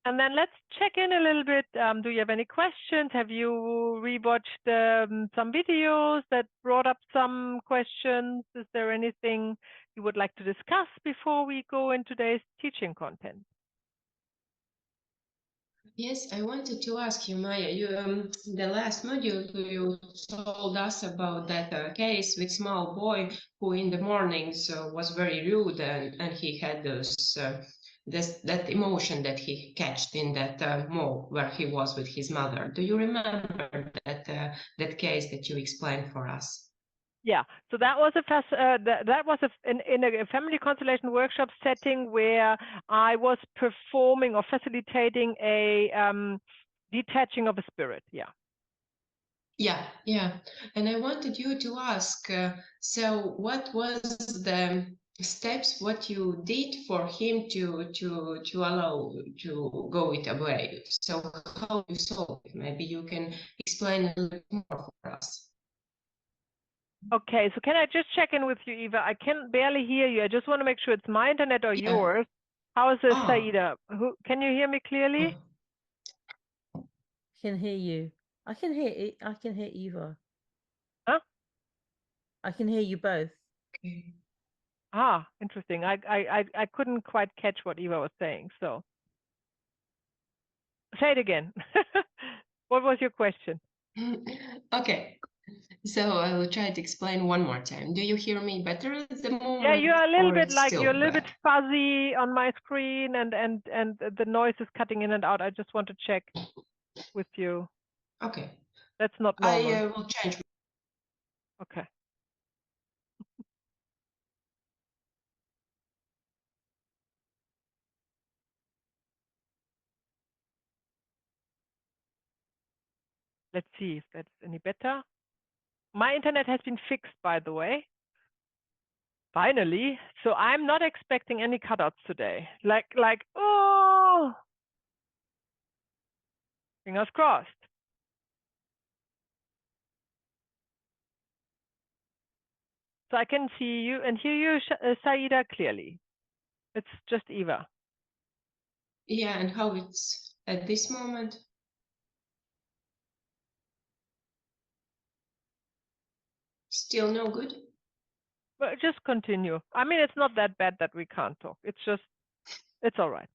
And then let's check in a little bit. Do you have any questions? Have you rewatched some videos that brought up some questions? Is there anything you would like to discuss before we go into today's teaching content? Yes, I wanted to ask you, Maya, the last module you told us about that case with small boy who in the mornings was very rude and he had that emotion that he catched in that mall where he was with his mother. Do you remember that case that you explained for us? Yeah, so that was that was in a family constellation workshop setting where I was performing or facilitating a detaching of a spirit. Yeah. Yeah. And I wanted you to ask, so what was the steps what you did for him to allow to go it away? So how you solve it? Maybe you can explain a little bit more for us. Okay, so can I just check in with you, Eva? I can barely hear you. I just want to make sure it's my internet or yours. How is Saida? Can you hear me clearly? I can hear you. I can hear Eva. Huh? I can hear you both. Okay. Ah, interesting. I couldn't quite catch what Eva was saying. So say it again. What was your question? Okay. So I will try to explain one more time. Do you hear me better at the moment? Yeah, you're a little or bit it's like still you're a little bad? bit fuzzy on my screen, and the noise is cutting in and out. I just want to check with you. Okay. That's not normal. I will change. Okay. Let's see if that's any better. My internet has been fixed, by the way. Finally. So I'm not expecting any cutouts today. Like, oh, fingers crossed. So I can see you and hear you, Saida, clearly. It's just Eva. Yeah, and how it's at this moment? Still no good? But just continue. I mean, it's not that bad that we can't talk. It's just, it's all right.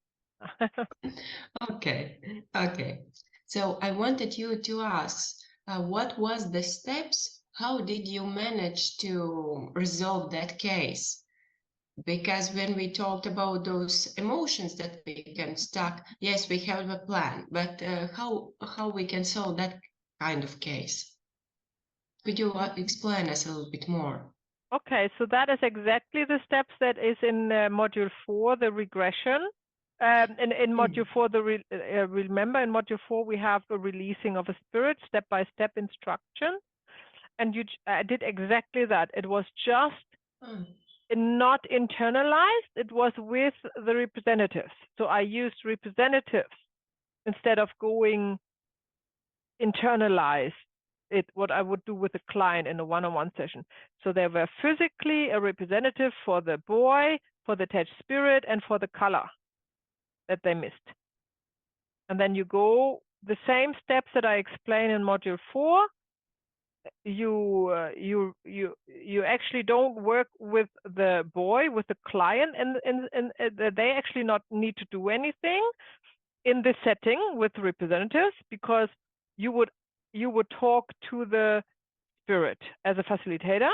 Okay. So I wanted you to ask, what was the steps? How did you manage to resolve that case? Because when we talked about those emotions that we can stack, yes, we have a plan, but how we can solve that kind of case? Could you explain us a little bbit more? Okay, so that is exactly the steps that is in module 4, the regression. In module 4, remember in module 4 we have the releasing of a spirit, step-by-step instruction, and I did exactly that. It was just not internalized. It was with the representatives. So I used representatives instead of going internalized. What I would do with a client in a one-on-one session. So there were physically a representative for the boy, for the attached spirit, and for the color that they missed. And then you go the same steps that I explained in module 4. You actually don't work with the boy, with the client, and they actually not need to do anything in this setting with representatives, because you would talk to the spirit as a facilitator,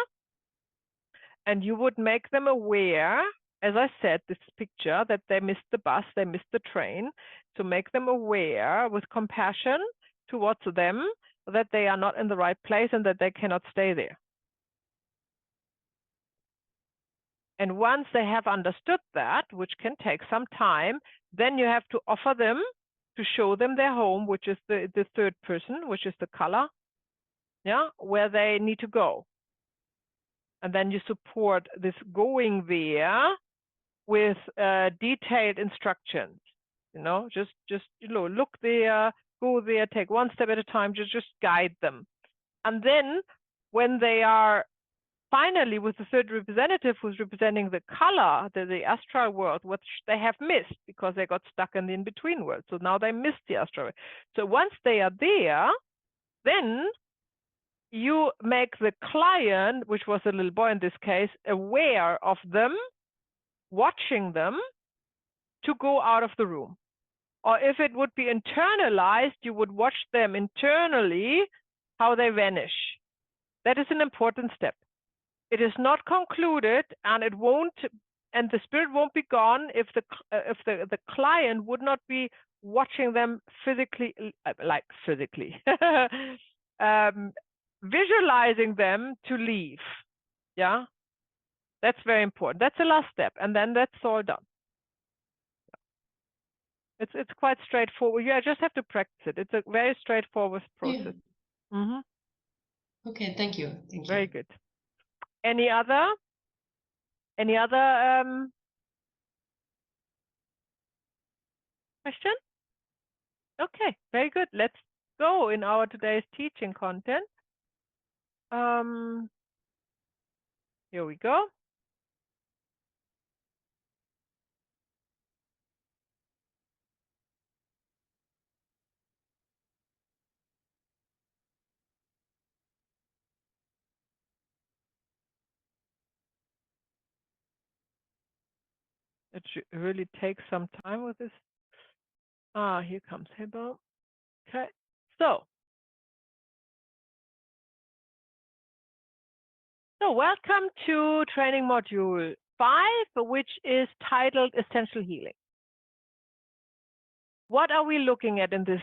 and you would make them aware, as I said, this picture, that they missed the bus, they missed the train, to make them aware with compassion towards them that they are not in the right place and that they cannot stay there. And once they have understood that, which can take some time, then you have to offer them to show them their home, which is the third person, which is the color, yeah, where they need to go. And then you support this going there with detailed instructions. Just look there, go there, take one step at a time, just guide them. And then when they are finally, with the third representative who's representing the color, the astral world, which they have missed because they got stuck in the in-between world. So now they missed the astral world. So once they are there, then you make the client, which was a little boy in this case, aware of them, watching them, to go out of the room. Or if it would be internalized, you would watch them internally, how they vanish. That is an important step. It is not concluded, and it won't, and the spirit won't be gone if the client would not be watching them physically, like physically, visualizing them to leave. Yeah, that's very important. That's the last step, and then that's all done. It's quite straightforward. You just have to practice it. It's a very straightforward process. Yeah. Mm-hmm. Okay, thank you. Thank you. Very good. Any other question? Okay, very good. Let's go in our today's teaching content. Here we go. It really takes some time with this. Here comes Hebo. Okay, so welcome to training module 5, which is titled Essential Healing. What are we looking at in this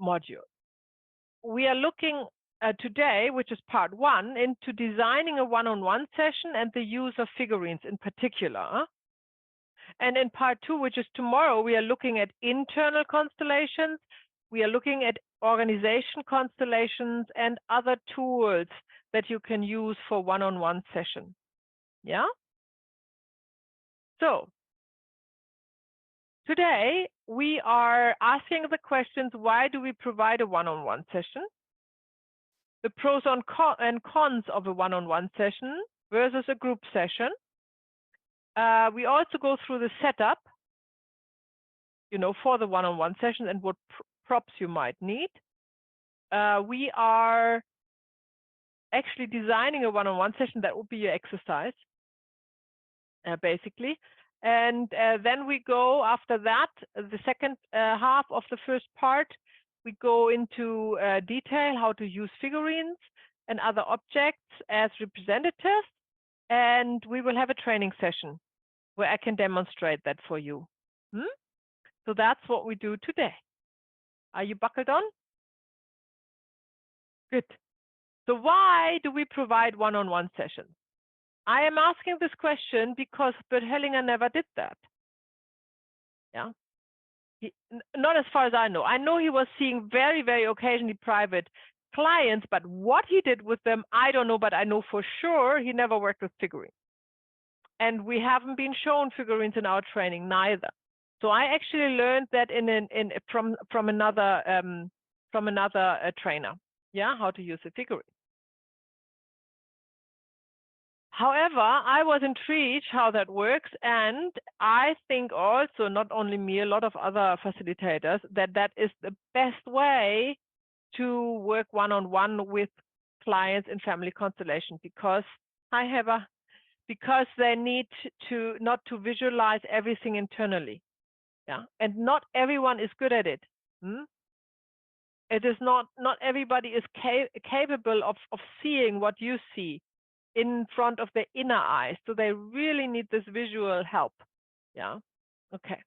module? We are looking today, which is part 1, into designing a one-on-one session and the use of figurines in particular. And in part 2, which is tomorrow, we are looking at internal constellations. We are looking at organization constellations and other tools that you can use for one-on-one session. Yeah? So today we are asking the questions, why do we provide a one-on-one session? The pros and cons of a one-on-one session versus a group session. We also go through the setup, for the one-on-one session and what props you might need. We are actually designing a one-on-one session that will be your exercise, basically. And then we go after that, the second half of the first part, we go into detail how to use figurines and other objects as representatives. And we will have a training session where I can demonstrate that for you. So that's what we do today. Are you buckled on? Good. So why do we provide one-on-one sessions? I am asking this question because Bert Hellinger never did that. Yeah. Not as far as I know. I know he was seeing very, very occasionally private clients, but what he did with them, I don't know, but I know for sure he never worked with figurines. And we haven't been shown figurines in our training neither. So I actually learned that from another trainer. Yeah, how to use a figurine. However, I was intrigued how that works, and I think also, not only me, a lot of other facilitators, that is the best way to work one-on-one with clients in family constellation, because because they need to not to visualize everything internally. Yeah, and not everyone is good at it. It is not everybody is capable of seeing what you see in front of their inner eyes. So they really need this visual help. Yeah. Okay.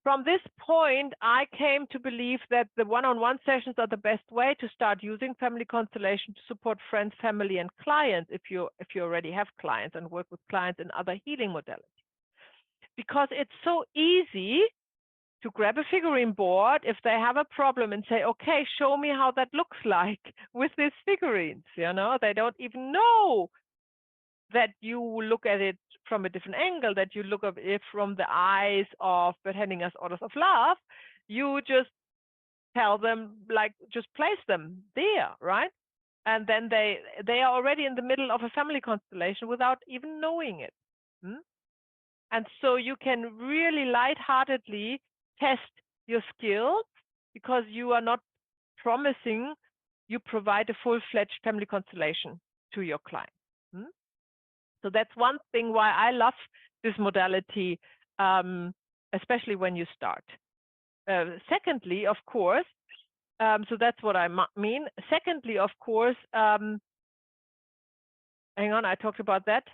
From this point, I came to believe that the one-on-one sessions are the best way to start using family constellation to support friends, family, and clients if you already have clients and work with clients in other healing modalities. Because it's so easy to grab a figurine board if they have a problem and say, okay, show me how that looks like with these figurines. They don't even know that you look at it from a different angle, that you look at it from the eyes of Bert Hellinger's Orders of Love. You just tell them, like, just place them there, right? and then they are already in the middle of a family constellation without even knowing it. And so you can really lightheartedly test your skills, because you are not promising you provide a full-fledged family constellation to your client. So that's one thing why I love this modality, especially when you start. Secondly, of course, so that's what I mean. Secondly, of course, hang on, I talked about that.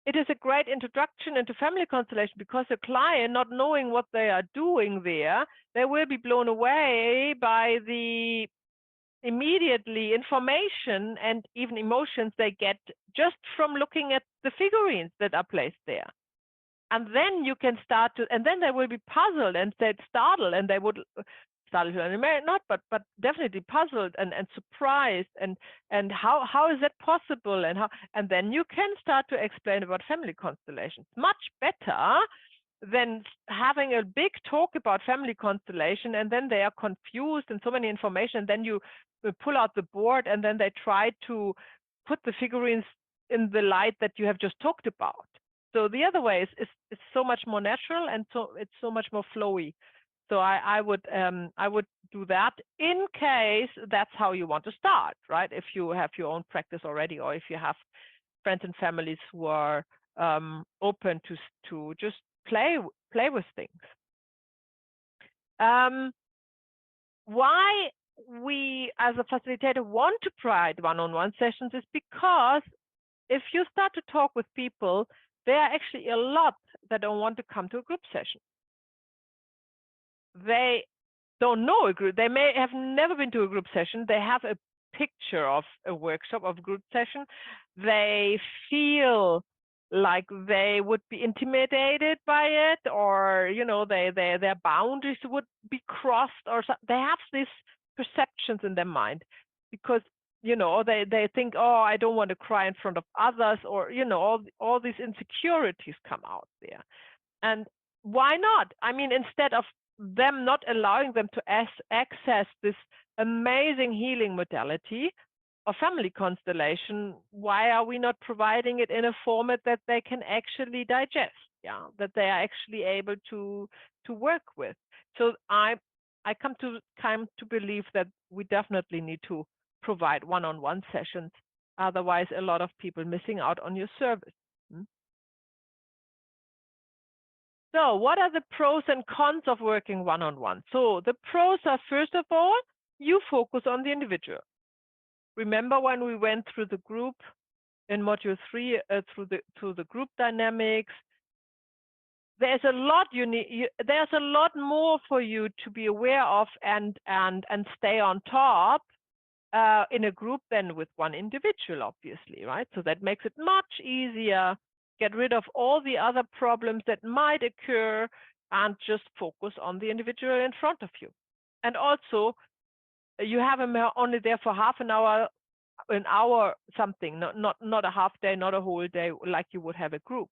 It is a great introduction into family constellation, because the client, not knowing what they are doing there, they will be blown away by the immediately information and even emotions they get just from looking at the figurines that are placed there. And then you can start to, and then they will be puzzled and they'd startle, and they would startle not, but definitely puzzled and surprised, and how is that possible, and then you can start to explain about family constellations. Much better than having a big talk about family constellation, and then they are confused and so many information, and then you pull out the board and then they try to put the figurines in the light that you have just talked about. So the other way is so much more natural, and so it's so much more flowy. So I would do that in case that's how you want to start, right? If you have your own practice already, or if you have friends and families who are open to just play with things. Why we as a facilitator want to provide one-on-one sessions is because if you start to talk with people, there are actually a lot that don't want to come to a group session. They don't know a group. They may have never been to a group session. They have a picture of a workshop, of a group session. They feel like they would be intimidated by it, or their boundaries would be crossed, or something. They have these perceptions in their mind, because they think, oh, I don't want to cry in front of others, or all these insecurities come out there. And why not? I mean, instead of them not allowing them to access this amazing healing modality of family constellation, why are we not providing it in a format that they can actually digest? Yeah, that they are actually able to work with. So I come to believe that we definitely need to provide one-on-one sessions. Otherwise, a lot of people missing out on your service. So what are the pros and cons of working one-on-one? So the pros are, first of all, you focus on the individual. Remember when we went through the group in module 3, through the group dynamics, there's a lot there's a lot more for you to be aware of and stay on top in a group than with one individual, obviously, right? So that makes it much easier. Get rid of all the other problems that might occur and just focus on the individual in front of you. And also, you have them only there for half an hour something, not a half day, not a whole day, like you would have a group.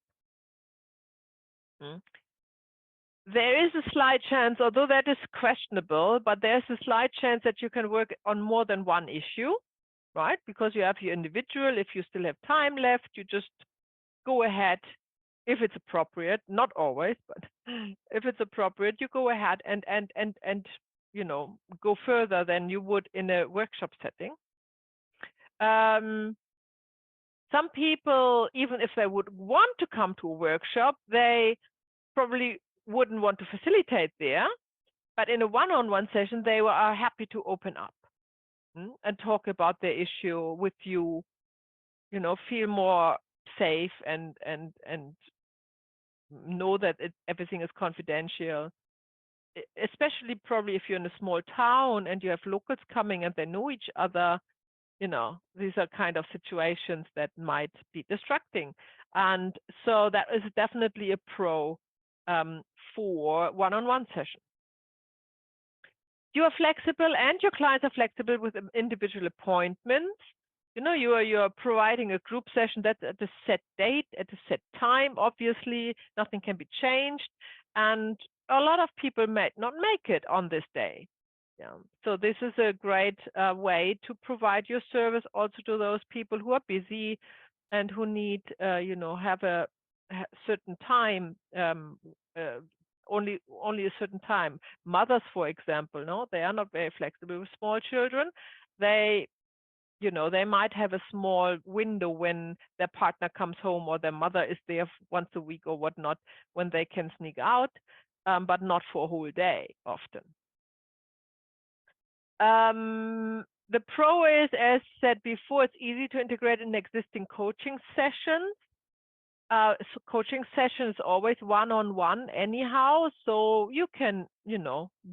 There is a slight chance, although that is questionable, but there's a slight chance that you can work on more than one issue, right? Because you have your individual. If you still have time left, you just go ahead, if it's appropriate, not always, but if it's appropriate, you go ahead and go further than you would in a workshop setting. Some people, even if they would want to come to a workshop, they probably wouldn't want to facilitate there, but in a one-on-one session, they are happy to open up and talk about their issue with you, feel more safe and know that everything is confidential. Especially probably if you're in a small town and you have locals coming and they know each other, these are kind of situations that might be distracting. And so that is definitely a pro for one-on-one session. You are flexible and your clients are flexible with individual appointments. You are providing a group session that's at a set date, at a set time. Obviously, nothing can be changed. And a lot of people might not make it on this day. Yeah. So this is a great way to provide your service also to those people who are busy and who need, have a certain time, only a certain time. Mothers, for example, no, they are not very flexible with small children. They, they might have a small window when their partner comes home or their mother is there once a week or whatnot, when they can sneak out, but not for a whole day often. The pro is, as said before, it's easy to integrate in existing coaching sessions. So coaching session is always one-on-one anyhow, so you can,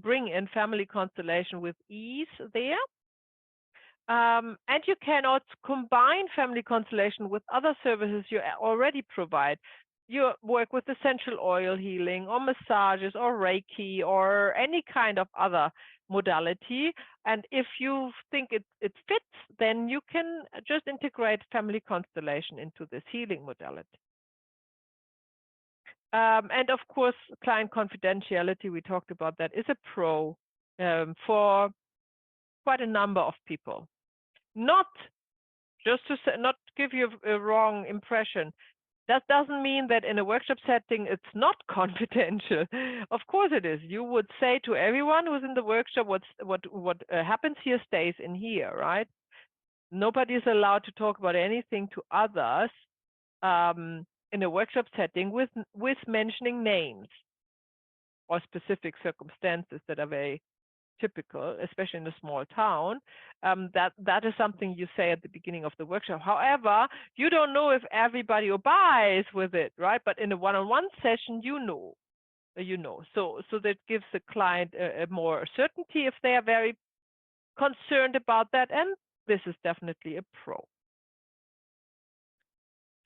bring in family constellation with ease there. And you can also combine family constellation with other services you already provide. You work with essential oil healing or massages or Reiki or any kind of other modality. And if you think it fits, then you can just integrate family constellation into this healing modality. And of course, client confidentiality, we talked about that, is a pro for quite a number of people. Not just to say, not give you a wrong impression. That doesn't mean that in a workshop setting it's not confidential. Of course it is. You would say to everyone who's in the workshop, what happens here stays in here, right? Nobody is allowed to talk about anything to others in a workshop setting with mentioning names or specific circumstances that are very typical, especially in a small town. That is something you say at the beginning of the workshop. However, you don't know if everybody abides with it, right? But in a one-on-one session, you know. So that gives the client a more certainty if they are very concerned about that, and this is definitely a pro.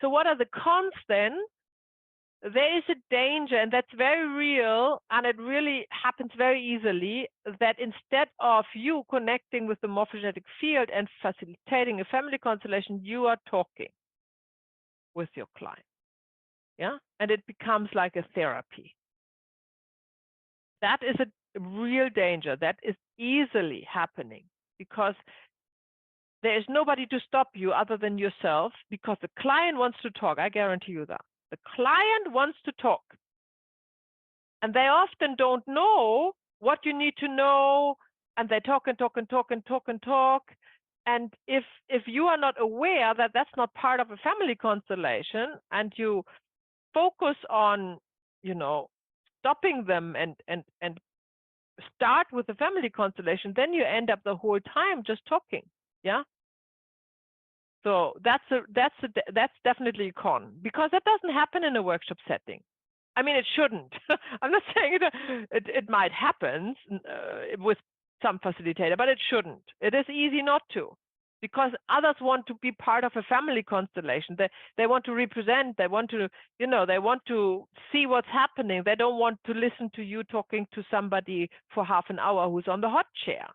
So what are the cons then? There is a danger, and that's very real, and it really happens very easily, that instead of you connecting with the morphogenetic field and facilitating a family constellation, you are talking with your client. Yeah, and it becomes like a therapy. That is a real danger. That is easily happening because there is nobody to stop you other than yourself, because the client wants to talk. I guarantee you that. The client wants to talk. And they often don't know what you need to know, and they talk and talk and talk and talk and talk. And if you are not aware that that's not part of a family constellation, and you focus on, stopping them and start with the family constellation, then you end up the whole time just talking. Yeah. So that's definitely a con, because that doesn't happen in a workshop setting. I mean, it shouldn't. I'm not saying it might happen with some facilitator, but it shouldn't. It is easy not to, because others want to be part of a family constellation. They want to represent. They want to, they want to see what's happening. They don't want to listen to you talking to somebody for half an hour who's on the hot chair,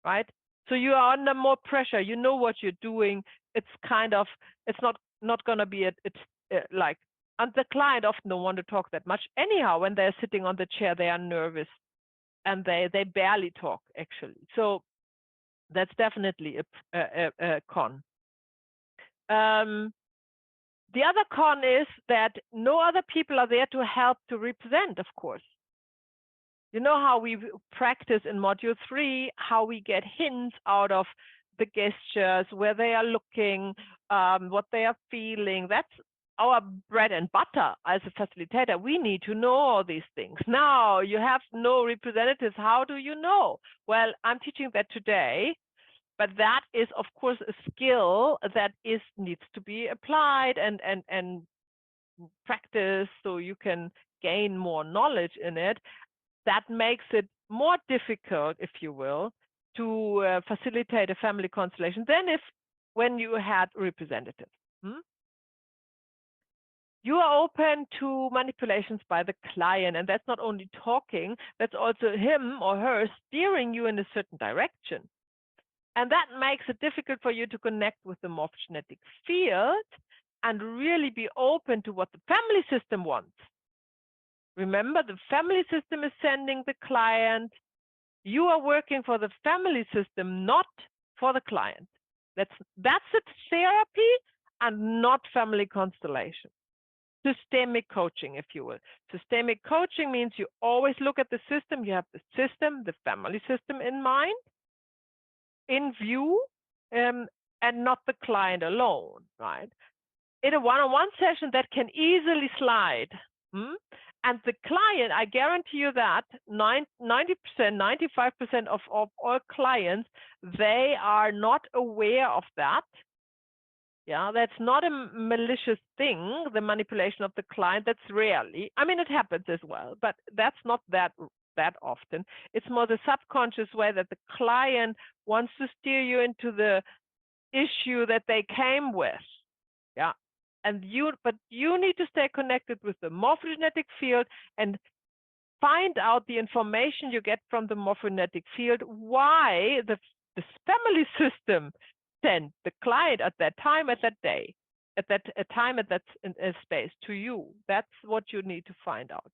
right? So you are under more pressure. You know what you're doing. It's kind of, it's not going to be like, and the client often don't want to talk that much anyhow. When they're sitting on the chair, they are nervous and they barely talk, actually. So that's definitely a con. The other con is that no other people are there to help to represent, of course. You know how we practice in module 3, how we get hints out of the gestures, where they are looking, what they are feeling. That's our bread and butter as a facilitator. We need to know all these things. Now you have no representatives. How do you know? Well, I'm teaching that today, but that is, of course, a skill that needs to be applied and practice, so you can gain more knowledge in it. That makes it more difficult, if you will, to facilitate a family constellation than when you had representatives. You are open to manipulations by the client, and that's not only talking, that's also him or her steering you in a certain direction. And that makes it difficult for you to connect with the morphogenetic field and really be open to what the family system wants. Remember, the family system is sending the client You are working for the family system, not for the client. That's a therapy and not family constellation. Systemic coaching, if you will. Systemic coaching means you always look at the system. You have the system, the family system in mind, in view, and not the client alone, right? In a one-on-one session, that can easily slide. And the client, I guarantee you that 90%, 95% of all clients, they are not aware of that. Yeah, that's not a malicious thing, the manipulation of the client. That's rarely. I mean, it happens as well, but that's not that often. It's more the subconscious way that the client wants to steer you into the issue that they came with. Yeah. But you need to stay connected with the morphogenetic field and find out the information you get from the morphogenetic field, why the family system sent the client at that time, at that day, at that time, at that space to you. That's what you need to find out.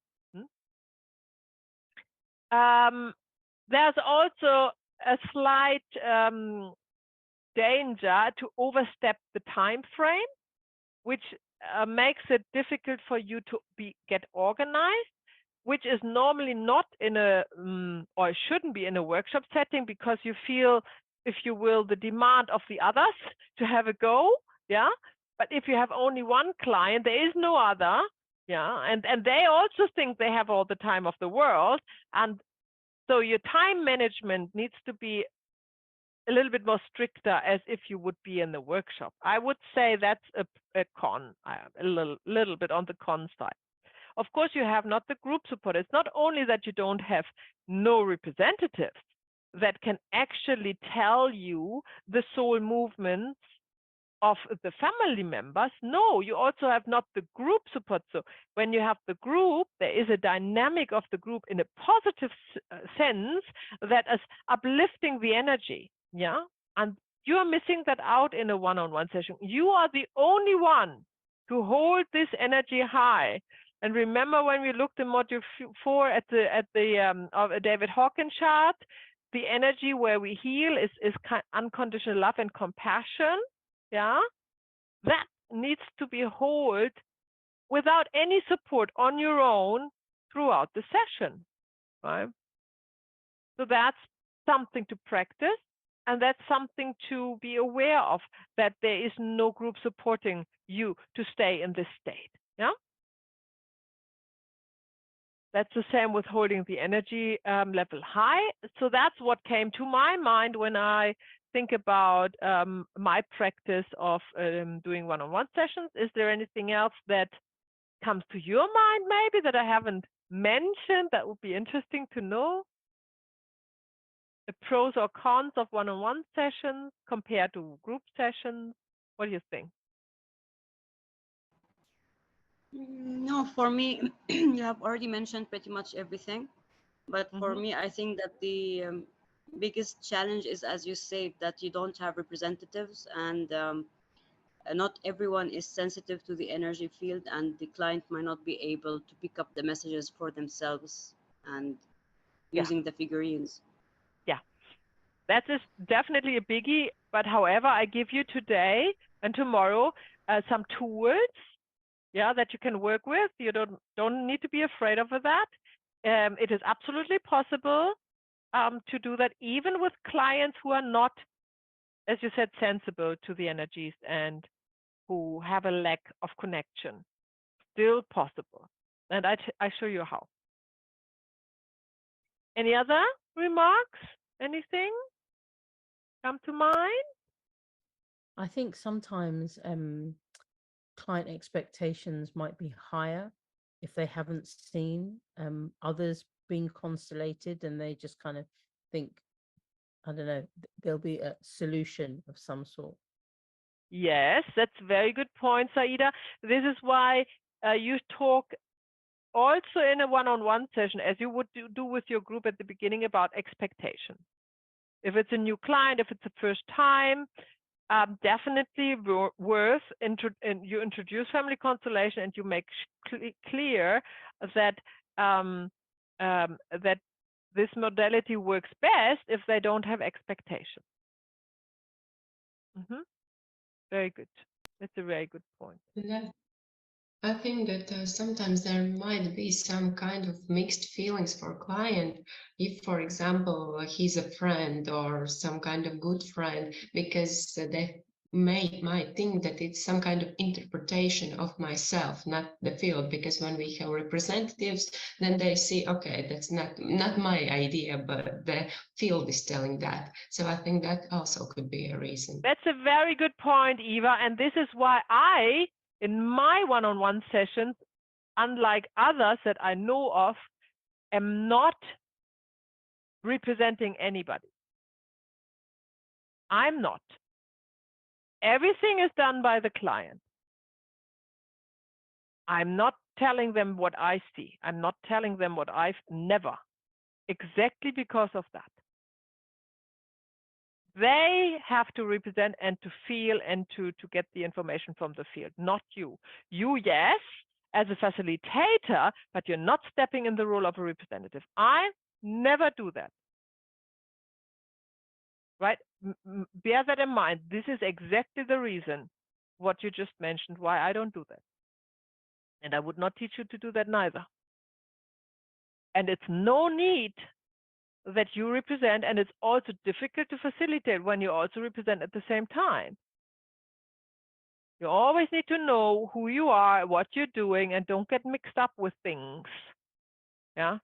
There's also a slight danger to overstep the time frame, which makes it difficult for you to get organized, which is normally not in a, or shouldn't be in a workshop setting, because you feel, if you will, the demand of the others to have a go, yeah? But if you have only one client, there is no other, yeah? And they also think they have all the time of the world. And so your time management needs to be a little bit more stricter, as if you would be in the workshop. I would say that's a con, a little bit on the con side. Of course, you have not the group support. It's not only that you don't have no representatives that can actually tell you the soul movements of the family members. No, you also have not the group support. So when you have the group, there is a dynamic of the group in a positive sense that is uplifting the energy. Yeah. And you are missing that out in a one-on-one session. You are the only one to hold this energy high. And remember, when we looked in module 4 at the David Hawkins chart, the energy where we heal is unconditional love and compassion. Yeah, that needs to be held without any support on your own throughout the session, right? So that's something to practice, and that's something to be aware of, that there is no group supporting you to stay in this state. Yeah. That's the same with holding the energy level high. So that's what came to my mind when I think about my practice of doing one-on-one sessions. Is there anything else that comes to your mind, maybe, that I haven't mentioned that would be interesting to know? The pros or cons of one-on-one sessions compared to group sessions. What do you think? No, for me, you have already mentioned pretty much everything. But for me, I think that the biggest challenge is, as you say, that you don't have representatives, and not everyone is sensitive to the energy field, and the client might not be able to pick up the messages for themselves and using the figurines. Yeah, that is definitely a biggie. But however, I give you today and tomorrow some tools, yeah, that you can work with. You don't need to be afraid of that. It is absolutely possible to do that, even with clients who are not, as you said, sensible to the energies and who have a lack of connection. Still possible. And I show you how. Any other remarks? Anything come to mind? I think sometimes client expectations might be higher if they haven't seen others being constellated, and they just kind of think, I don't know, there'll be a solution of some sort. Yes, that's a very good point, Saida. This is why you talk also in a one-on-one session, as you would do with your group at the beginning, about expectation. If it's a new client, if it's the first time, definitely worth you introduce family constellation, and you make clear that that this modality works best if they don't have expectation. Very good. That's a very good point. Yeah. I think that sometimes there might be some kind of mixed feelings for client if, for example, he's a friend or some kind of good friend, because they might think that it's some kind of interpretation of myself, not the field. Because when we have representatives, then they see, okay, that's not my idea, but the field is telling that. So I think that also could be a reason. That's a very good point, Eva, and this is why I, in my one-on-one sessions, unlike others that I know of, am not representing anybody. I'm not. Everything is done by the client. I'm not telling them what I see. I'm not telling them what I've never. Exactly because of that. They have to represent and to feel and to get the information from the field, not you. You, yes, as a facilitator, but you're not stepping in the role of a representative. I never do that. Right? Bear that in mind. This is exactly the reason, what you just mentioned, why I don't do that. And I would not teach you to do that neither. And it's no need that you represent, and it's also difficult to facilitate when you also represent at the same time. You always need to know who you are, what you're doing, and don't get mixed up with things. Yeah.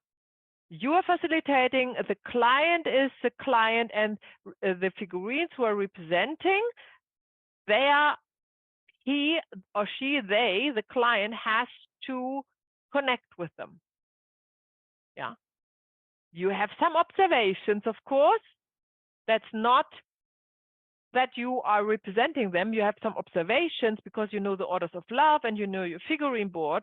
You are facilitating, the client is the client, and the figurines who are representing, they are, he or she, they, the client has to connect with them. Yeah. You have some observations, of course. That's not that you are representing them. You have some observations because you know the orders of love and you know your figurine board.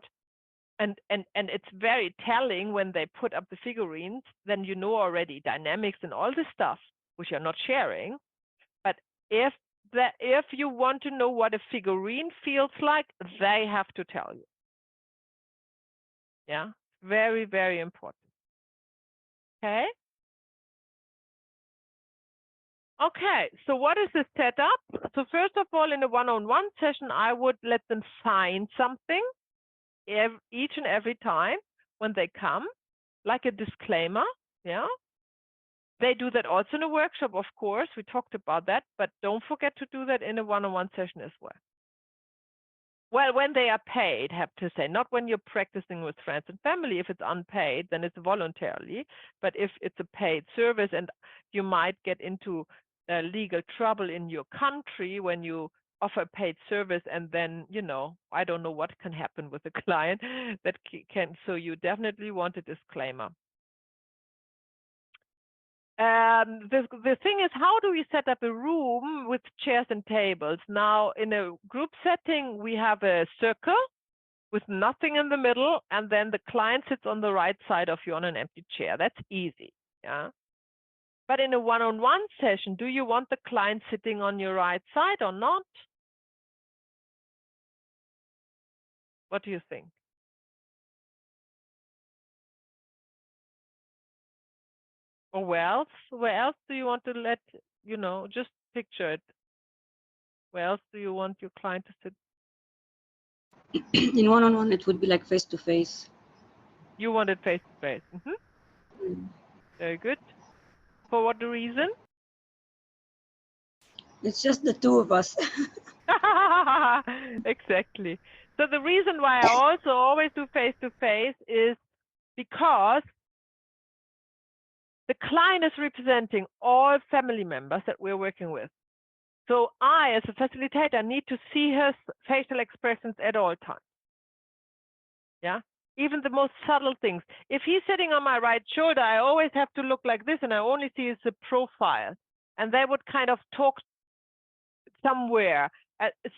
And it's very telling when they put up the figurines, then you know already dynamics and all this stuff, which you're not sharing. But if you want to know what a figurine feels like, they have to tell you. Yeah, very, very important. Okay. Okay, so what is the setup? So first of all, in a one-on-one session, I would let them sign something each and every time when they come, like a disclaimer. Yeah. They do that also in a workshop, of course. We talked about that, but don't forget to do that in a one-on-one session as well. Well, when they are paid, have to say, not when you're practicing with friends and family. If it's unpaid, then it's voluntarily. But if it's a paid service, and you might get into legal trouble in your country when you offer paid service, and then, you know, I don't know what can happen with a client that can. So you definitely want a disclaimer. The thing is, how do we set up a room with chairs and tables? Now, in a group setting, we have a circle with nothing in the middle, and then the client sits on the right side of you on an empty chair. That's easy, yeah? But in a one-on-one session, do you want the client sitting on your right side or not? What do you think? Or where else do you want to let, you know, just picture it. Where else do you want your client to sit? In one-on-one, it would be like face-to-face. You want it face-to-face. Very good. For what reason? It's just the two of us. Exactly. So the reason why I also always do face-to-face is because the client is representing all family members that we're working with. So I, as a facilitator, need to see his facial expressions at all times. Yeah, even the most subtle things. If he's sitting on my right shoulder, I always have to look like this, and I only see his profile. And they would kind of talk somewhere.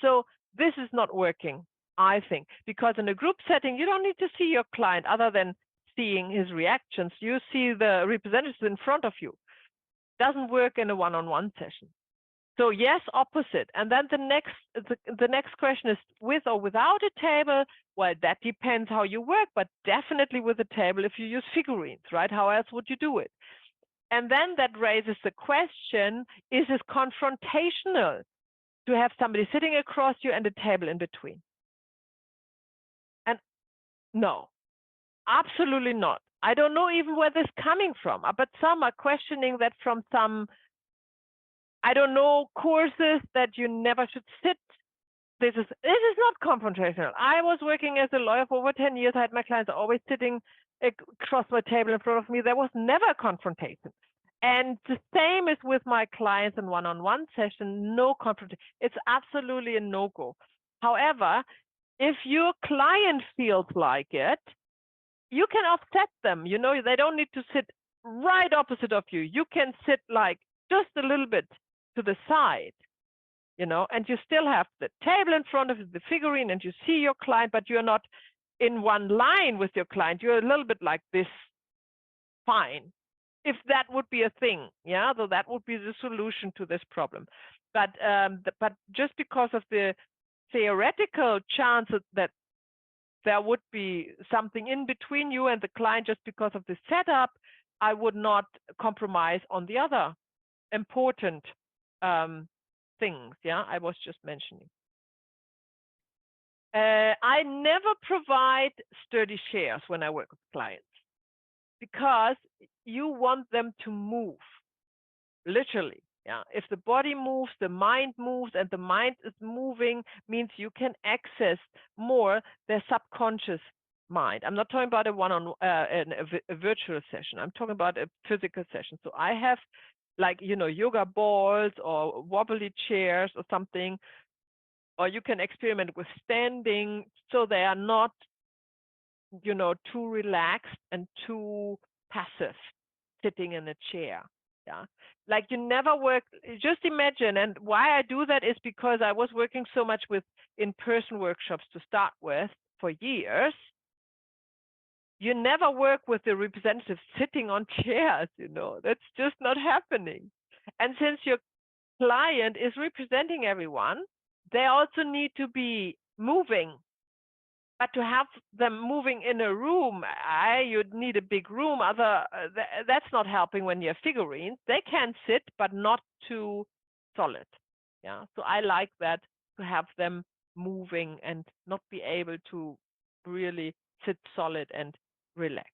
So this is not working, I think, because in a group setting, you don't need to see your client other than seeing his reactions. You see the representatives in front of you. Doesn't work in a one-on-one session. So yes, opposite. And then the next question is, with or without a table, Well, that depends how you work, but definitely with a table if you use figurines, right? How else would you do it? And then that raises the question, is it confrontational to have somebody sitting across you and a table in between? And no, absolutely not. I don't know even where this is coming from, but some are questioning that from some, I don't know, courses that you never should sit. This is not confrontational. I was working as a lawyer for over 10 years. I had my clients always sitting across my table in front of me. There was never a confrontation. And the same is with my clients in one-on-one session, no confrontation. It's absolutely a no-go. However, if your client feels like it, you can offset them. You know, they don't need to sit right opposite of you. You can sit like just a little bit to the side, you know, and you still have the table in front of the figurine and you see your client, but you're not in one line with your client. You're a little bit like this, fine. If that would be a thing, yeah, so that would be the solution to this problem. But just because of the theoretical chance that there would be something in between you and the client just because of the setup, I would not compromise on the other important things, yeah, I was just mentioning. I never provide sturdy chairs when I work with clients because you want them to move, literally. Yeah, if the body moves, the mind moves, and the mind is moving, means you can access more their subconscious mind. I'm not talking about a virtual session. I'm talking about a physical session. So I have, like, you know, yoga balls or wobbly chairs or something, or you can experiment with standing, so they are not, you know, too relaxed and too passive sitting in a chair. Yeah, like you never work, just imagine. And why I do that is because I was working so much with in-person workshops to start with for years. You never work with the representatives sitting on chairs, you know, that's just not happening. And since your client is representing everyone, they also need to be moving. But to have them moving in a room, you'd need a big room. That's not helping when you have figurines. They can sit, but not too solid. Yeah, so I like that, to have them moving and not be able to really sit solid and relax.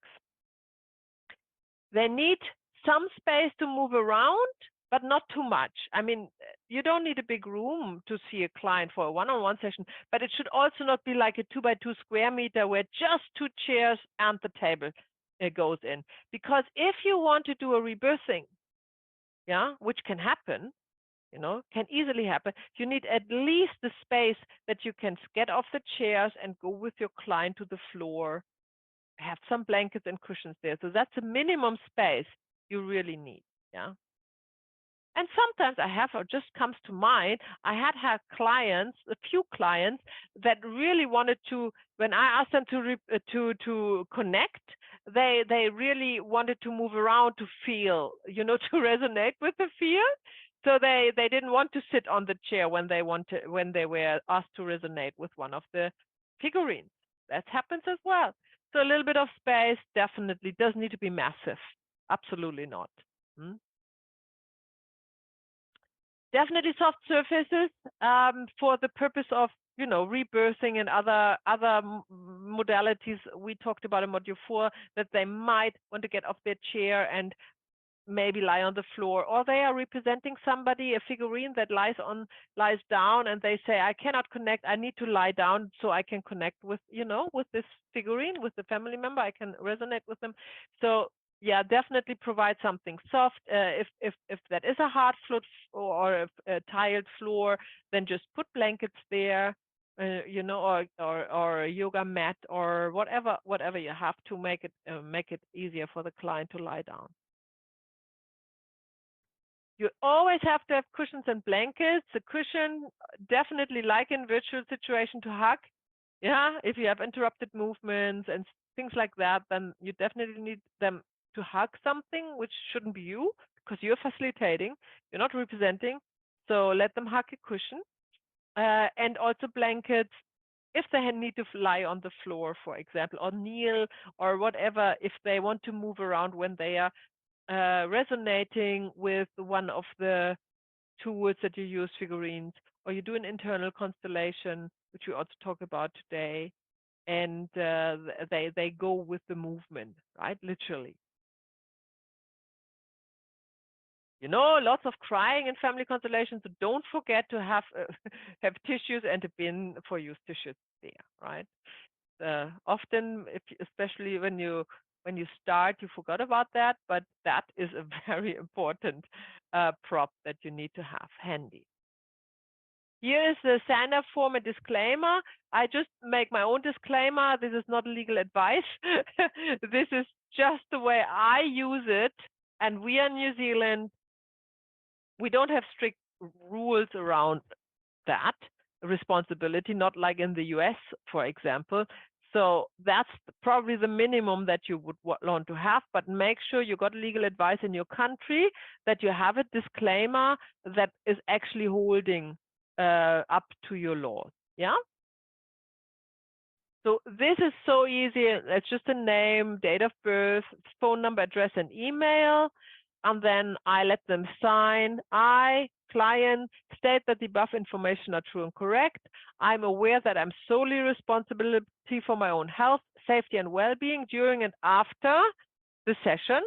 They need some space to move around, but not too much. I mean, you don't need a big room to see a client for a one-on-one session, but it should also not be like a 2x2 square meter where just 2 chairs and the table goes in. Because if you want to do a rebirthing, yeah, which can happen, you know, can easily happen, you need at least the space that you can get off the chairs and go with your client to the floor, have some blankets and cushions there. So that's a minimum space you really need, yeah. And sometimes I have, or just comes to mind, I had clients, a few clients that really wanted to, when I asked them to connect, they really wanted to move around to feel, you know, to resonate with the field. So they didn't want to sit on the chair when they were asked to resonate with one of the figurines. That happens as well. So a little bit of space definitely does need to be massive. Absolutely not. Definitely soft surfaces for the purpose of, you know, rebirthing and other modalities we talked about in module 4, that they might want to get off their chair and maybe lie on the floor, or they are representing somebody, a figurine that lies down, and they say, I cannot connect, I need to lie down so I can connect with, you know, with this figurine, with the family member, I can resonate with them. So yeah, definitely provide something soft. If that is a hard floor or a tiled floor, then just put blankets there, you know, or a yoga mat or whatever you have to make it easier for the client to lie down. You always have to have cushions and blankets. The cushion, definitely, like in virtual situation, to hug. Yeah, if you have interrupted movements and things like that, then you definitely need them to hug something, which shouldn't be you, because you're facilitating, you're not representing. So let them hug a cushion. And also blankets. if they need to lie on the floor, for example, or kneel or whatever, if they want to move around when they are resonating with one of the tools that you use, figurines, or you do an internal constellation, which we also talk about today, and they go with the movement, right? Literally. You know, lots of crying in family constellations. So don't forget to have have tissues and a bin for used tissues there, right? Often, especially when you start, you forgot about that, but that is a very important prop that you need to have handy. Here is the sign-up form and disclaimer. I just make my own disclaimer. This is not legal advice. This is just the way I use it. And we are in New Zealand. We don't have strict rules around that responsibility, not like in the US, for example. So that's probably the minimum that you would want to have, but make sure you got legal advice in your country, that you have a disclaimer that is actually holding up to your laws. Yeah. So this is so easy. It's just a name, date of birth, phone number, address, and email. And then I let them sign. I, client, state that the above information are true and correct. I'm aware that I'm solely responsible for my own health, safety, and well-being during and after the session.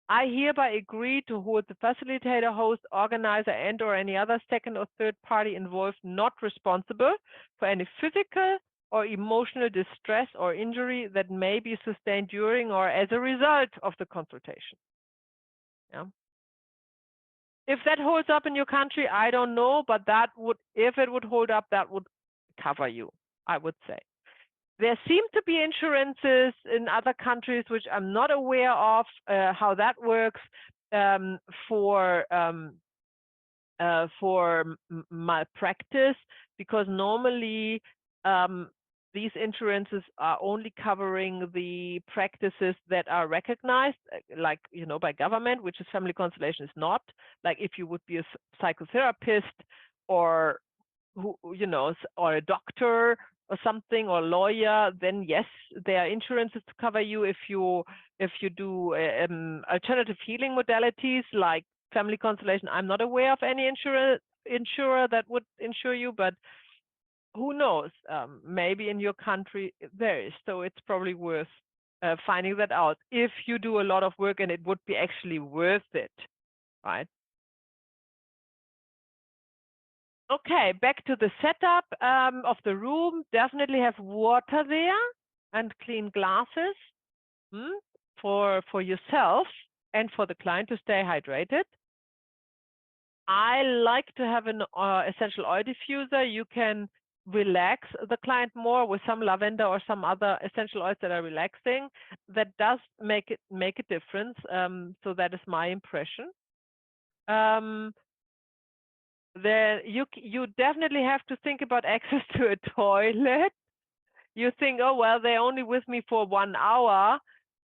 I hereby agree to hold the facilitator, host, organizer, and or any other second or third party involved not responsible for any physical or emotional distress or injury that may be sustained during or as a result of the consultation. Yeah. If that holds up in your country, I don't know, but that would, if it would hold up, that would cover you, I would say. There seem to be insurances in other countries, which I'm not aware of how that works for malpractice, because normally these insurances are only covering the practices that are recognized, like, you know, by government, which is family constellation is not. Like if you would be a psychotherapist or who, you know, or a doctor or something, or lawyer, then yes, there are insurances to cover you. If you do alternative healing modalities like family constellation, I'm not aware of any insurer that would insure you, but who knows? Maybe in your country there is. So it's probably worth finding that out if you do a lot of work and it would be actually worth it, right? Okay, back to the setup of the room. Definitely have water there and clean glasses for yourself and for the client to stay hydrated. I like to have an essential oil diffuser. You can relax the client more with some lavender or some other essential oils that are relaxing. That does make a difference. So that is my impression. Then you definitely have to think about access to a toilet. You think, oh well, they're only with me for 1 hour,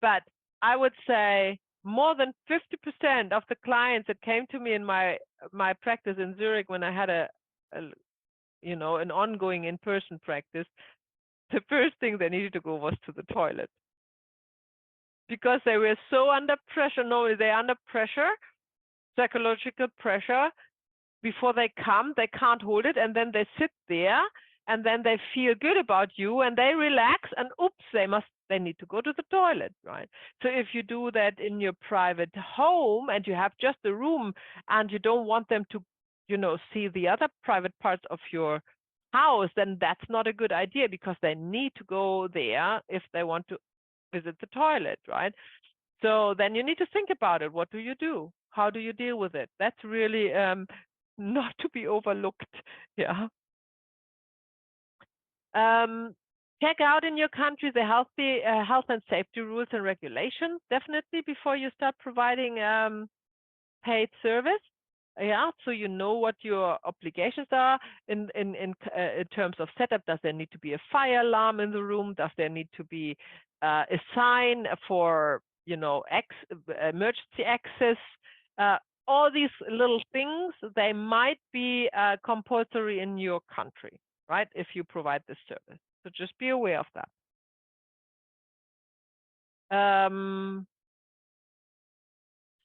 but I would say more than 50% of the clients that came to me in my practice in Zurich when I had a you know, an ongoing in-person practice, the first thing they needed to go was to the toilet, because they were so under pressure. Normally they're under pressure, psychological pressure. Before they come, they can't hold it, and then they sit there, and then they feel good about you, and they relax, and oops, they need to go to the toilet, right? So if you do that in your private home and you have just a room and you don't want them to, you know, see the other private parts of your house, then that's not a good idea, because they need to go there if they want to visit the toilet, right? So then you need to think about it. What do you do? How do you deal with it? That's really not to be overlooked. Yeah. Check out in your country the health and safety rules and regulations, definitely, before you start providing paid service. Yeah, so you know what your obligations are in terms of setup. Does there need to be a fire alarm in the room? Does there need to be a sign for, you know, emergency access? All these little things, they might be compulsory in your country. right? If you provide this service. So just be aware of that.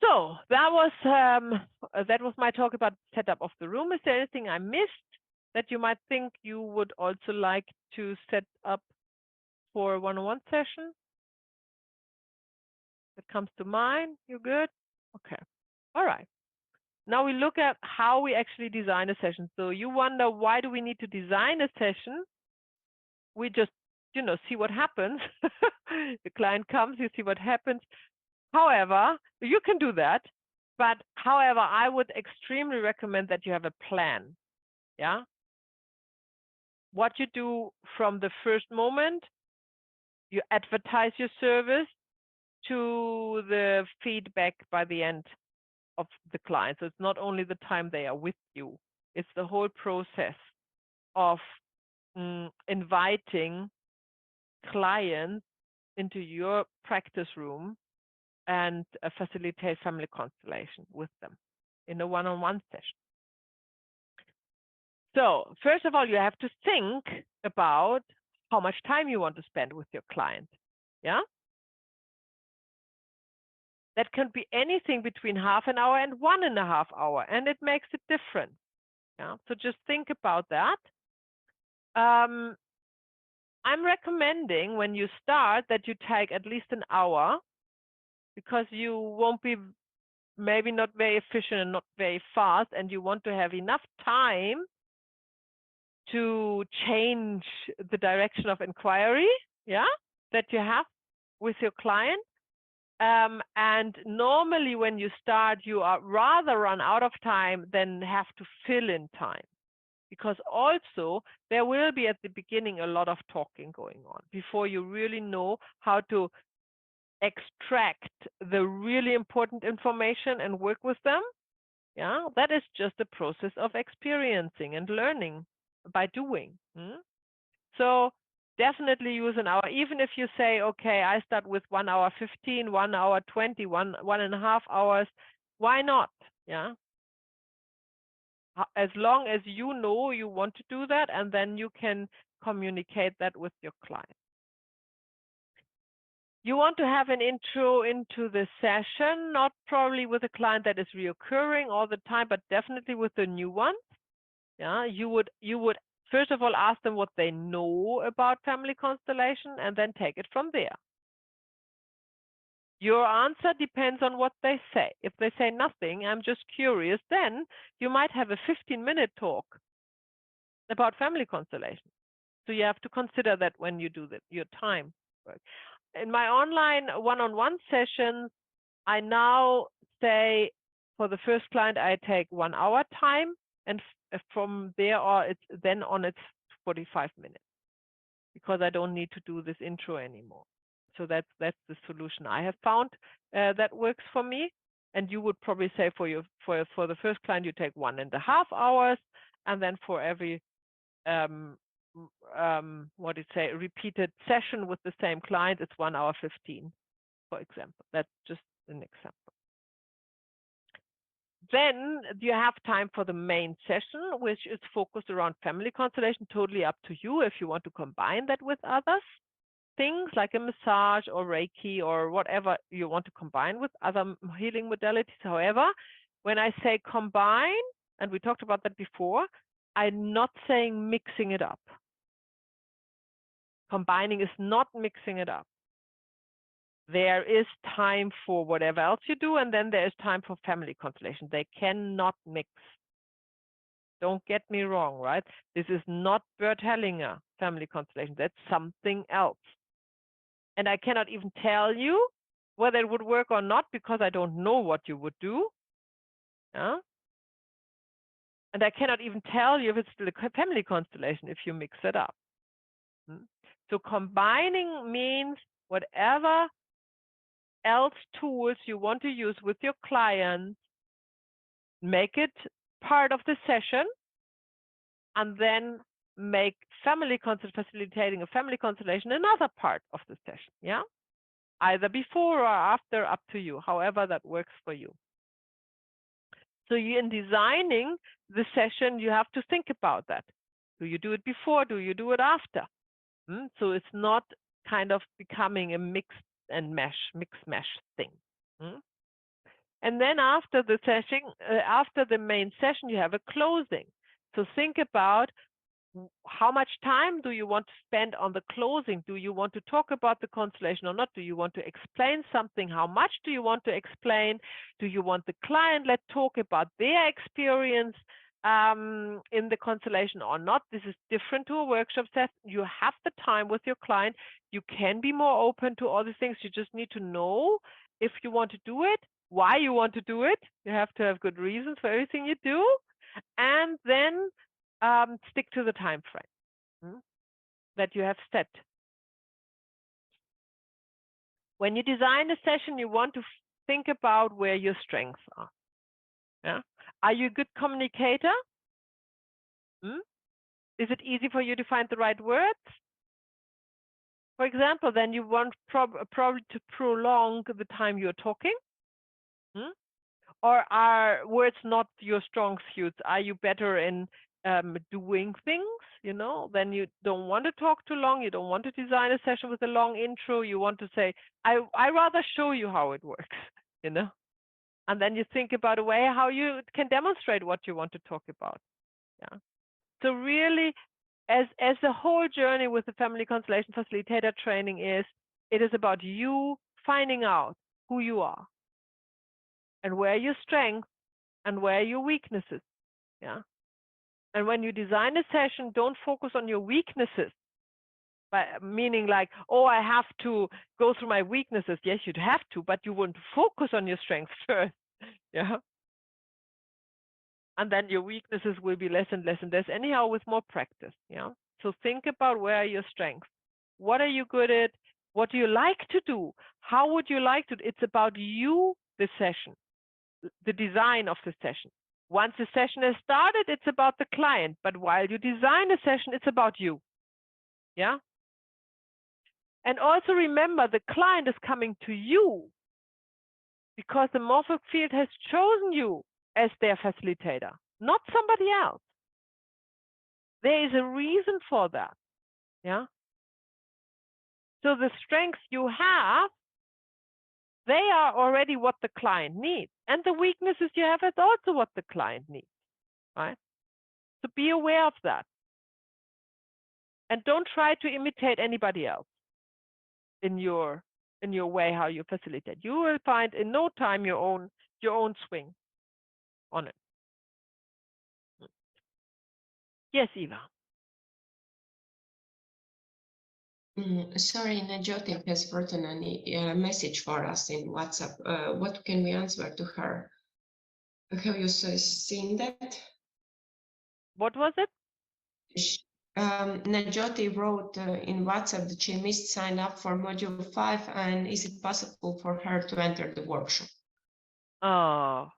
So that was my talk about setup of the room. Is there anything I missed that you might think you would also like to set up for a one-on-one session? That comes to mind? You good? Okay. All right. Now we look at how we actually design a session. So you wonder, why do we need to design a session? We just, see what happens. The client comes, you see what happens. However, you can do that. But however, I would extremely recommend that you have a plan. Yeah. What you do from the first moment, you advertise your service, to the feedback by the end of the client. So it's not only the time they are with you, it's the whole process of inviting clients into your practice room and facilitate family constellation with them in a one-on-one session. So first of all, you have to think about how much time you want to spend with your client. Yeah. That can be anything between half an hour and 1.5 hours, and it makes it different. Yeah. So just think about that. I'm recommending when you start that you take at least an hour, because you won't be maybe not very efficient and not very fast, and you want to have enough time to change the direction of inquiry, yeah, that you have with your client. And normally when you start, you are rather run out of time than have to fill in time, because also there will be at the beginning a lot of talking going on before you really know how to extract the really important information and work with them. Yeah, that is just a process of experiencing and learning by doing. So definitely use an hour, even if you say, okay, I start with 1 hour 15, 1 hour 20, 1.5 hours. Why not? Yeah. As long as you know you want to do that, and then you can communicate that with your client. You want to have an intro into the session, not probably with a client that is reoccurring all the time, but definitely with the new one. Yeah, you would first of all ask them what they know about family constellation, and then take it from there. Your answer depends on what they say. If they say nothing, I'm just curious, then you might have a 15-minute talk about family constellation. So you have to consider that when you do your time work. In my online one-on-one sessions, I now say for the first client, I take 1 hour time, and from there on, it's 45 minutes, because I don't need to do this intro anymore. So that's the solution I have found that works for me. And you would probably say for the first client, you take 1.5 hours, and then for every repeated session with the same client, it's 1 hour 15, for example. That's just an example. Then you have time for the main session, which is focused around family constellation. Totally up to you if you want to combine that with others things like a massage or Reiki or whatever you want to combine with other healing modalities. However, when I say combine, and we talked about that before, I'm not saying mixing it up. Combining is not mixing it up. There is time for whatever else you do, and then there is time for family constellation. They cannot mix. Don't get me wrong, right? This is not Bert Hellinger family constellation. That's something else. And I cannot even tell you whether it would work or not, because I don't know what you would do. Yeah? And I cannot even tell you if it's still a family constellation if you mix it up. So combining means whatever else tools you want to use with your clients, make it part of the session, and then make facilitating a family constellation another part of the session. Yeah, either before or after, up to you, however that works for you. So in designing the session, you have to think about that. Do you do it before? Do you do it after? So it's not kind of becoming a mix mesh thing. And then after the session, after the main session, you have a closing. So think about how much time do you want to spend on the closing? Do you want to talk about the constellation or not? Do you want to explain something? How much do you want to explain? Do you want the client let talk about their experience in the constellation or not? This is different to a workshop session. You have the time with your client. You can be more open to all these things. You just need to know if you want to do it, why you want to do it. You have to have good reasons for everything you do. And then stick to the time frame that you have set. When you design a session, you want to think about where your strengths are. Yeah? Are you a good communicator? Is it easy for you to find the right words? For example, then you want probably to prolong the time you're talking. Or are words not your strong suits? Are you better in doing things? Then you don't want to talk too long. You don't want to design a session with a long intro. You want to say, I rather show you how it works, And then you think about a way how you can demonstrate what you want to talk about. Yeah. So really, as the whole journey with the family constellation facilitator training it is about you finding out who you are and where your strengths and where are your weaknesses. Yeah. And when you design a session, don't focus on your weaknesses, meaning like, oh, I have to go through my weaknesses. Yes, you'd have to, but you wouldn't focus on your strengths first. Yeah. And then your weaknesses will be less and less and less anyhow with more practice. Yeah. So think about where are your strengths. What are you good at? What do you like to do? How would you like to? It's about you, the session, the design of the session. Once the session has started, it's about the client. But while you design a session, it's about you. Yeah. And also remember, the client is coming to you because the morphic field has chosen you as their facilitator, not somebody else. There is a reason for that. Yeah. So the strengths you have, they are already what the client needs. And the weaknesses you have is also what the client needs. Right? So be aware of that. And don't try to imitate anybody else in your way how you facilitate. You will find in no time your own swing on it. Yes, Eva. Sorry, Najoti has written a message for us in WhatsApp. What can we answer to her? Have you seen that? What was it? Najoti wrote in WhatsApp that she missed sign up for module 5, and is it possible for her to enter the workshop? Oh.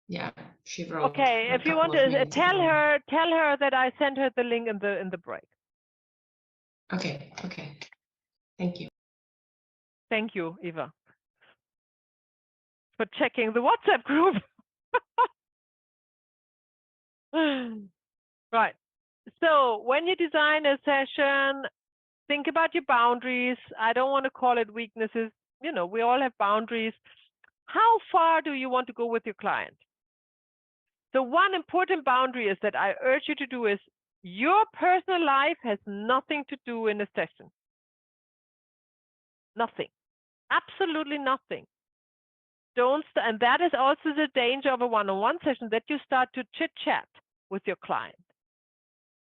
Yeah, she wrote. Okay, if you want to tell her that I sent her the link in the break. Okay. Thank you. Thank you, Eva, for checking the WhatsApp group. Right. So when you design a session, think about your boundaries. I don't want to call it weaknesses. We all have boundaries. How far do you want to go with your client? So one important boundary is that I urge you to do is your personal life has nothing to do in a session. Nothing. Absolutely nothing. And that is also the danger of a one-on-one session, that you start to chit-chat with your client.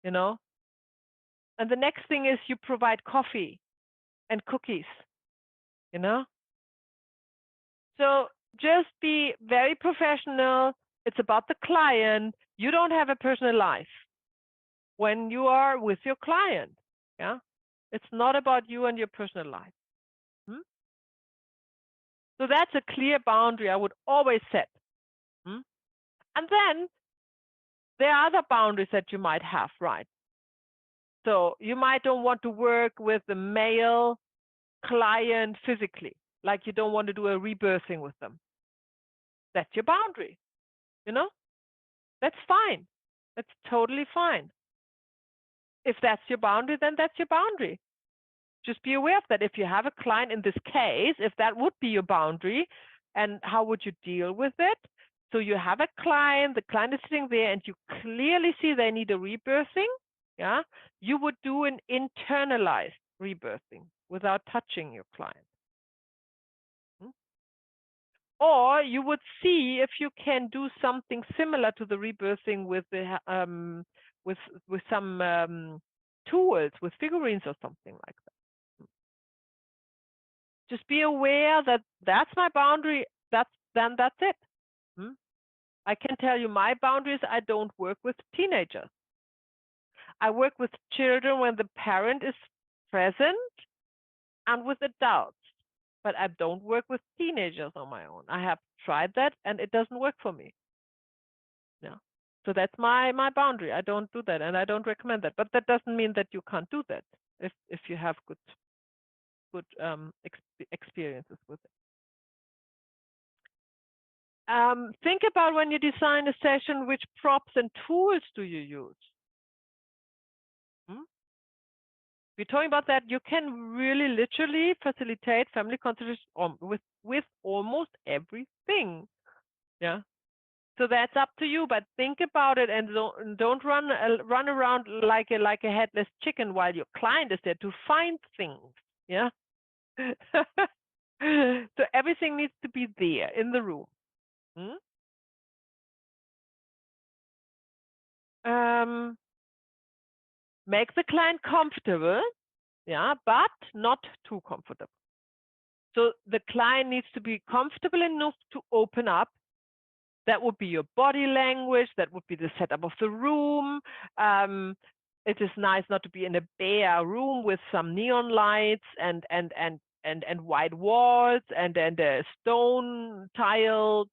And the next thing is you provide coffee and cookies. So just be very professional. It's about the client. You don't have a personal life when you are with your client. Yeah. It's not about you and your personal life. So that's a clear boundary I would always set. And then there are other boundaries that you might have, right? So you might don't want to work with the male client physically, like you don't want to do a rebirthing with them. That's your boundary. You know, that's fine. That's totally fine. If that's your boundary, then that's your boundary. Just be aware of that. If you have a client in this case, if that would be your boundary, and how would you deal with it? So you have a client, the client is sitting there, and you clearly see they need a rebirthing. Yeah, you would do an internalized rebirthing without touching your client. Or you would see if you can do something similar to the rebirthing with the with some tools, with figurines or something like that. Just be aware that that's my boundary. That's it. I can tell you my boundaries. I don't work with teenagers. I work with children when the parent is present and with adults, but I don't work with teenagers on my own. I have tried that and it doesn't work for me. Yeah. So that's my boundary. I don't do that and I don't recommend that. But that doesn't mean that you can't do that if you have good experiences with it. Think about when you design a session, which props and tools do you use? We're talking about that you can really literally facilitate family consultation with almost everything. Yeah. So that's up to you, but think about it and don't run around like a headless chicken while your client is there to find things. Yeah. So everything needs to be there in the room. Make the client comfortable, yeah, but not too comfortable. So the client needs to be comfortable enough to open up. That would be your body language. That would be the setup of the room. It is nice not to be in a bare room with some neon lights and white walls and a stone tiled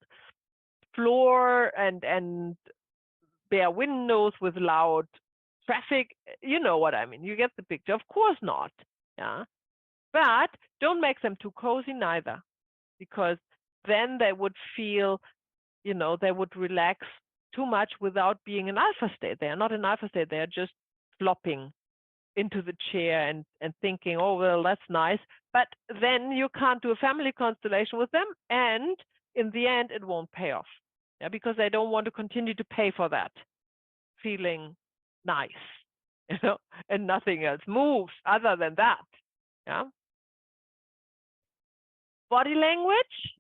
floor and bare windows with loud traffic. You know what I mean. You get the picture. Of course not. Yeah. But don't make them too cozy neither, because then they would feel, they would relax too much without being in alpha state. They are not in alpha state. They are just flopping into the chair and thinking, oh, well, that's nice. But then you can't do a family constellation with them. And in the end, it won't pay off. Yeah, because they don't want to continue to pay for that, feeling nice, and nothing else moves other than that. Yeah. Body language.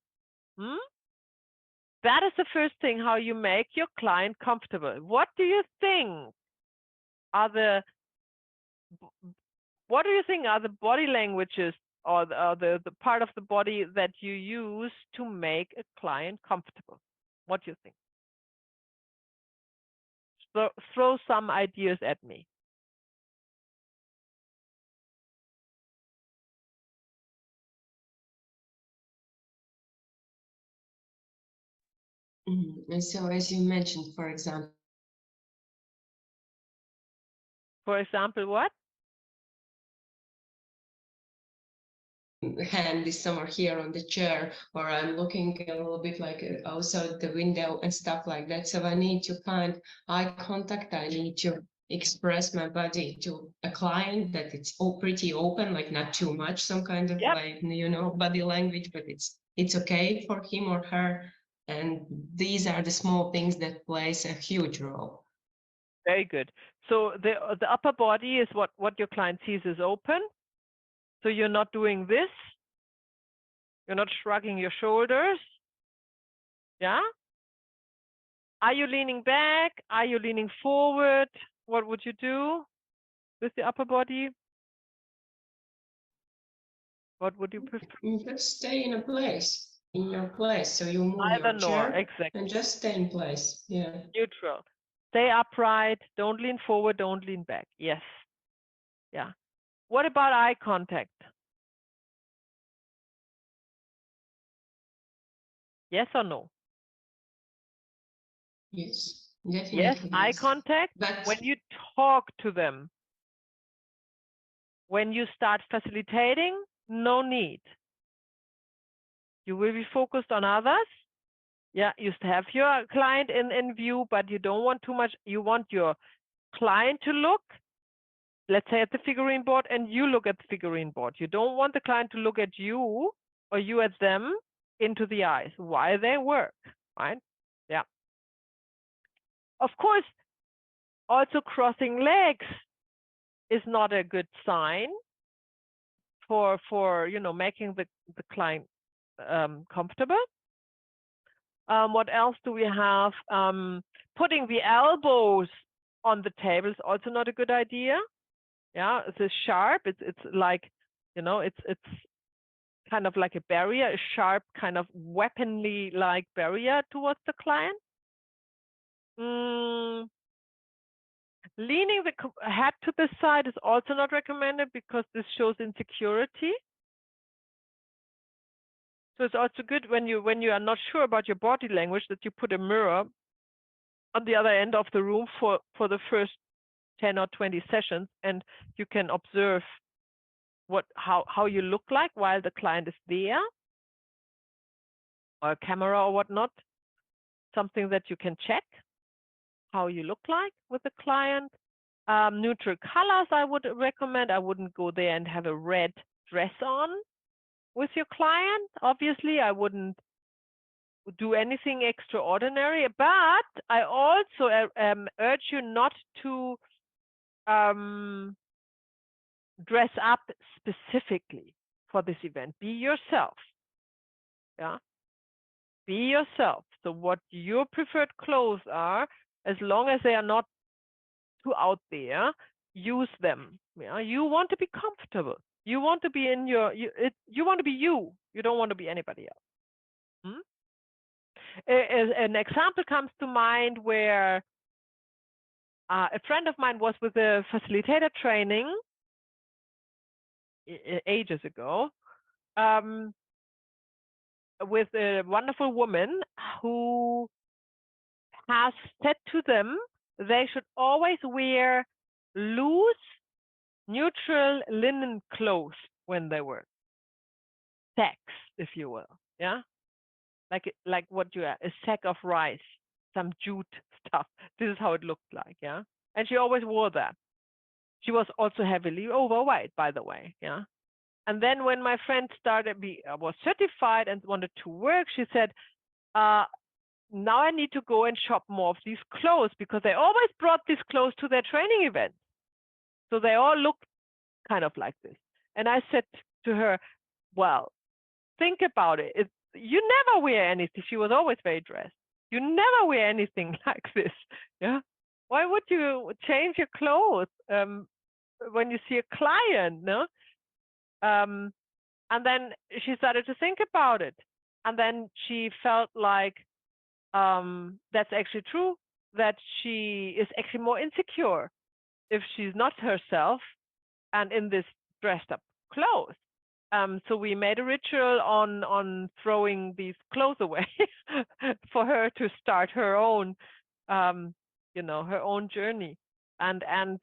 That is the first thing, how you make your client comfortable. What do you think are the body languages or the part of the body that you use to make a client comfortable? What do you think? So throw some ideas at me. And so, as you mentioned, for example, What? hand is somewhere here on the chair, or I'm looking a little bit like outside the window and stuff like that. So I need to find eye contact. I need to express my body to a client that it's all pretty open, like not too much, some kind of like, body language, but it's okay for him or her. And these are the small things that plays a huge role. Very good. So the upper body is what your client sees is open. So you're not doing this. You're not shrugging your shoulders. Yeah. Are you leaning back? Are you leaning forward? What would you do with the upper body? What would you prefer? You just stay in your place. So you move Either your nor, chair exactly. and just stay in place. Yeah. Neutral. Stay upright. Don't lean forward. Don't lean back. Yes. Yeah. What about eye contact? Yes or no? Yes, definitely. Yes, eye contact. But when you talk to them, when you start facilitating, no need. You will be focused on others. Yeah, you have your client in view, but you don't want too much. You want your client to look, let's say, at the figurine board, and you look at the figurine board. You don't want the client to look at you or you at them into the eyes while they work, right? Yeah. Of course, also crossing legs is not a good sign for making the client comfortable. What else do we have? Putting the elbows on the table is also not a good idea. Yeah, it's sharp. It's like, it's kind of like a barrier, a sharp kind of weaponly like barrier towards the client. Leaning the head to the side is also not recommended because this shows insecurity. So it's also good when you are not sure about your body language that you put a mirror on the other end of the room for the first 10 or 20 sessions, and you can observe how you look like while the client is there, or a camera or whatnot, something that you can check how you look like with the client. Neutral colors I would recommend. I wouldn't go there and have a red dress on with your client. Obviously, I wouldn't do anything extraordinary, but I also urge you not to dress up specifically for this event. Be yourself. Yeah, be yourself. So what your preferred clothes are, as long as they are not too out there, use them. Yeah, you want to be comfortable. You want to be in your. You want to be you. You don't want to be anybody else. An example comes to mind where a friend of mine was with a facilitator training ages ago, with a wonderful woman who has said to them they should always wear loose, neutral linen clothes when they work. Sacks, if you will. Yeah, like what you are, a sack of rice, some jute stuff. This is how it looked like. Yeah, and she always wore that. She was also heavily overweight, by the way. Yeah. And then when my friend was certified and wanted to work, she said, now I need to go and shop more of these clothes because they always brought these clothes to their training events. So they all look kind of like this. And I said to her, well, think about it. You never wear anything. She was always very dressed. You never wear anything like this. Yeah. Why would you change your clothes when you see a client? No. And then she started to think about it. And then she felt like that's actually true, that she is actually more insecure if she's not herself and in this dressed up clothes. So we made a ritual on throwing these clothes away for her to start her own, her own journey. And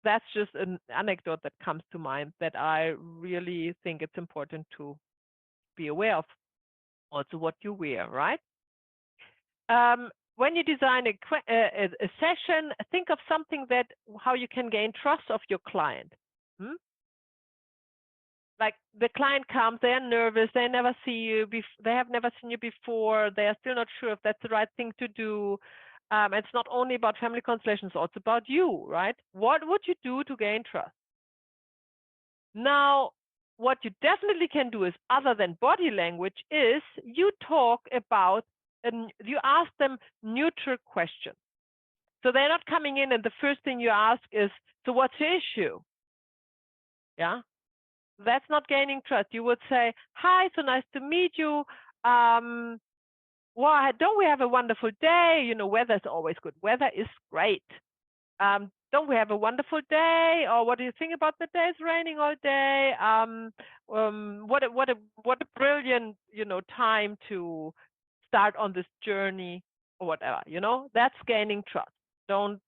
that's just an anecdote that comes to mind that I really think it's important to be aware of. Also what you wear, right? When you design a session, think of something how you can gain trust of your client. Like the client comes, they are nervous, they never see you, they have never seen you before, they are still not sure if that's the right thing to do. It's not only about family constellations, it's also about you, right? What would you do to gain trust? Now, what you definitely can do is, other than body language, is you talk about, and you ask them neutral questions. So they're not coming in and the first thing you ask is, so what's your issue? Yeah, that's not gaining trust. You would say, hi, so nice to meet you. Well, don't we have a wonderful day? Weather's always good. Weather is great. Don't we have a wonderful day? Or what do you think about the day? It's raining all day. What a brilliant, time to start on this journey or whatever. That's gaining trust. Don't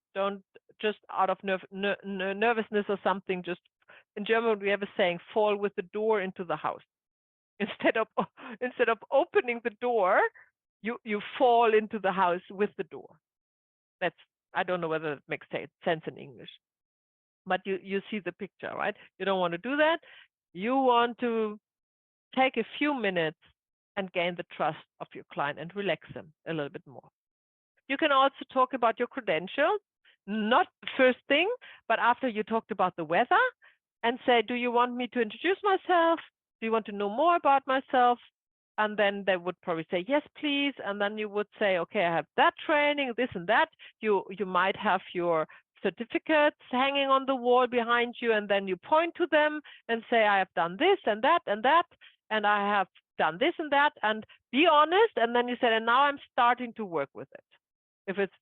just out of nervousness or something. Just in German we have a saying: fall with the door into the house. Instead of opening the door you fall into the house with the door. That's, I don't know whether it makes sense in English, but you see the picture, right? You don't want to do that. You want to take a few minutes and gain the trust of your client and relax them a little bit more. You can also talk about your credentials, not the first thing, but after you talked about the weather, and say, do you want me to introduce myself? Do you want to know more about myself? And then they would probably say, yes, please. And then you would say, okay, I have that training, this and that. You might have your certificates hanging on the wall behind you, and then you point to them and say, I have done this and that and that, and I have done this and that, and be honest. And then you said, and now I'm starting to work with it. If it's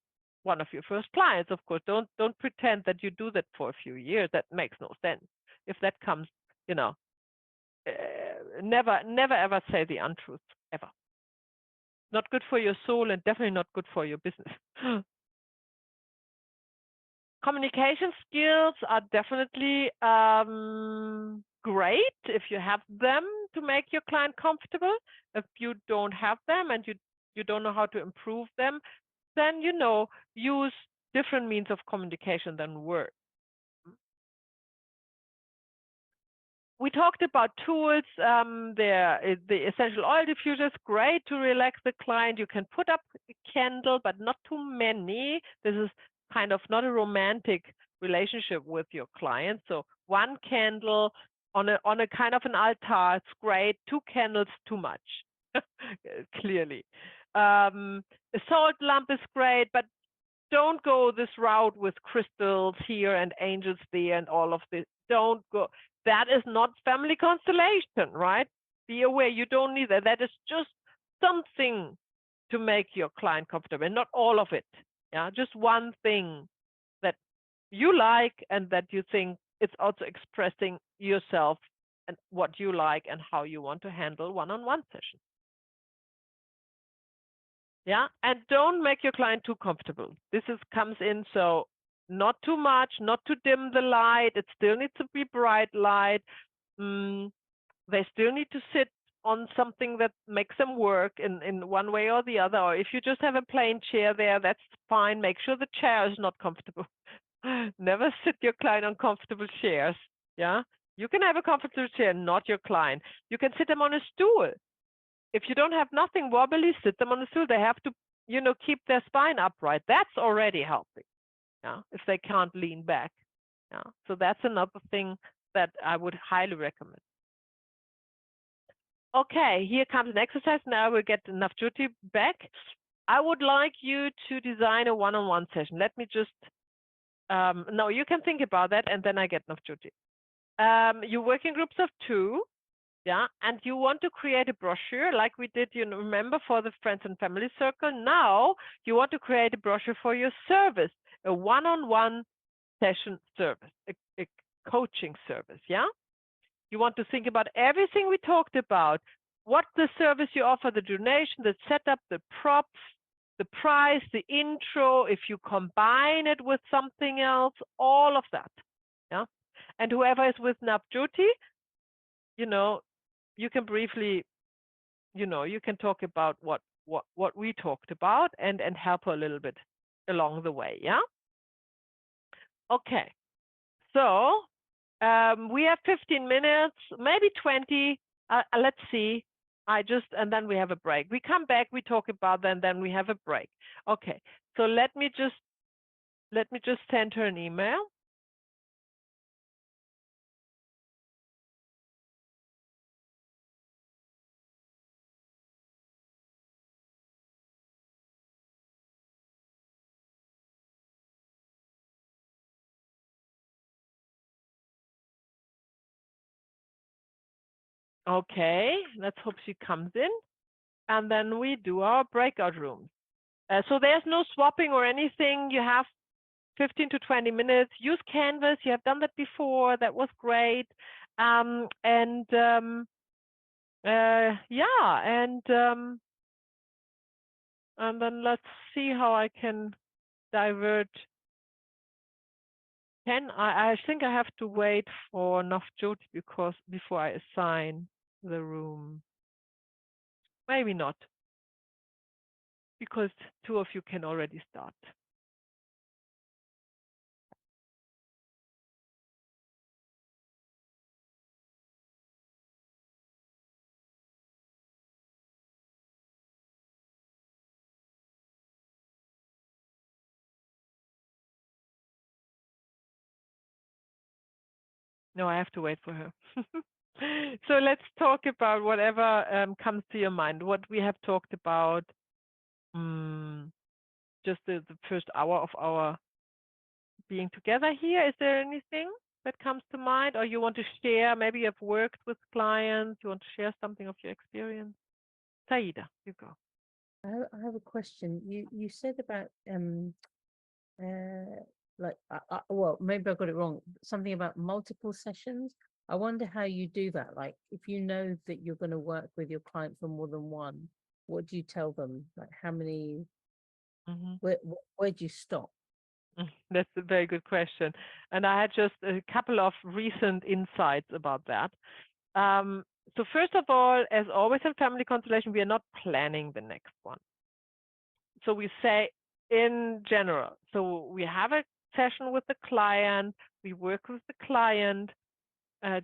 one of your first clients, of course, don't pretend that you do that for a few years. That makes no sense. If that comes, you know, never ever say the untruth, ever. Not good for your soul and definitely not good for your business. Communication skills are definitely great if you have them to make your client comfortable. If you don't have them and you don't know how to improve them, then, you know, use different means of communication than words. We talked about tools. The essential oil diffuser is great to relax the client. You can put up a candle, but not too many. This is kind of not a romantic relationship with your client. So one candle on a kind of an altar, it's great. 2 candles, too much, clearly. A salt lamp is great, but don't go this route with crystals here and angels there and all of this. Don't go. That is not family constellation, right? Be aware, you don't need that. That is just something to make your client comfortable, and not all of it. Yeah, just one thing that you like and that you think it's also expressing yourself and what you like and how you want to handle one-on-one sessions. Yeah, and don't make your client too comfortable. This comes in, so not too much, not to dim the light. It still needs to be bright light. They still need to sit on something that makes them work in one way or the other. Or if you just have a plain chair there, that's fine. Make sure the chair is not comfortable. Never sit your client on comfortable chairs. Yeah, you can have a comfortable chair, not your client. You can sit them on a stool. If you don't have nothing wobbly, sit them on the stool. They have to, you know, keep their spine upright. That's already helping. Yeah, if they can't lean back. Yeah, so that's another thing that I would highly recommend. Okay, here comes an exercise. Now we'll get Navjyoti back. I would like you to design a one-on-one session. Let me just, no, you can think about that, and then I get Navjyoti. You work in groups of 2. Yeah, and you want to create a brochure like we did, you know, remember, for the friends and family circle. Now you want to create a brochure for your service, a one-on-one session service, a coaching service. Yeah, you want to think about everything we talked about, what the service you offer, the donation, the setup, the props, the price, the intro, if you combine it with something else, all of that. Yeah, and whoever is with Navjyoti, you know, you can briefly, you know, you can talk about what we talked about and help her a little bit along the way. Yeah. Okay. So we have 15 minutes, maybe 20. Let's see. And then we have a break. We come back, we talk about that, and then we have a break. Okay. So let me just send her an email. Okay, let's hope she comes in, and then we do our breakout rooms. So there's no swapping or anything. You have 15 to 20 minutes. Use Canvas. You have done that before. That was great. Yeah, and then let's see how I can divert. I think I have to wait for Navjyoti before I assign the room. Maybe not. because 2 of you can already start. No, I have to wait for her. So let's talk about whatever comes to your mind. What we have talked about, just the first hour of our being together here. Is there anything that comes to mind, or you want to share? Maybe you've worked with clients. You want to share something of your experience? Saida, you go. I have a question. You said about like well, maybe I got it wrong. Something about multiple sessions. I wonder how you do that. Like, if you know that you're going to work with your client for more than one, what do you tell them? Like, how many? Where do you stop? That's a very good question, and I had just a couple of recent insights about that. So first of all, as always in family constellation, we are not planning the next one. So we say in general. So we have a session with the client. We work with the client.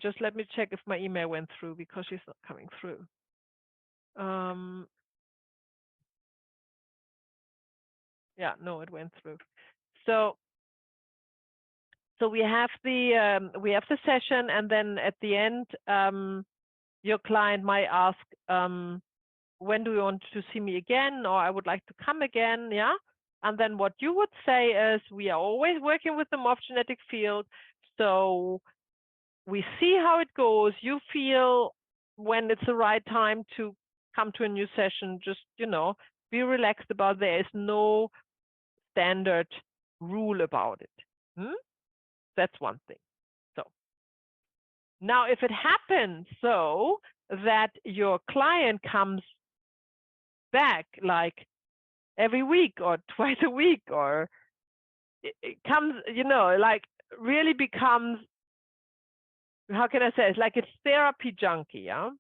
Just let me check if my email went through, because she's not coming through. Yeah, no, it went through. So we have the session, and then at the end, your client might ask, when do you want to see me again, or I would like to come again, yeah? And then what you would say is, we are always working with the morphogenetic field, so we see how it goes. You feel when it's the right time to come to a new session, just, be relaxed about it. There is no standard rule about it. That's one thing. So now if it happens so that your client comes back like every week or twice a week, or it comes, like really becomes, how can I say, it's like it's therapy junkie, yeah?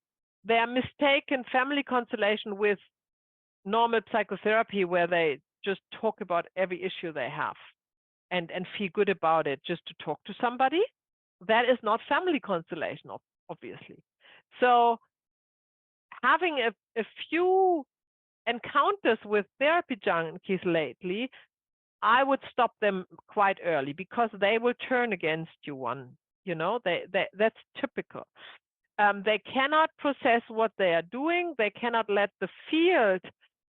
They are mistaken family constellation with normal psychotherapy, where they just talk about every issue they have and feel good about it just to talk to somebody. That is not family constellation, obviously. So having a few encounters with therapy junkies lately, I would stop them quite early, because they will turn against you that's typical. They cannot process what they are doing. They cannot let the field,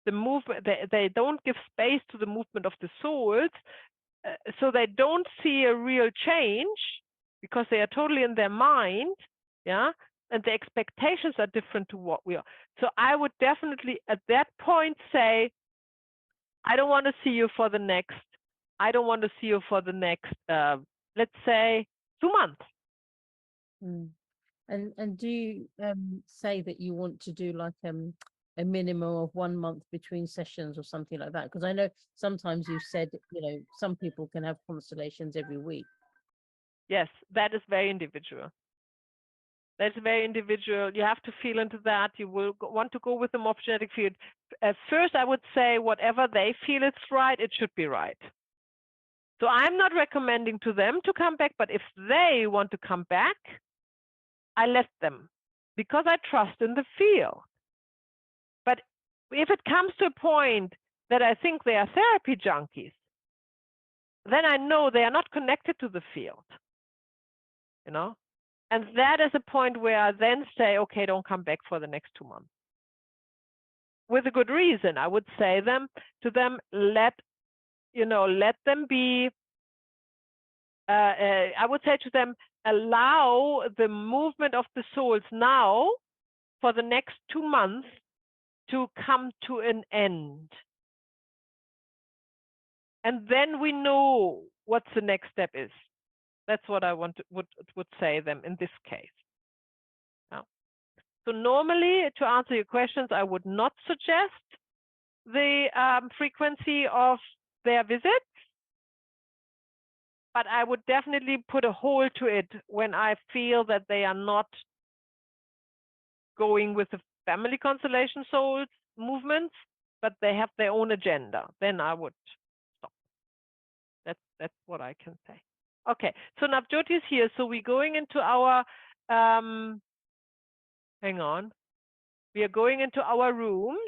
the movement, they don't give space to the movement of the souls. So they don't see a real change, because they are totally in their mind, yeah, and the expectations are different to what we are. So I would definitely at that point say, I don't want to see you for the next, let's say 2 months. And do you say that you want to do like a minimum of 1 month between sessions or something like that? Because I know sometimes you said, some people can have constellations every week. Yes, that is very individual. That's very individual. You have to feel into that. You will want to go with the morphogenetic field. At first, I would say whatever they feel it's right, it should be right. So I'm not recommending to them to come back, but if they want to come back, I let them, because I trust in the field. But if it comes to a point that I think they are therapy junkies, then I know they are not connected to the field, And that is a point where I then say, okay, don't come back for the next 2 months. With a good reason, I would say to them, let them be, I would say to them, allow the movement of the souls now for the next 2 months to come to an end. And then we know what the next step is. That's what I would say them in this case. Yeah. So normally, to answer your questions, I would not suggest the frequency of their visits, but I would definitely put a hold to it when I feel that they are not going with the family constellation souls movements, but they have their own agenda, then I would stop. That's what I can say. Okay, so Navjoti is here. So we're going into our, hang on. We are going into our rooms.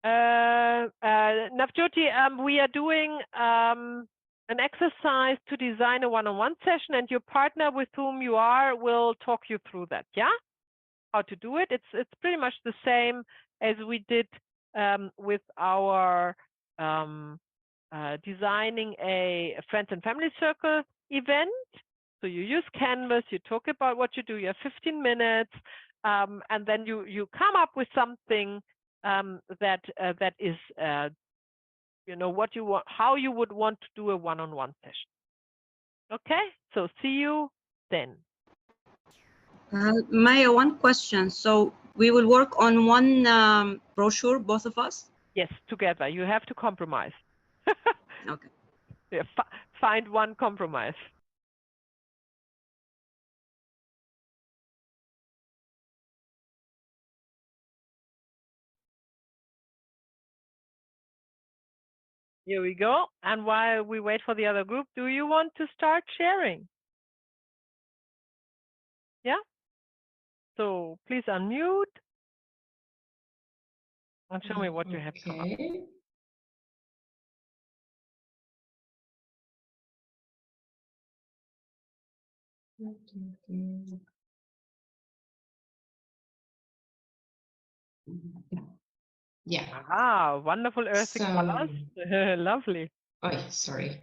Navjoti, we are doing an exercise to design a one-on-one session, and your partner with whom you are will talk you through that, yeah? How to do it. It's pretty much the same as we did with our designing a friends and family circle event. So you use Canvas, you talk about what you do, you have 15 minutes, and then you come up with something that is, you know, what you want, how you would want to do a one-on-one session. Okay, so see you then. Maya, one question. So we will work on one brochure, both of us? Yes, together. You have to compromise. Okay. Yeah, find one compromise. Here we go. And while we wait for the other group, do you want to start sharing? Yeah? So please unmute and show me what you have come up. Yeah. Ah, wonderful earthy colors. Lovely. Oh, sorry.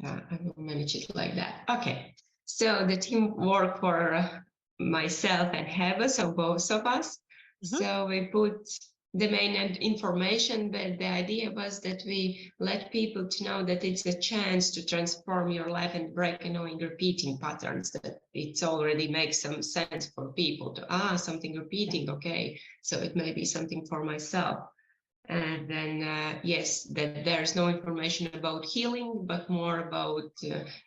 I will manage it like that. Okay. So the team work for myself and Heba, so both of us. So we put the main information, but the idea was that we let people to know that it's a chance to transform your life and break annoying repeating patterns, that it already makes some sense for people to, something repeating, okay, so it may be something for myself. And then, yes, that there's no information about healing, but more about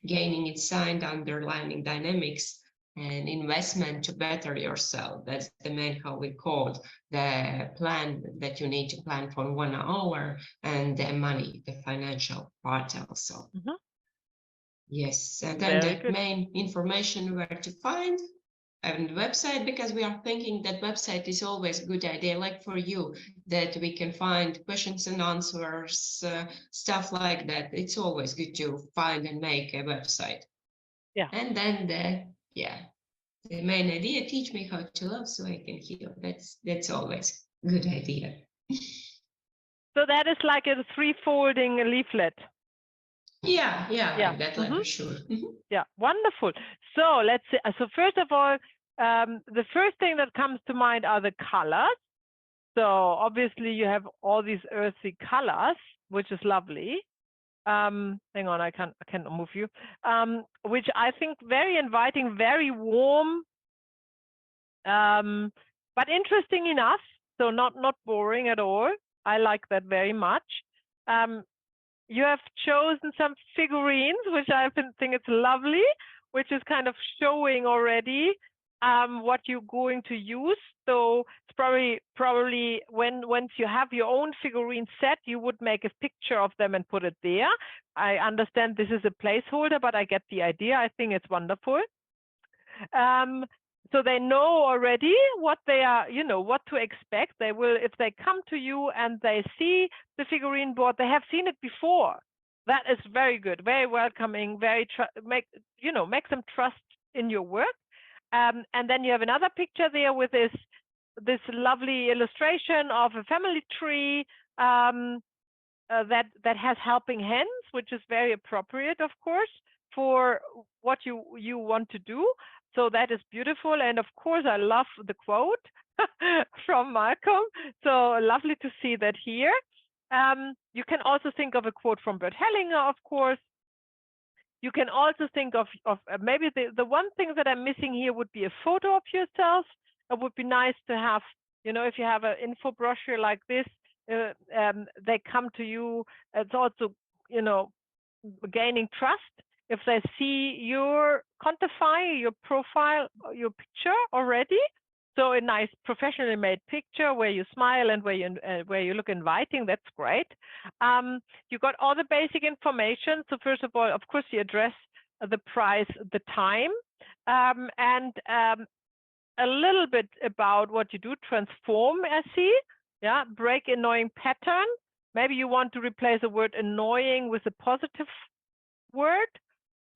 gaining insight, underlining dynamics, and investment to better yourself. That's the main, how we called the plan that you need to plan for 1 hour, and the money, the financial part also. Yes, and then the main information where to find and website, because we are thinking that website is always a good idea, like for you, that we can find questions and answers, stuff like that. It's always good to find and make a website. Yeah. And then the main idea, teach me how to love so I can heal. That's always a good idea. So that is like a 3-folding leaflet. Yeah, like that, like for sure. Yeah, wonderful. So let's see. So first of all, the first thing that comes to mind are the colors. So obviously you have all these earthy colors, which is lovely. Hang on, I can't move you. Which I think very inviting, very warm, but interesting enough. So not boring at all. I like that very much. You have chosen some figurines, which I think it's lovely, which is kind of showing already what you're going to use. So it's probably once you have your own figurine set, you would make a picture of them and put it there. I understand this is a placeholder, but I get the idea. I think it's wonderful. So they know already what they are, you know, what to expect. They will, if they come to you and they see the figurine board, they have seen it before. That is very good, very welcoming, very make them trust in your work. And then you have another picture there with this lovely illustration of a family tree that has helping hands, which is very appropriate, of course, for what you want to do. So that is beautiful. And of course, I love the quote from Malcolm. So lovely to see that here. You can also think of a quote from Bert Hellinger, of course. You can also think of maybe the one thing that I'm missing here would be a photo of yourself. It would be nice to have, you know, if you have an info brochure like this, they come to you. It's also, you know, gaining trust. If they see your quantify, your profile, your picture already, So a nice professionally made picture where you smile and where you look inviting. That's great. You got all the basic information. So first of all, of course, the address, the price, the time, and a little bit about what you do. Transform SE, yeah, break annoying pattern. Maybe you want to replace the word annoying with a positive word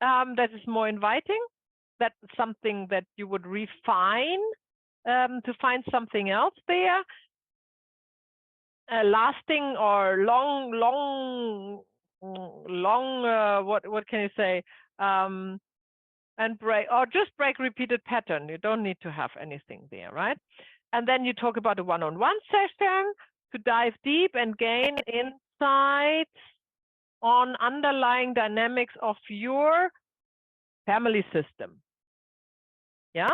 that is more inviting. That's something that you would refine to find something else there. Lasting or long, what can you say? And break, or just break repeated pattern. You don't need to have anything there, right? And then you talk about a one-on-one session to dive deep and gain insights on underlying dynamics of your family system. Yeah?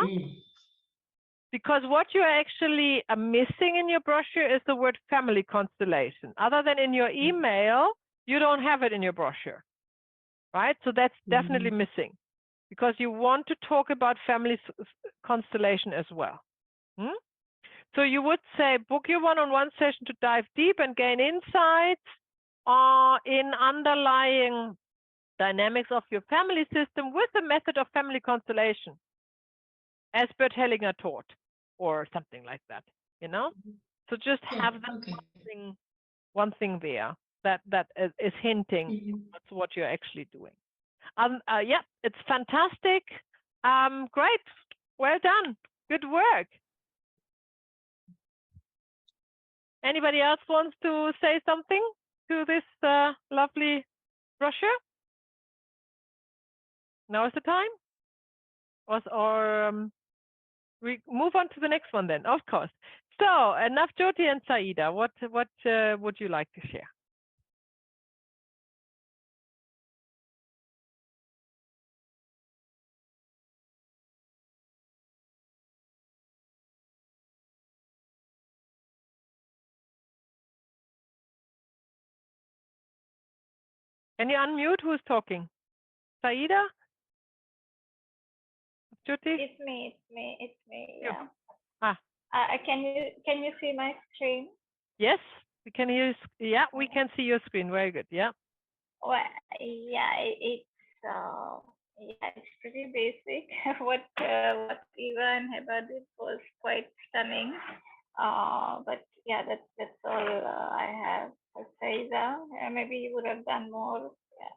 Because what you're actually missing in your brochure is the word family constellation. Other than in your email, you don't have it in your brochure, right? So that's definitely missing, because you want to talk about family constellation as well. So you would say, book your one-on-one session to dive deep and gain insights in underlying dynamics of your family system with the method of family constellation, as Bert Hellinger taught, or something like that, you know? So just have that one thing there that is hinting that's what you're actually doing. Yeah, it's fantastic. Great, well done, good work. Anybody else wants to say something to this lovely brochure? Now is the time? Or we move on to the next one then, of course. So, Navjoti and Saida, what would you like to share? Can you unmute? Who's talking? Saida? Jyoti? It's me. Yeah. Yeah. Can you see my screen? Yes, we can hear. Yeah, we can see your screen. Very good. Yeah. Well, yeah, it's pretty basic. what Eva and Heba did was quite stunning. But yeah, that's all I have for Saida. Maybe you would have done more. Yeah.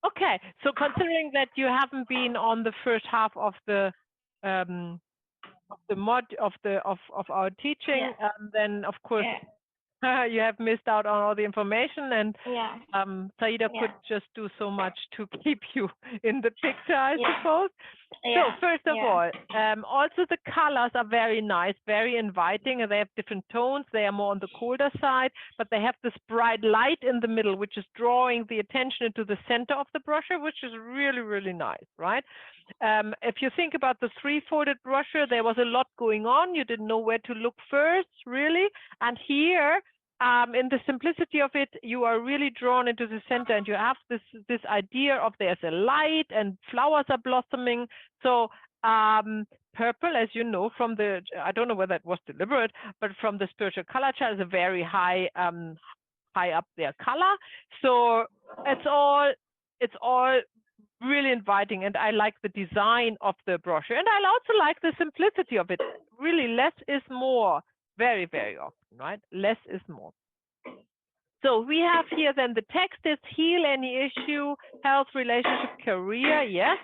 Okay, so considering that you haven't been on the first half of the mod of our teaching, then of course you have missed out on all the information, and Saida could just do so much to keep you in the picture, I suppose. So first of all, also the colors are very nice, very inviting, and they have different tones. They are more on the colder side, but they have this bright light in the middle, which is drawing the attention into the center of the brochure, which is really, really nice, right? If you think about the three-folded brochure, there was a lot going on. You didn't know where to look first, really. And here, in the simplicity of it, you are really drawn into the center, and you have this idea of there's a light and flowers are blossoming. So purple, as you know, from the, I don't know whether it was deliberate, but from the spiritual color chart, is a very high up there color. So it's all really inviting, and I like the design of the brochure, and I also like the simplicity of it. Really, less is more, very, very often, right? Less is more. So we have here then the text is heal any issue, health, relationship, career. Yes.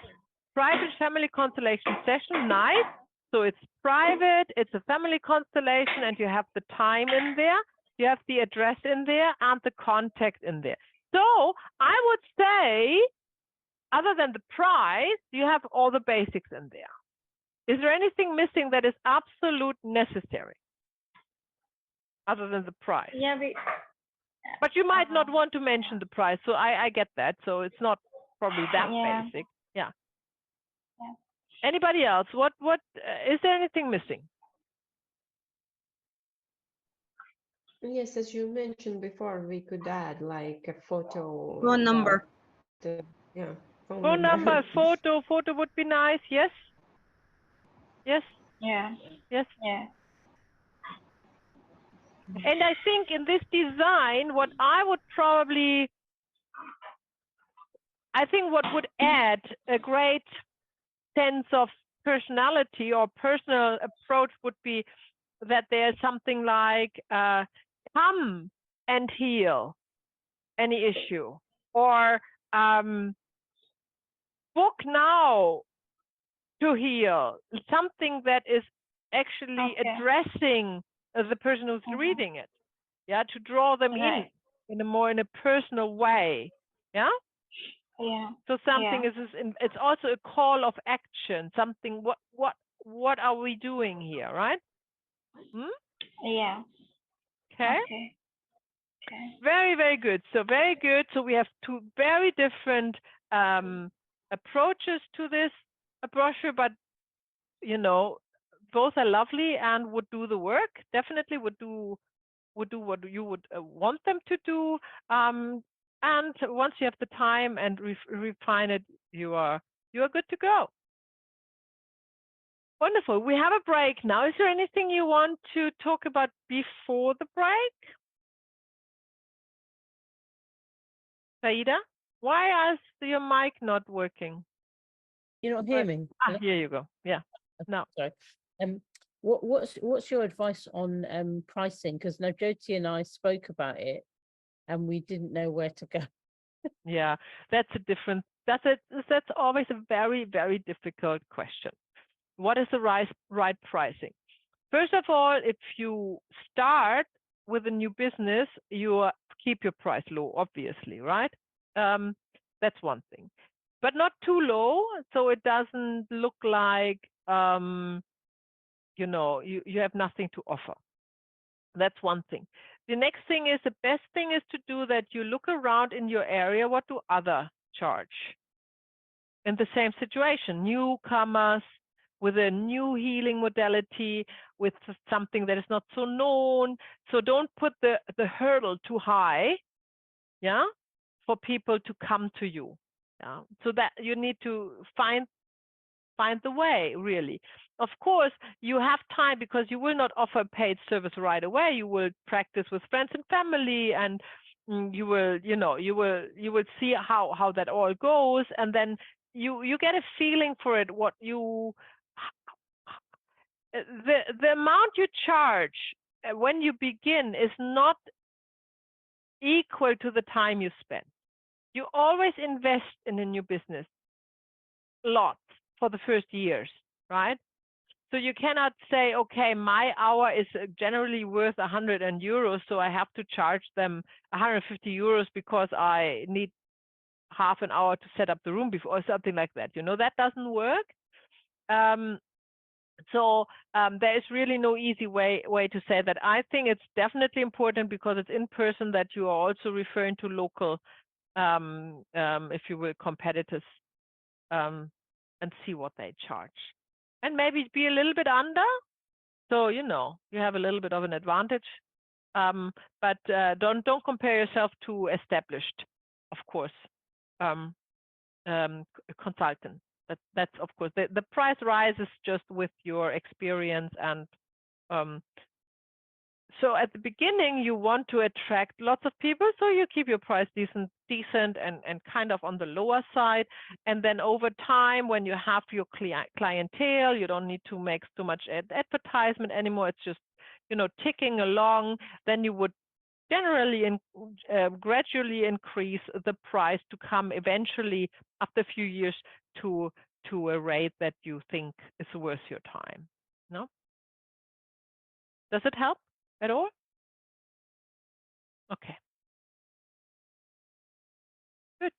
Private family constellation session. Nice. So it's private, it's a family constellation, and you have the time in there, you have the address in there, and the contact in there. So I would say, other than the price, you have all the basics in there. Is there anything missing that is absolute necessary, other than the price? Yeah, but you might not want to mention the price, so I get that. So it's not probably that basic. Yeah. Anybody else? What is there anything missing? Yes, as you mentioned before, we could add like a photo. Phone number. Yeah. Phone number, photo would be nice. Yes. Yes. Yeah. Yes. Yeah. And I think in this design, what I would probably, I think what would add a great sense of personality or personal approach would be that there's something like come and heal any issue, or book now to heal, something that is actually Okay. addressing the person who's Mhm. reading it, yeah, to draw them Right. in a more in a personal way, yeah. Yeah. So something Yeah. it's also a call of action, something, what are we doing here, right? Yeah. Okay. Okay. Okay. Very, very good. So very good. So we have two very different approaches to this brochure, but you know, both are lovely and would do the work. Definitely would do what you would want them to do. And once you have the time and refine it, you are good to go. Wonderful. We have a break now. Is there anything you want to talk about before the break? Saida, why is your mic not working? You don't hear me? Hello? Here you go. Yeah. No. Sorry. What's your advice on pricing? Because Jyoti and I spoke about it, and we didn't know where to go. Yeah, that's always a very, very difficult question. What is the right pricing? First of all, if you start with a new business, you keep your price low, obviously, right? That's one thing, but not too low, so it doesn't look like you have nothing to offer. That's one thing. The next thing is, the best thing is to do that you look around in your area. What do others charge in the same situation? Newcomers with a new healing modality, with something that is not so known. So don't put the hurdle too high, yeah, for people to come to you. Yeah, so that you need to find the way, really. Of course, you have time, because you will not offer paid service right away. You will practice with friends and family, and you will see how that all goes, and then you get a feeling for it. The amount you charge when you begin is not equal to the time you spend. You always invest in a new business lots for the first years, right? So you cannot say, okay, my hour is generally worth 100 euros, so I have to charge them 150 euros because I need half an hour to set up the room before, or something like that. That doesn't work. So there is really no easy way to say that. I think it's definitely important, because it's in person, that you are also referring to local, if you will, competitors, and see what they charge, and maybe be a little bit under, so you have a little bit of an advantage. But don't compare yourself to established, of course, consultant. That's of course the price rises just with your experience, and so at the beginning you want to attract lots of people, so you keep your price decent and kind of on the lower side, and then over time, when you have your clientele, you don't need to make so much advertisement anymore. It's just ticking along. Then you would generally gradually increase the price to come eventually, after a few years, to a rate that you think is worth your time. No? Does it help at all? Okay. Good.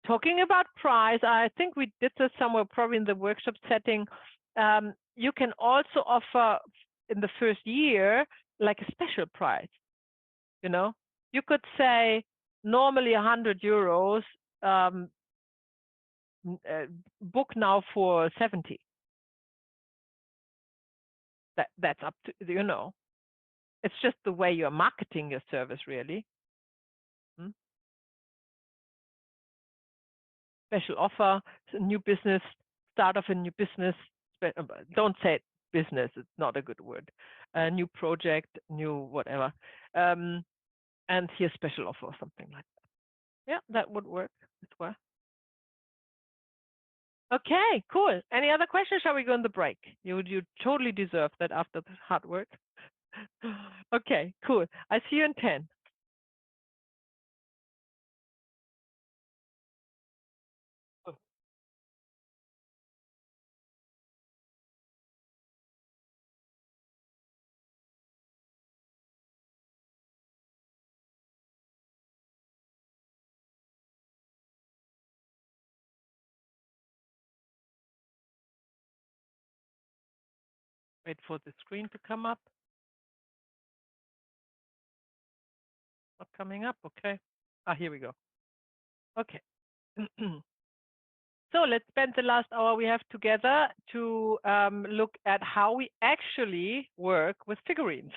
Talking about price, I think we did this somewhere, probably in the workshop setting. You can also offer in the first year like a special price. You could say normally 100 euros, book now for 70. That's up to It's just the way you're marketing your service, really. Special offer, new business, start of a new business, don't say business, it's not a good word. A new project, new whatever. And here's special offer or something like that. Yeah, that would work as well. Okay, cool. Any other questions? Shall we go on the break? You totally deserve that after the hard work. Okay, cool. I see you in 10. Wait for the screen to come up. Not coming up, okay. Here we go. Okay. So let's spend the last hour we have together to look at how we actually work with figurines.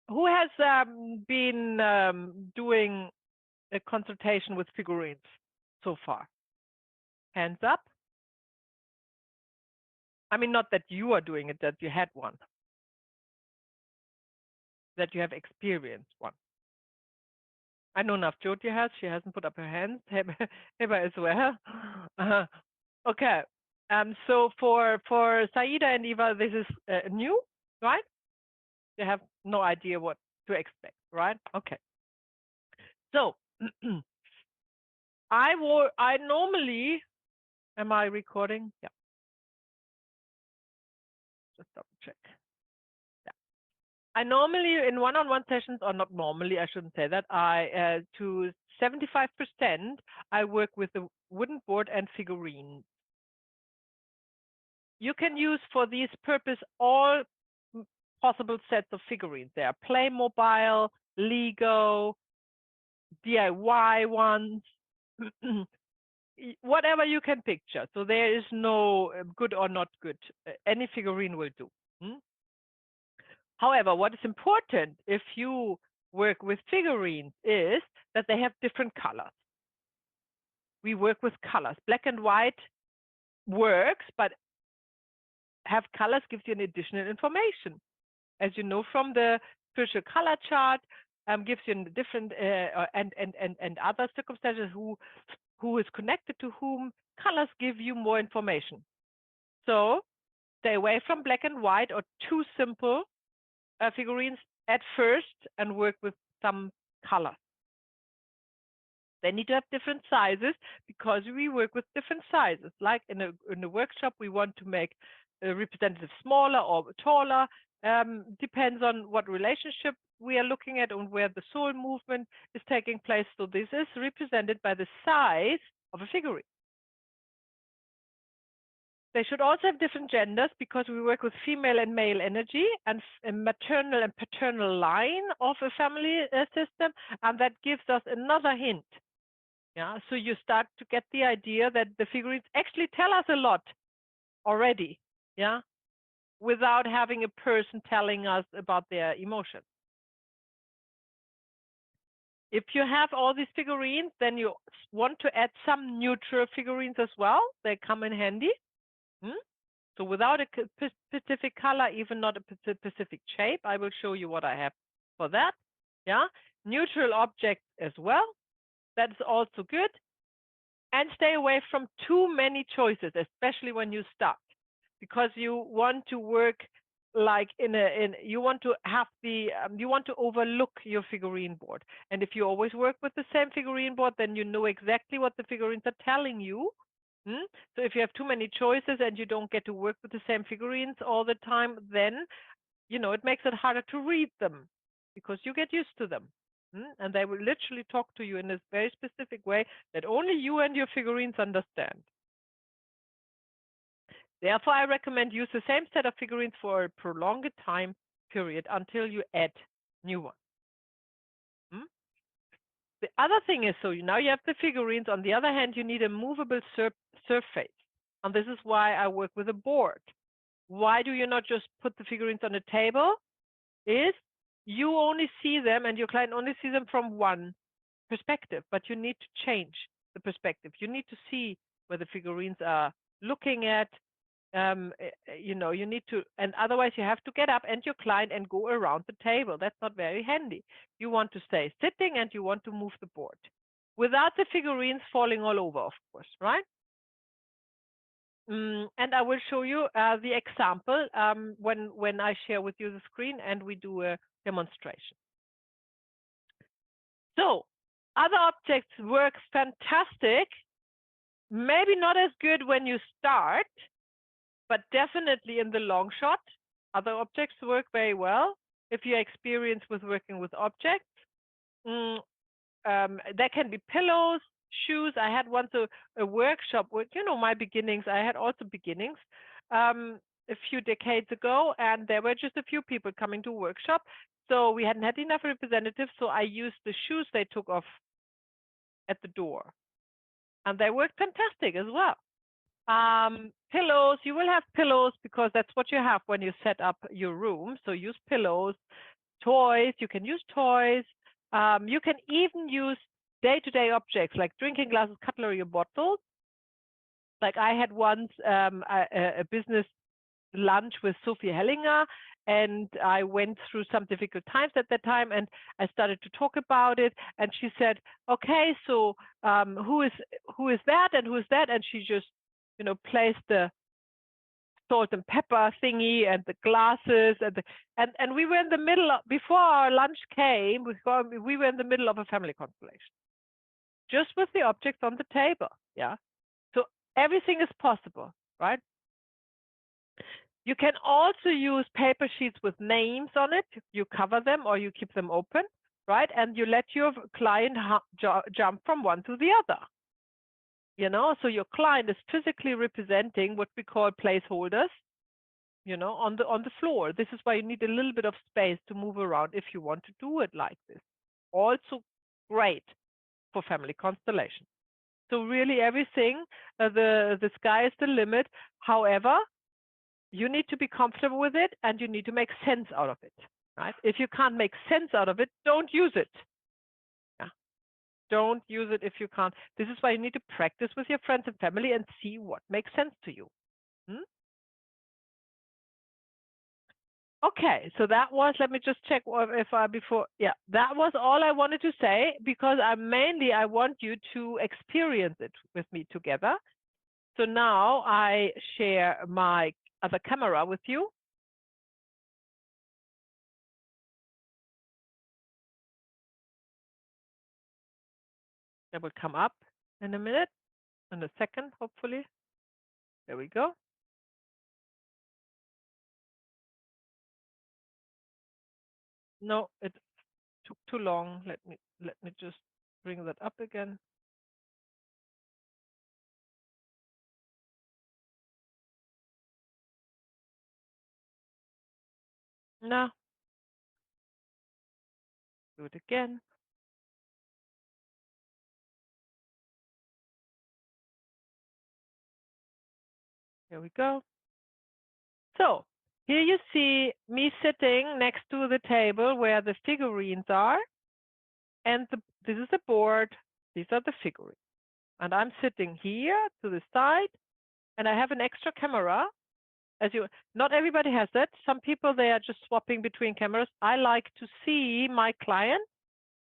Who has been doing a consultation with figurines so far? Hands up. I mean, not that you are doing it, that you had one, that you have experienced one. I know Navjoti has. She hasn't put up her hands. Heba as well. Okay. So for Saida and Eva, this is new, right? They have no idea what to expect, right? Okay. So I normally, am I recording? Yeah. Just double check. Yeah. I normally in one-on-one sessions, or not normally, I shouldn't say that. I to 75%, I work with the wooden board and figurine. You can use for this purpose all possible sets of figurines. There are Playmobil, Lego, DIY ones, whatever you can picture. So there is no good or not good. Any figurine will do. However, what is important if you work with figurines is that they have different colors. We work with colors. Black and white works, but have colors gives you an additional information. As you know from the spiritual color chart, gives you different and other circumstances who is connected to whom. Colors give you more information. So stay away from black and white or too simple figurines at first and work with some colors. They need to have different sizes because we work with different sizes. Like in a workshop, we want to make a representative smaller or taller. Depends on what relationship we are looking at and where the soul movement is taking place. So this is represented by the size of a figurine. They should also have different genders because we work with female and male energy and a maternal and paternal line of a family system. And that gives us another hint. Yeah, so you start to get the idea that the figurines actually tell us a lot already. Yeah, without having a person telling us about their emotions. If you have all these figurines, then you want to add some neutral figurines as well. They come in handy. So without a specific color, even not a specific shape, I will show you what I have for that. Yeah, neutral objects as well. That's also good. And stay away from too many choices, especially when you start, because you want to work like you want to have the you want to overlook your figurine board. And if you always work with the same figurine board, then you know exactly what the figurines are telling you. So if you have too many choices and you don't get to work with the same figurines all the time, then it makes it harder to read them because you get used to them. And they will literally talk to you in this very specific way that only you and your figurines understand. Therefore, I recommend use the same set of figurines for a prolonged time period until you add new ones. The other thing is, so now you have the figurines. On the other hand, you need a movable surface. And this is why I work with a board. Why do you not just put the figurines on a table? Is you only see them and your client only sees them from one perspective, but you need to change the perspective. You need to see where the figurines are looking at, you know, you need to, and otherwise you have to get up and your client and go around the table. That's not very handy. You want to stay sitting and you want to move the board without the figurines falling all over, of course, right? And I will show you the example when I share with you the screen and we do a demonstration. So other objects work fantastic. Maybe not as good when you start, but definitely in the long shot, other objects work very well. If you're experienced with working with objects, there can be pillows, shoes. I had once a workshop with, you know, my beginnings. I had also beginnings a few decades ago, and there were just a few people coming to workshop. So we hadn't had enough representatives, so I used the shoes they took off at the door. And they worked fantastic as well. Pillows, you will have pillows because that's what you have when you set up your room. So use pillows. Toys, you can use toys. You can even use day-to-day objects like drinking glasses, cutlery, or bottles. Like I had once a business lunch with Sophie Hellinger, and I went through some difficult times at that time, and I started to talk about it. And she said, "Okay, so who is that, and who is that?" And she just, you know, placed the salt and pepper thingy and the glasses and we were in the middle of, before our lunch came, we were in the middle of a family constellation, just with the objects on the table. Yeah, so everything is possible, right? You can also use paper sheets with names on it. You cover them or you keep them open, right? And you let your client jump from one to the other. You know, so your client is physically representing what we call placeholders, you know, on the floor. This is why you need a little bit of space to move around if you want to do it like this. Also great for family constellation. So really everything, the sky is the limit. However, you need to be comfortable with it and you need to make sense out of it, right? If you can't make sense out of it, don't use it. Yeah. Don't use it if you can't. This is why you need to practice with your friends and family and see what makes sense to you. Okay, so that was, let me just check if before, yeah, that was all I wanted to say, because I want you to experience it with me together. So now I share my other camera with you. That will come up in a minute, in a second, hopefully. There we go. No, it took too long. Let me just bring that up again. No. Do it again. Here we go. So here you see me sitting next to the table where the figurines are. And this is the board. These are the figurines. And I'm sitting here to the side. And I have an extra camera. Not everybody has that. Some people, they are just swapping between cameras. I like to see my client.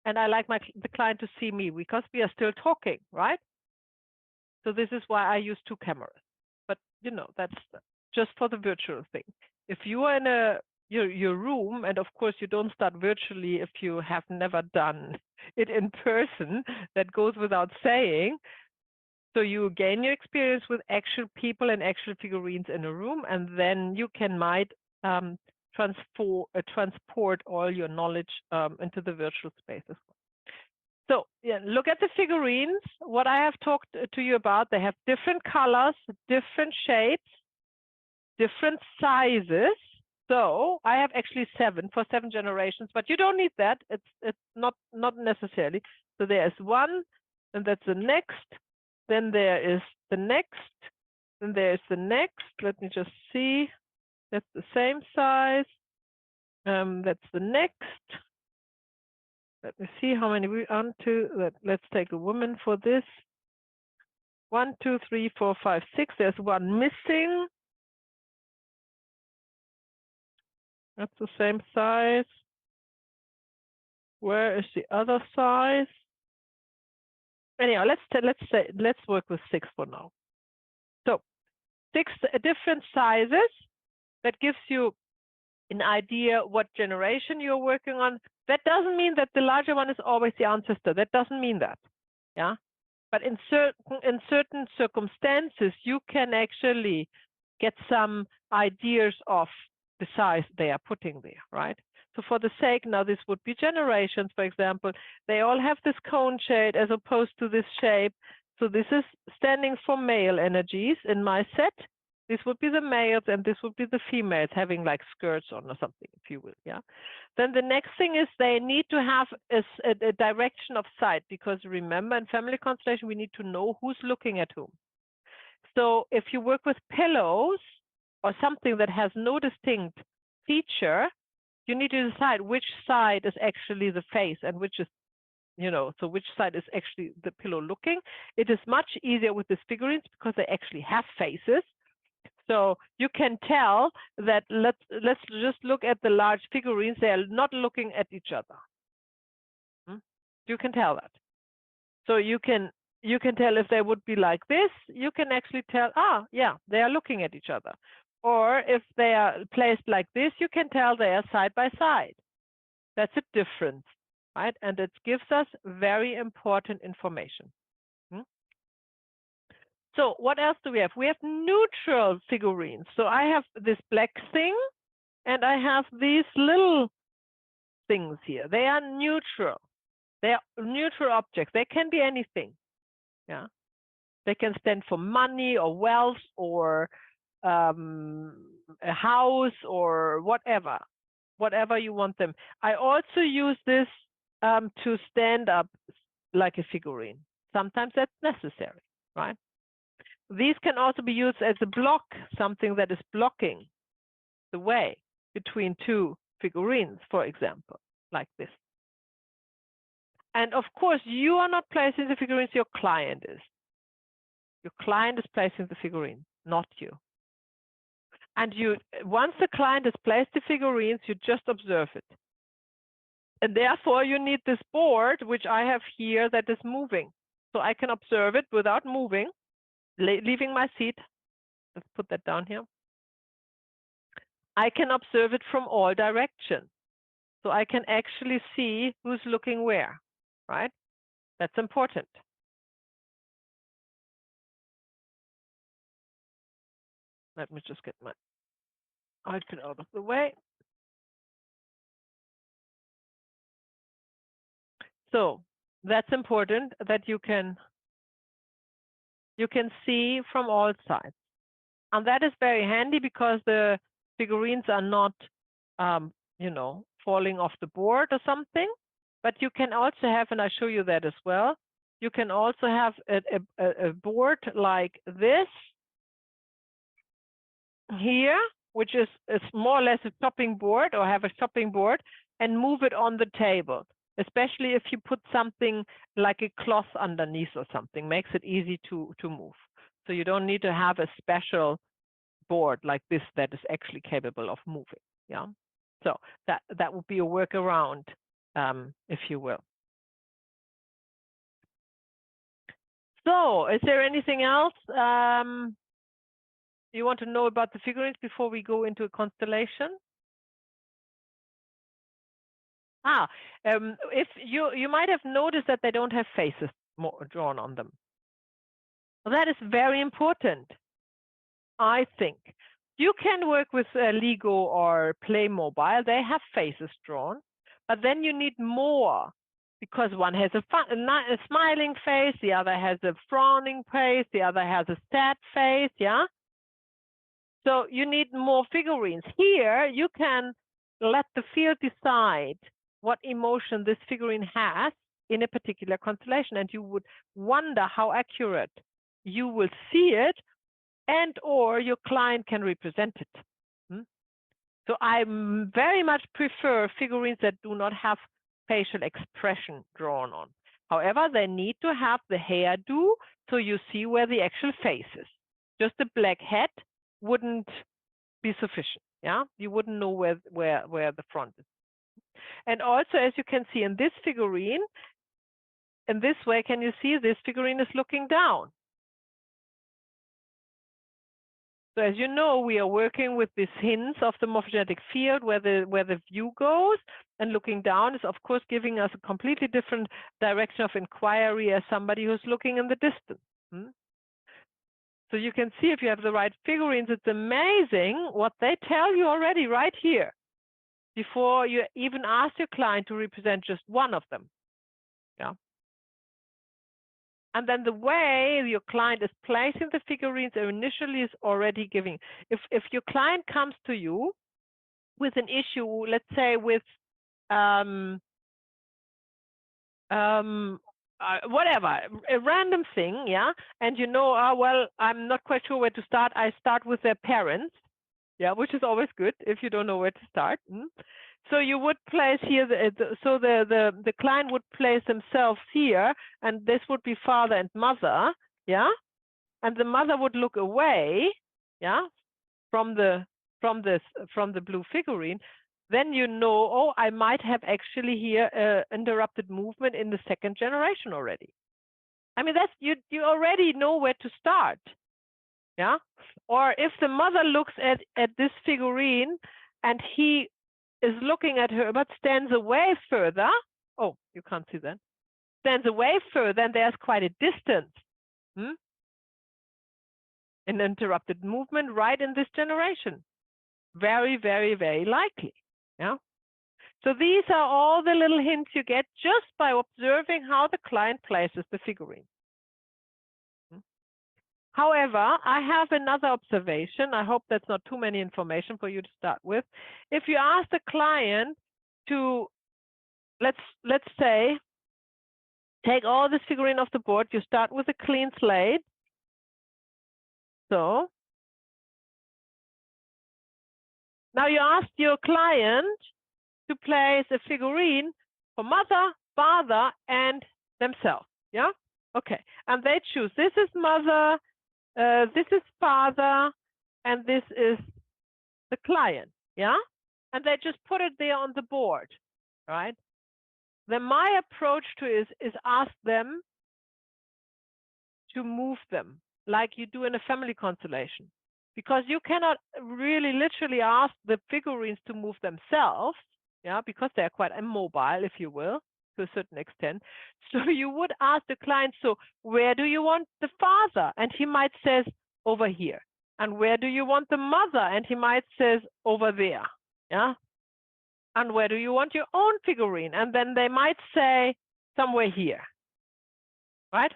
And I like the client to see me because we are still talking, right? So this is why I use two cameras. But, you know, that's just for the virtual thing. If you are in your room, and of course you don't start virtually if you have never done it in person, that goes without saying. So you gain your experience with actual people and actual figurines in a room, and then you might transport all your knowledge into the virtual space as well. So yeah, look at the figurines. What I have talked to you about, they have different colors, different shapes, different sizes. So I have actually 7 for 7 generations, but you don't need that. It's not necessarily. So there's one, and that's the next. Then there is the next. Then there's the next. Let me just see. That's the same size. That's the next. Let me see how many we on to. Let's take a woman for this. 1, 2, 3, 4, 5, 6. There's one missing. That's the same size. Where is the other size? Anyhow, let's work with 6 for now. So 6 different sizes. That gives you an idea what generation you're working on. That doesn't mean that the larger one is always the ancestor. That doesn't mean that. Yeah. But in certain circumstances, you can actually get some ideas of the size they are putting there, right? So for the sake, now this would be generations, for example, they all have this cone shade as opposed to this shape. So this is standing for male energies in my set. This would be the males and this would be the females having like skirts on or something, if you will, yeah? Then the next thing is they need to have a direction of sight, because remember in family constellation, we need to know who's looking at whom. So if you work with pillows or something that has no distinct feature, you need to decide which side is actually the face and which is, so which side is actually the pillow looking. It is much easier with these figurines because they actually have faces. So you can tell that, let's just look at the large figurines, they are not looking at each other. You can tell that. So you can tell if they would be like this, you can actually tell, yeah, they are looking at each other. Or if they are placed like this, you can tell they are side by side. That's a difference, right? And it gives us very important information. So what else do we have? We have neutral figurines. So I have this black thing and I have these little things here. They are neutral. They are neutral objects. They can be anything. Yeah. They can stand for money or wealth or a house or whatever you want them. I also use this to stand up like a figurine. Sometimes that's necessary, right? These can also be used as a block, something that is blocking the way between two figurines, for example, like this. And of course, you are not placing the figurines, your client is. Your client is placing the figurine, not you. And once the client has placed the figurines, you just observe it. And therefore, you need this board, which I have here, that is moving. So I can observe it without moving, leaving my seat. Let's put that down here. I can observe it from all directions. So I can actually see who's looking where, right? That's important. Let me just get my iPad out of the way. So that's important, that you can see from all sides. And that is very handy because the figurines are not, falling off the board or something. But you can also have, and I show you that as well, you can also have a board like this here, which is more or less a chopping board, or have a chopping board, and move it on the table. Especially if you put something like a cloth underneath or something, makes it easy to move. So you don't need to have a special board like this that is actually capable of moving. Yeah. So that would be a workaround, if you will. So is there anything else you want to know about the figurines before we go into a constellation? If you might have noticed that they don't have faces drawn on them. Well, that is very important, I think. You can work with Lego or Playmobil. They have faces drawn, but then you need more, because one has a smiling face, the other has a frowning face, the other has a sad face, yeah? So you need more figurines. Here, you can let the field decide what emotion this figurine has in a particular constellation, and you would wonder how accurate you will see it, and or your client can represent it. So I very much prefer figurines that do not have facial expression drawn on. However, they need to have the hairdo, so you see where the actual face is. Just a black hat wouldn't be sufficient. Yeah, you wouldn't know where the front is. And also, as you can see in this figurine, in this way, can you see this figurine is looking down? So as you know, we are working with these hints of the morphogenetic field where the view goes, and looking down is of course giving us a completely different direction of inquiry as somebody who's looking in the distance. So you can see if you have the right figurines, it's amazing what they tell you already right here before you even ask your client to represent just one of them. Yeah. And then the way your client is placing the figurines initially is already giving. If your client comes to you with an issue, let's say with whatever, a random thing, yeah, and you know, well, I'm not quite sure where to start. I start with their parents, yeah, which is always good if you don't know where to start. So you would place here, so the client would place themselves here, and this would be father and mother, yeah, and the mother would look away, yeah, from the blue figurine. Then you know, oh, I might have actually here interrupted movement in the second generation already. I mean, that's you already know where to start, yeah. Or if the mother looks at this figurine and he is looking at her but stands away further, oh, you can't see that, stands away further, and there's quite a distance, an interrupted movement right in this generation. Very, very, very likely, yeah. So these are all the little hints you get just by observing how the client places the figurine. However, I have another observation. I hope that's not too many information for you to start with. If you ask the client to, let's say, take all this figurine off the board, you start with a clean slate. So now you ask your client to place a figurine for mother, father, and themselves. Yeah? Okay. And they choose, this is mother, this is father, and this is the client. Yeah? And they just put it there on the board, right? Then my approach to it is ask them to move them like you do in a family constellation, because you cannot really literally ask the figurines to move themselves, yeah, because they're quite immobile, if you will, to a certain extent. So you would ask the client, so where do you want the father? And he might say over here. And where do you want the mother? And he might say over there, yeah. And where do you want your own figurine? And then they might say somewhere here, right?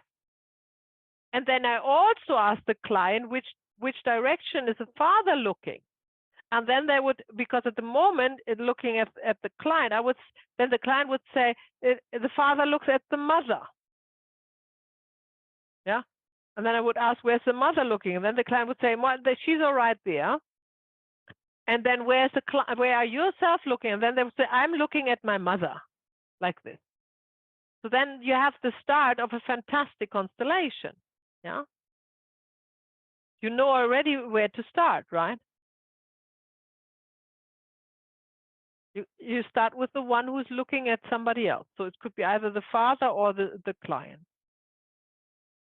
And then I also ask the client which direction is the father looking. And then they would, because at the moment, looking at the client, then the client would say, the father looks at the mother. Yeah. And then I would ask, where's the mother looking? And then the client would say, well, she's all right there. And then where are yourself looking? And then they would say, I'm looking at my mother, like this. So then you have the start of a fantastic constellation. Yeah. You know already where to start, right? You start with the one who's looking at somebody else. So it could be either the father or the client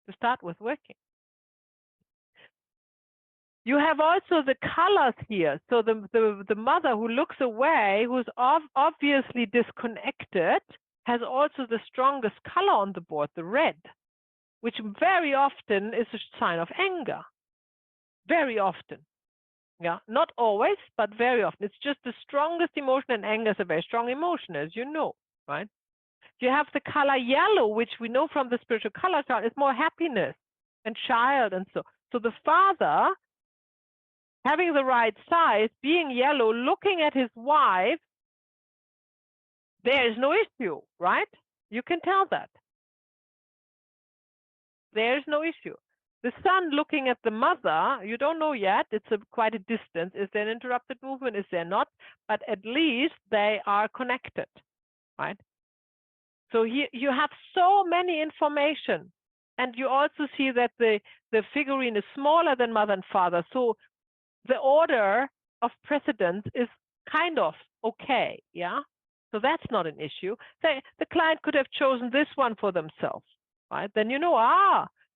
to start with working. You have also the colors here. So the mother who looks away, who's obviously disconnected, has also the strongest color on the board, the red, which very often is a sign of anger. Very often. Yeah, not always, but very often. It's just the strongest emotion, and anger is a very strong emotion, as you know, right? You have the color yellow, which we know from the spiritual color chart is more happiness and child and so. So the father, having the right size, being yellow, looking at his wife, there is no issue, right? You can tell that. There is no issue. The son looking at the mother, you don't know yet. It's quite a distance. Is there an interrupted movement? Is there not? But at least they are connected, right? So here you have so many information. And you also see that the figurine is smaller than mother and father. So the order of precedence is kind of okay, yeah? So that's not an issue. The client could have chosen this one for themselves, right? Then you know,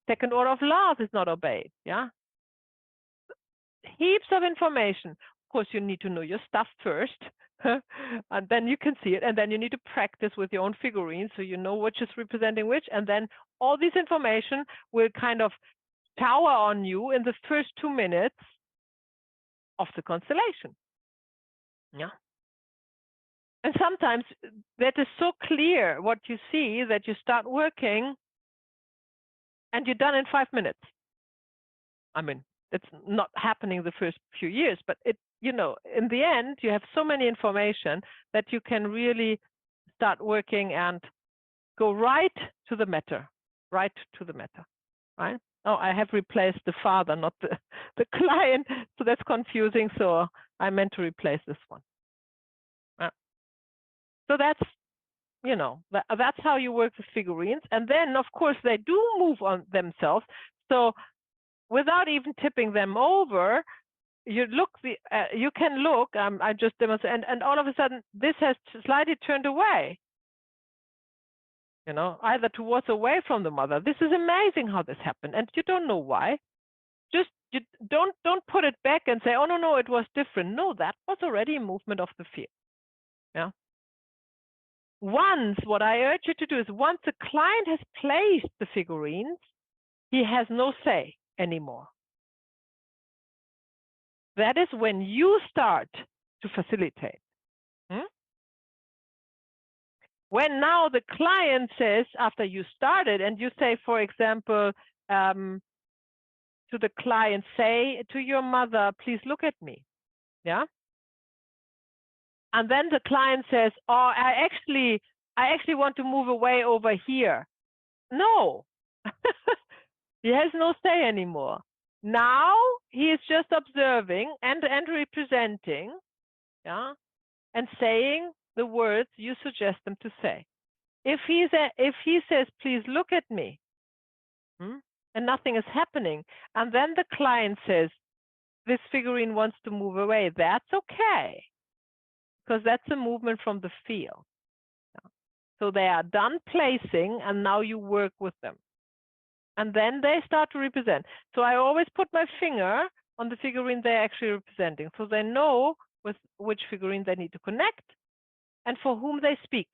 second order of love is not obeyed, yeah? Heaps of information. Of course, you need to know your stuff first, and then you can see it, and then you need to practice with your own figurines so you know which is representing which, and then all this information will kind of tower on you in the first 2 minutes of the constellation. Yeah. And sometimes that is so clear what you see that you start working and you're done in 5 minutes. I mean, it's not happening the first few years, but it, you know, in the end, you have so many information that you can really start working and go right to the matter, right to the matter, right? Oh, I have replaced the father, not the client, so that's confusing. So I meant to replace this one. So that's, you know, that's how you work with figurines. And then, of course, they do move on themselves. So without even tipping them over, you can look. I just demonstrate, and all of a sudden, this has slightly turned away. You know, either towards away from the mother. This is amazing how this happened, and you don't know why. Just you don't put it back and say, oh no, it was different. No, that was already a movement of the field. Yeah. What I urge you to do is once the client has placed the figurines, he has no say anymore. That is when you start to facilitate. When now the client says, after you started, and you say, for example, to the client, say to your mother, please look at me. Yeah. And then the client says, oh, I actually want to move away over here. No, he has no say anymore. Now he is just observing and representing, yeah, and saying the words you suggest them to say. If he says, please look at me, and nothing is happening, and then the client says, this figurine wants to move away, that's okay, because that's a movement from the field. So they are done placing, and now you work with them. And then they start to represent. So I always put my finger on the figurine they're actually representing, so they know with which figurine they need to connect and for whom they speak,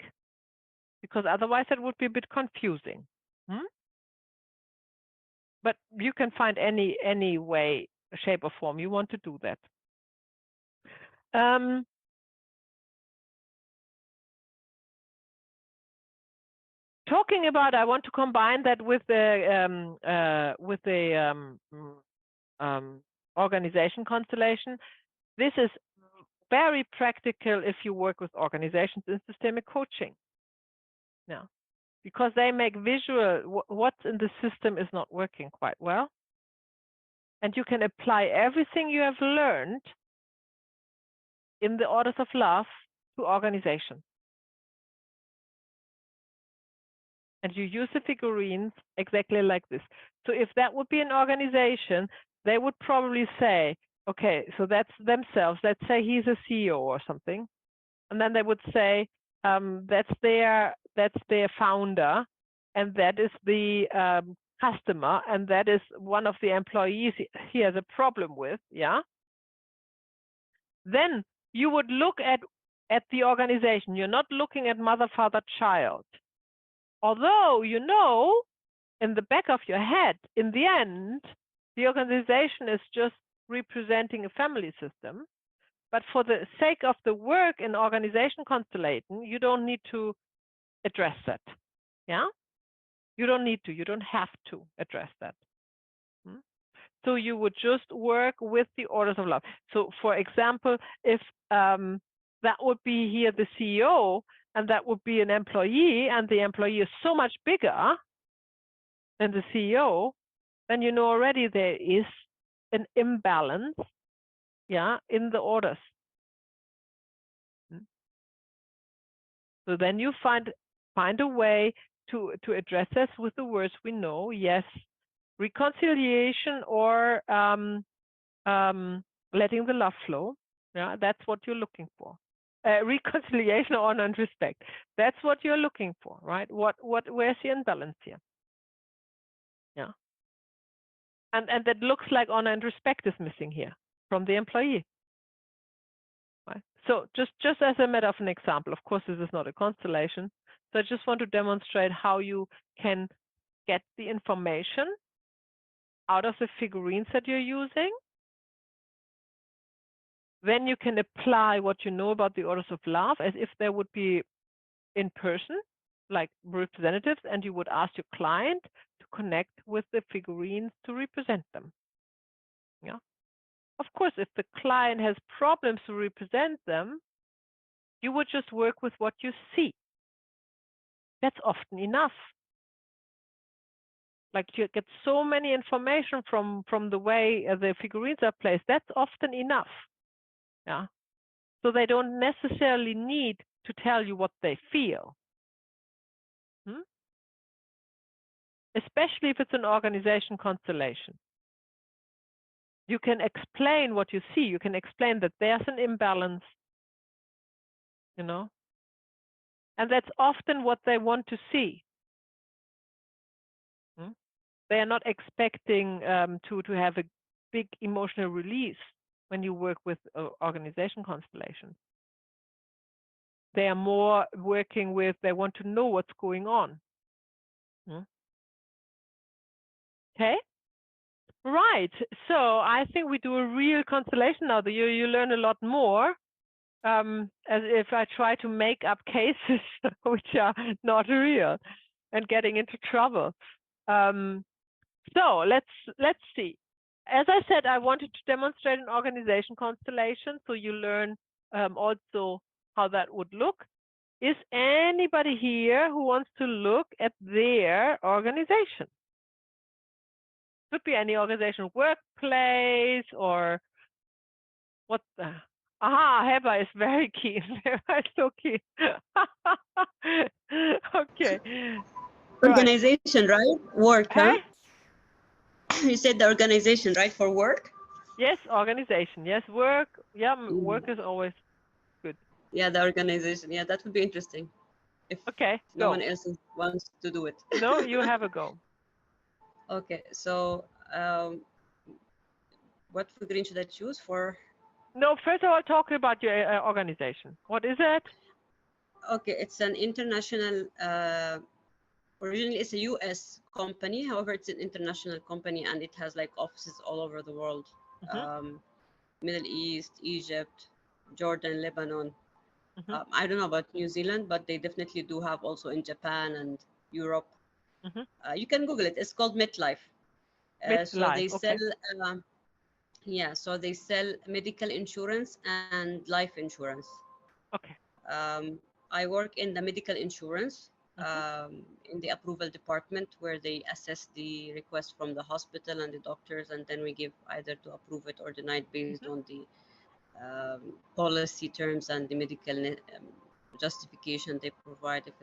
because otherwise it would be a bit confusing. But you can find any way, shape, or form you want to do that. Talking about, I want to combine that with the organization constellation. This is very practical if you work with organizations in systemic coaching. Yeah, because they make visual what's in the system is not working quite well, and you can apply everything you have learned in the orders of love to organizations. And you use the figurines exactly like this. So if that would be an organization, they would probably say, okay, so that's themselves. Let's say he's a CEO or something. And then they would say, that's their founder, and that is the customer, and that is one of the employees he has a problem with, yeah? Then you would look at the organization. You're not looking at mother, father, child. Although, you know, in the back of your head, in the end, the organization is just representing a family system. But for the sake of the work in organization constellation, you don't need to address that. Yeah? You don't need to, you don't have to address that. So you would just work with the orders of love. So for example, if that would be here the CEO, and that would be an employee, and the employee is so much bigger than the CEO, then you know already there is an imbalance, yeah, in the orders. So then you find a way to address this with the words we know. Yes, reconciliation or letting the love flow. Yeah, that's what you're looking for. Reconciliation, honor, and respect. That's what you're looking for, right? Where's the imbalance here? Yeah. And that looks like honor and respect is missing here from the employee. Right? So just as a matter of an example, of course, this is not a constellation. So I just want to demonstrate how you can get the information out of the figurines that you're using. Then you can apply what you know about the orders of love as if they would be in person, like representatives, and you would ask your client to connect with the figurines to represent them. Yeah. Of course, if the client has problems to represent them, you would just work with what you see. That's often enough. Like you get so many information from the way the figurines are placed. That's often enough. Yeah. So they don't necessarily need to tell you what they feel. Especially if it's an organization constellation. You can explain what you see. You can explain that there's an imbalance, you know, and that's often what they want to see. They are not expecting to have a big emotional release when you work with organization constellations. They are more working with, they want to know what's going on. Okay? Right. So I think we do a real constellation now. You learn a lot more. As if I try to make up cases which are not real and getting into trouble. So let's see. As I said, I wanted to demonstrate an organization constellation, so you learn also how that would look. Is anybody here who wants to look at their organization? Could be any organization, workplace, or what the... Aha, Heba is very keen. Heba is so keen. Okay. Organization, right? Work, huh? Hey? You said the organization, right? For work? Yes, organization. Yes, work. Yeah, work is always good. Yeah, the organization. Yeah, that would be interesting. If okay, no one else wants to do it. No, you have a go. Okay, so what figurine should I choose for? No, first of all, talk about your organization. What is it? Okay, it's an international, originally it's a US company. However, it's an international company and it has like offices all over the world. Middle East, Egypt, Jordan, Lebanon. I don't know about New Zealand, but they definitely do have also in Japan and Europe. You can Google it. It's called MetLife. So they sell, yeah, so they sell medical insurance and life insurance. Okay. I work in the medical insurance, in the approval department, where they assess the request from the hospital and the doctors, and then we give either to approve it or deny it based on the policy terms and the medical justification they provide, if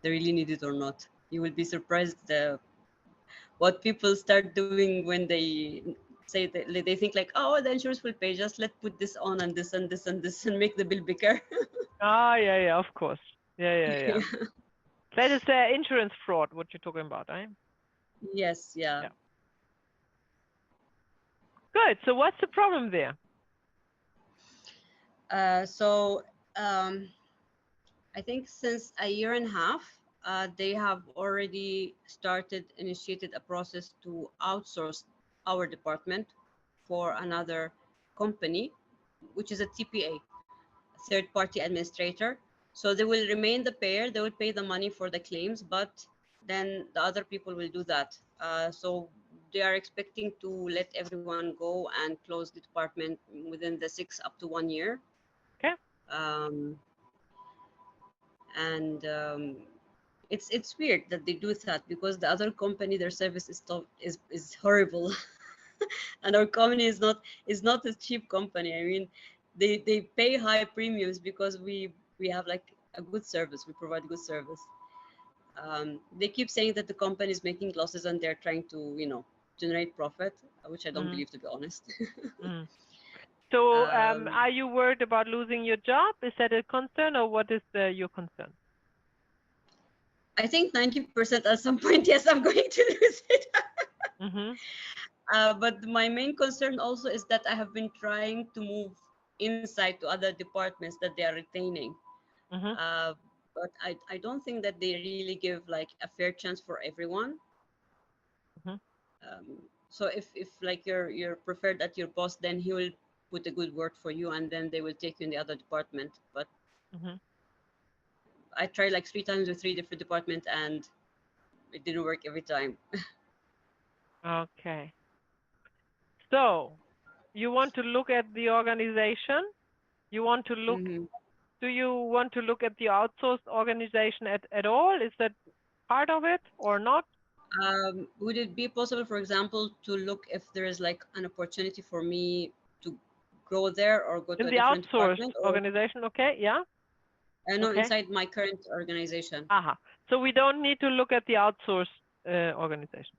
they really need it or not. You will be surprised what people start doing when they say that they think like, oh, the insurance will pay, just let's put this on and this and this and this and make the bill bigger. Yeah, of course. Yeah. That is insurance fraud, what you're talking about, right? Yes, yeah. Good. So what's the problem there? I think since a year and a half, they have already initiated a process to outsource our department for another company, which is a TPA, third-party administrator. So they will remain the payer, they will pay the money for the claims, but then the other people will do that. So they are expecting to let everyone go and close the department within the 6 up to 1 year. Okay. It's weird that they do that, because the other company, their service is horrible. And our company is not a cheap company. I mean, they pay high premiums because we have like a good service. We provide good service. They keep saying that the company is making losses and they're trying to generate profit, which I don't believe, to be honest. So are you worried about losing your job? Is that a concern, or what is your concern? I think 90% at some point, yes, I'm going to lose it. But my main concern also is that I have been trying to move inside to other departments that they are retaining. But I don't think that they really give like a fair chance for everyone. So if like you're preferred at your boss, then he will put a good word for you, and then they will take you in the other department. But I tried like 3 times with 3 different departments, and it didn't work every time. Okay. So you want to look at the organization? You want to look, do you want to look at the outsourced organization at all? Is that part of it or not? Would it be possible, for example, to look if there is like an opportunity for me to grow there or go to In a the different outsourced department? Or organization, okay, yeah? no, Okay. inside my current organization. Aha. So we don't need to look at the outsourced organization.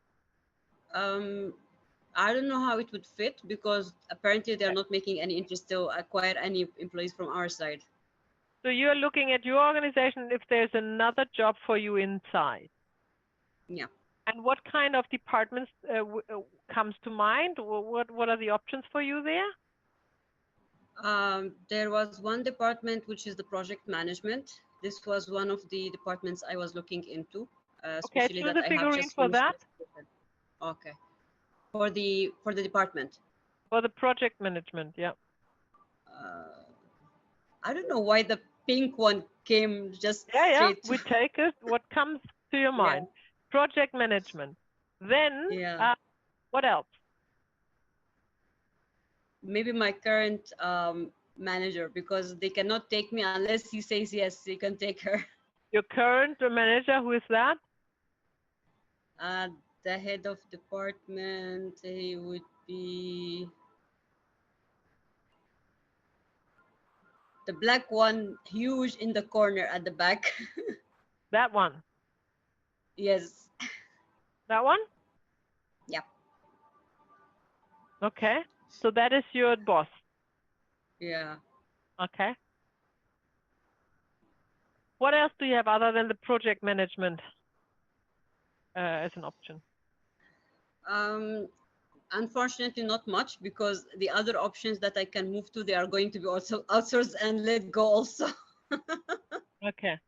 I don't know how it would fit, because apparently they're not making any interest to acquire any employees from our side. So you're looking at your organization if there's another job for you inside. Yeah. And what kind of departments comes to mind? What are the options for you there? There was one department, which is the project management. This was one of the departments I was looking into, Okay, especially choose that a I have figurine just for finished that. Okay. For the department. For the project management, yeah. I don't know why the pink one came just Yeah, straight. we take it. What comes to your mind? Project management. Then, what else? Maybe my current manager, because they cannot take me unless he says yes, you can take her. Your current manager, who is that? The head of department, he would be the black one, huge in the corner at the back. That one? Yes. That one? Yeah. Okay. So that is your boss? Yeah. Okay. What else do you have other than the project management as an option? Unfortunately, not much, because the other options that I can move to, they are going to be also outsourced and let go also. Okay.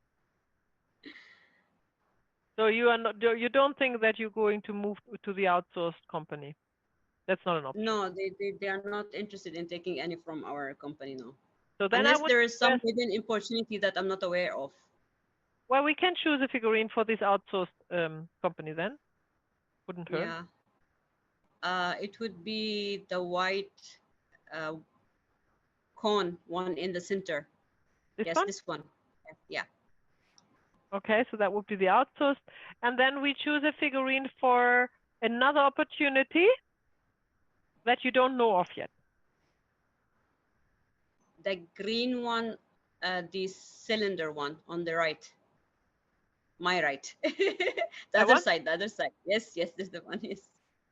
So you are not, you don't think that you're going to move to the outsourced company? That's not an option. No, they are not interested in taking any from our company, no. So then unless there is some hidden opportunity that I'm not aware of. Well, we can choose a figurine for this outsourced company then. Wouldn't hurt. Yeah. It would be the white cone one in the center. This one? This one. Yeah. Okay, so that would be the outsourced. And then we choose a figurine for another opportunity that you don't know of yet. The green one, the cylinder one on the right. My right. The other side, the other side. Yes, this is the one. Yes.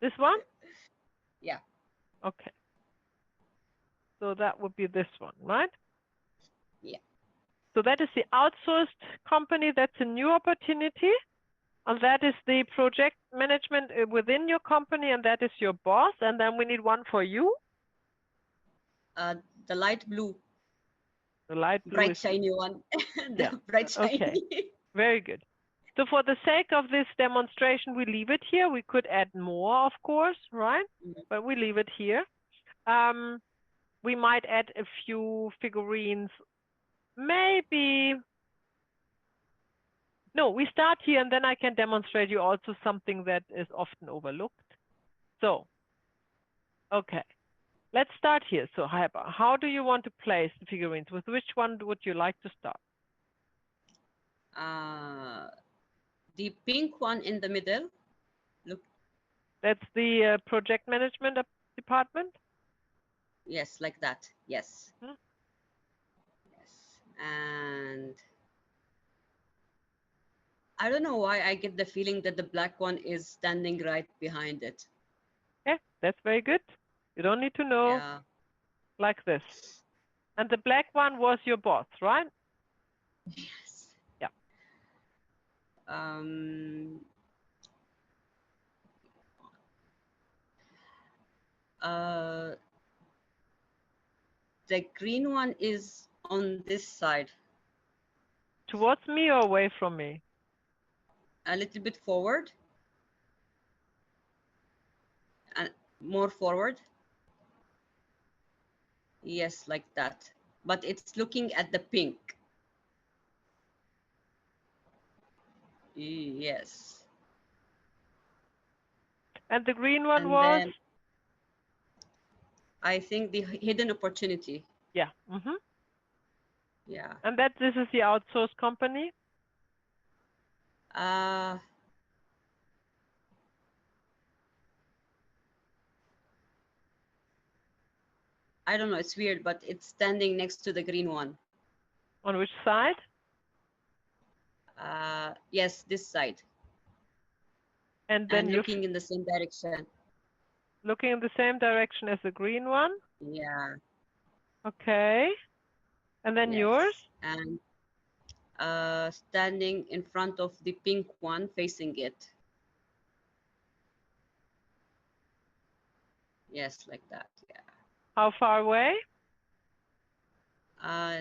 This one? Yeah. Okay. So that would be this one, right? Yeah. So that is the outsourced company. That's a new opportunity. And that is the project management within your company, and that is your boss. And then we need one for you. The light blue. The light blue. Bright shiny one. Bright shiny. Okay. Very good. So for the sake of this demonstration, we leave it here. We could add more, of course, right? But we leave it here. We might add a few figurines. Maybe. No, we start here and then I can demonstrate you also something that is often overlooked. So, okay, let's start here. So, how do you want to place the figurines? With which one would you like to start? The pink one in the middle. Look. That's the project management department? Yes, like that. Yes. Yes. And I don't know why I get the feeling that the black one is standing right behind it. Okay, that's very good. You don't need to know. Yeah. like this. And the black one was your boss, right? Yes. Yeah. The green one is on this side, Towards me or away from me? a little bit forward, and more forward. Yes, like that. But it's looking at the pink. Yes. And the green one And was? then I think the hidden opportunity. Yeah. Mm-hmm. Yeah. And that this is the outsourced company? I don't know, it's weird, but it's standing next to the green one. On which side? Yes, this side. And then you're looking in the same direction. looking in the same direction as the green one? Yeah. Okay. And then Yes. yours? And standing in front of the pink one, facing it. Yes, like that. Yeah. How far away?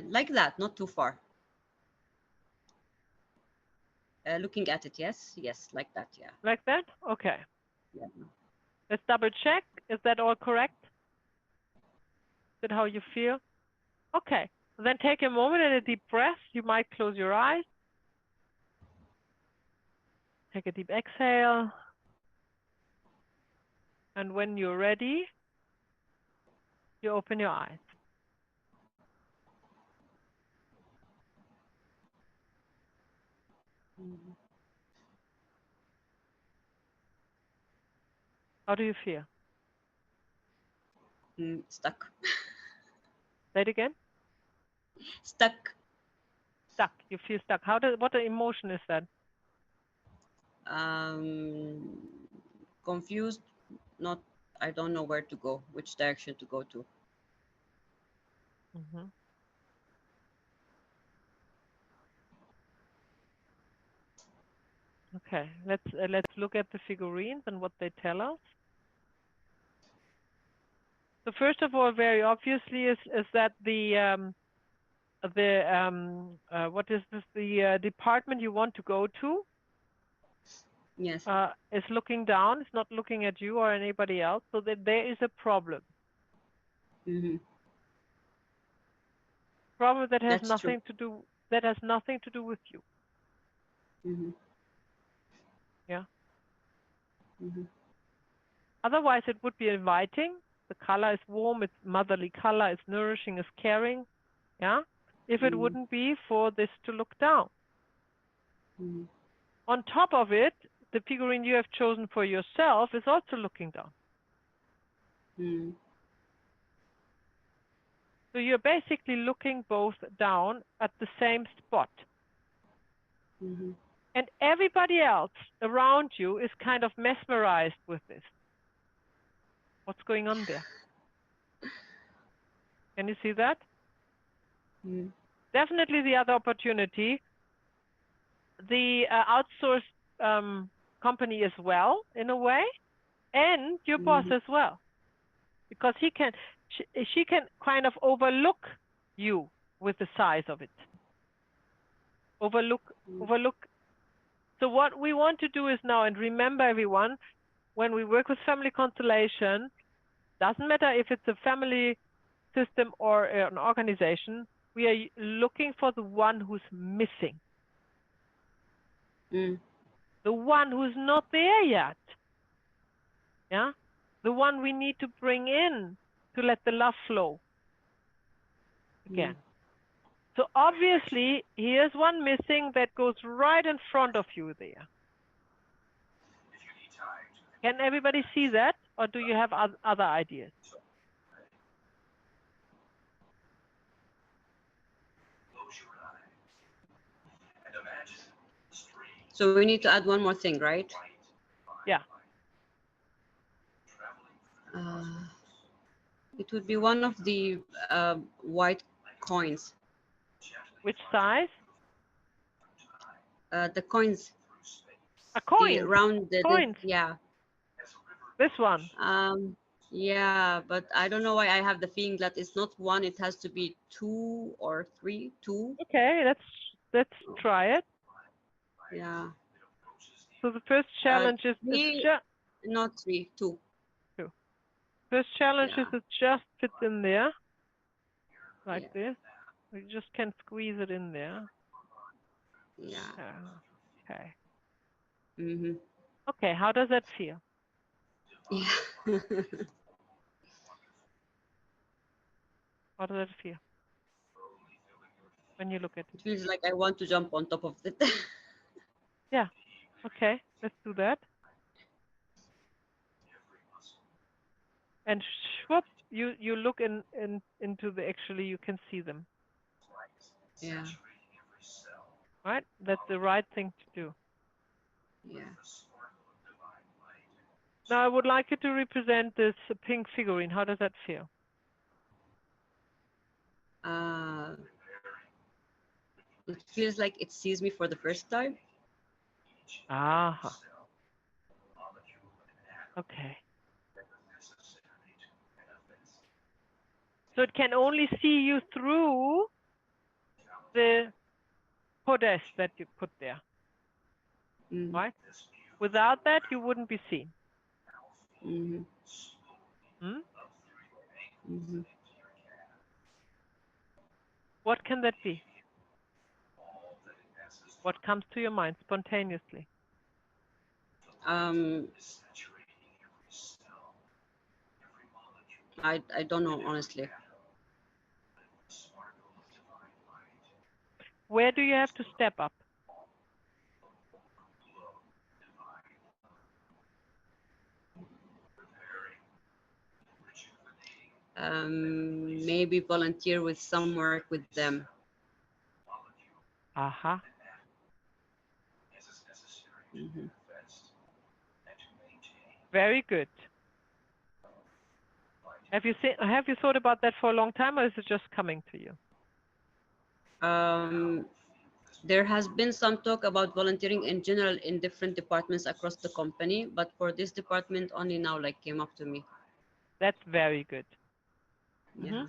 Like that, not too far. Looking at it, yes, yes, like that, yeah. Like that? Okay. Yeah. Let's double check. Is that all correct? Is that how you feel? Okay. Then take a moment and a deep breath. You might close your eyes. Take a deep exhale. And when you're ready, you open your eyes. Mm-hmm. How do you feel? Stuck. Say it again. Stuck. Stuck. You feel stuck. What emotion is that? Confused. Not. I don't know where to go. Which direction to go to. Mm-hmm. Okay. Let's look at the figurines and what they tell us. So first of all, very obviously is that what is this? The department you want to go to Yes. is looking down. It's not looking at you or anybody else. So that there is a problem. Mm-hmm. Problem that has That's nothing true. to do. That has nothing to do with you. Mm-hmm. Yeah. Mm-hmm. Otherwise, it would be inviting. The color is warm. It's motherly color. It's nourishing. It's caring. Yeah. If it Mm-hmm. wouldn't be for this to look down. Mm-hmm. On top of it, the figurine you have chosen for yourself is also looking down. Mm-hmm. So you're basically looking both down at the same spot. Mm-hmm. And everybody else around you is kind of mesmerized with this. What's going on there? Can you see that? Mm-hmm. Definitely the other opportunity. The outsourced company as well, in a way, and your boss Mm-hmm. as well. Because she can kind of overlook you with the size of it. Overlook. So what we want to do is now, and remember everyone, when we work with family constellation, doesn't matter if it's a family system or an organization, we are looking for the one who's missing. Mm-hmm. The one who's not there yet. Yeah? The one we need to bring in to let the love flow again. So obviously, here's one missing that goes right in front of you there. Can everybody see that? Or do you have other ideas? So we need to add one more thing, right? Yeah. It would be one of the white coins. Which size? The coins, A the coin. rounded, Coins. yeah. This one. Yeah, but I don't know why I have the feeling that it's not one. It has to be 2 or 3. 2. Okay, let's try it. Yeah. So the first challenge is 3, just not 3, 2. first challenge is Yeah. it just fits in there like Yeah. this. You just can squeeze it in there. Yeah. Okay. Mm-hmm. Okay, how does that feel? Yeah. How does that feel when you look at it? It feels like I want to jump on top of it. Yeah. Okay, let's do that. And whoop, you look into the, actually you can see them. Yeah. Right? That's the right thing to do. Yeah. Now I would like you to represent this pink figurine. How does that feel? It feels like it sees me for the first time. Aha. Okay. So it can only see you through the podest that you put there, Mm-hmm. right? Without that, you wouldn't be seen. Mm-hmm. Hmm? Mm-hmm. What can that be? What comes to your mind spontaneously? I don't know, honestly. Where do you have to step up? Maybe volunteer with some work with them. Aha. Mm-hmm. Very good. Have you thought about that for a long time, or is it just coming to you? There has been some talk about volunteering in general in different departments across the company, but for this department only now like came up to me. That's very good. Yeah. Mm-hmm.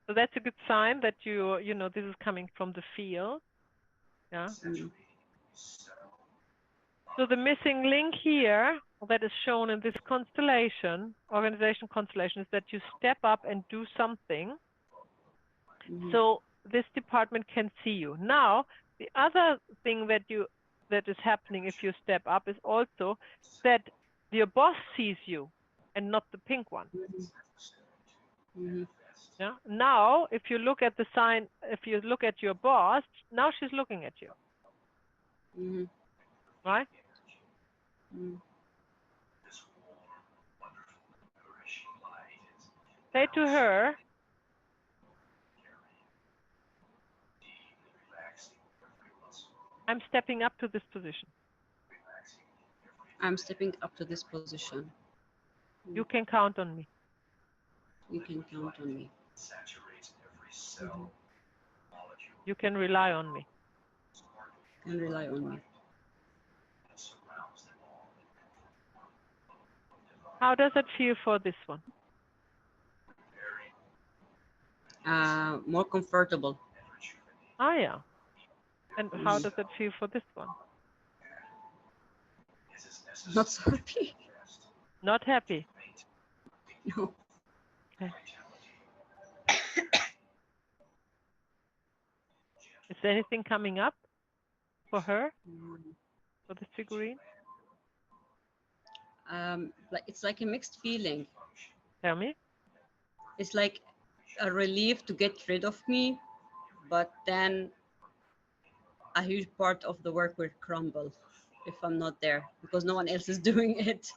So that's a good sign that you know this is coming from the field. Yeah. Mm. So the missing link here that is shown in this constellation, organization constellation, is that you step up and do something. Mm-hmm. So this department can see you. Now, the other thing that is happening if you step up is also that your boss sees you and not the pink one. Mm-hmm. Yeah. Now, if you look at the sign, if you look at your boss, now she's looking at you. Mm-hmm. Right? Mm-hmm. Say to her, I'm stepping up to this position. I'm stepping up to this position. You can count on me. You can count on me. Mm-hmm. You can rely on me. And rely on me. How does it feel for this one? More comfortable. Ah, yeah. And how does it feel for this one? Not so happy. Not happy. No. Okay. Is there anything coming up for her, for this figurine? Like it's like a mixed feeling. Tell me. It's like a relief to get rid of me, but then a huge part of the work will crumble if I'm not there because no one else is doing it.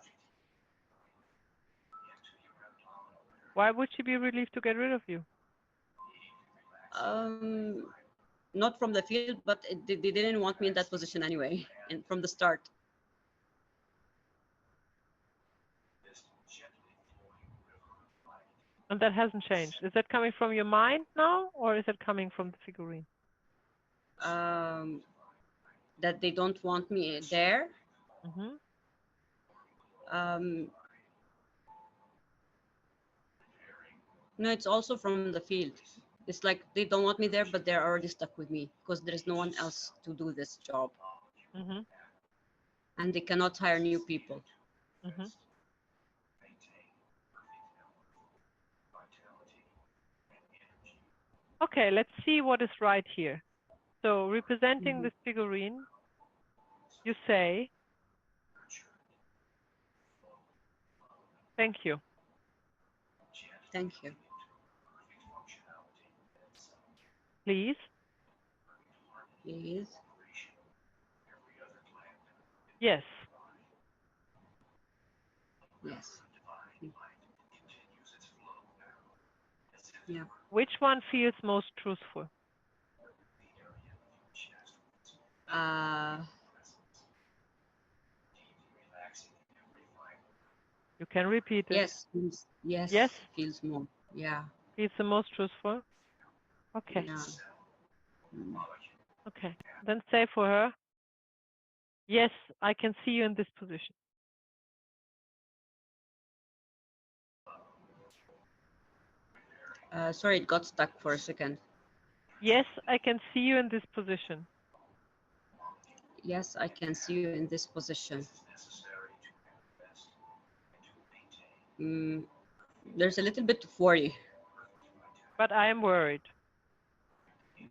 Why would she be relieved to get rid of you? Not from the field, but they didn't want me in that position anyway, and from the start. And that hasn't changed. Is that coming from your mind now, or is it coming from the figurine? That they don't want me there. Mm-hmm. No, it's also from the field. It's like they don't want me there, but they're already stuck with me because there's no one else to do this job. Mm-hmm. And they cannot hire new people. Mm-hmm. Okay, let's see what is right here. So representing this figurine, you say, thank you. Thank you. Please. Please. Yes. Yes. Yeah. Which one feels most truthful? You can repeat it. Yes. Yes. Yes. Feels more. Yeah. Feels the most truthful. Okay. Yeah. Okay. Then say for her, yes, I can see you in this position. Sorry, it got stuck for a second. Yes, I can see you in this position. Yes, I can see you in this position. There's a little bit of worry. But I am worried.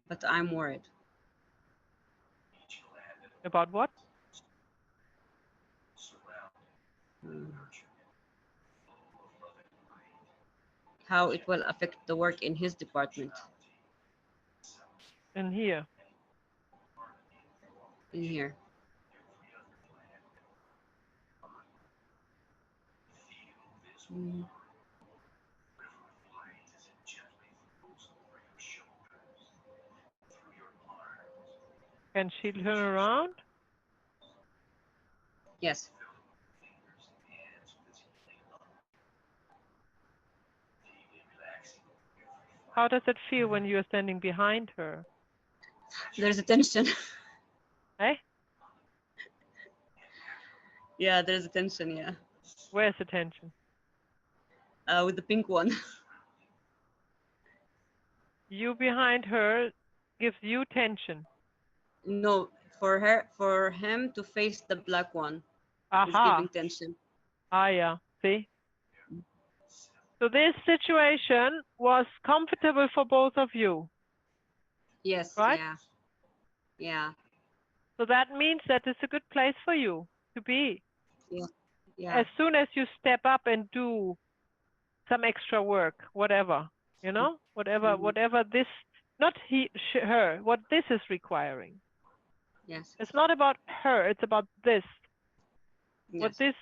But I'm worried. About what? How it will affect the work in his department. In here. In here. Can she turn around? Yes. How does it feel when you are standing behind her? There's a tension. Eh? Yeah, there's a tension, yeah. Where's the tension? With the pink one. You behind her gives you tension. No, for him to face the black one is Aha. giving tension. Ah, yeah. See? So this situation was comfortable for both of you. Yes, right? yeah. Yeah. So that means that it's a good place for you to be. Yeah. Yeah. As soon as you step up and do some extra work, whatever, you know, whatever this, not her, what this is requiring. Yes. It's not about her, it's about this. Yes. What this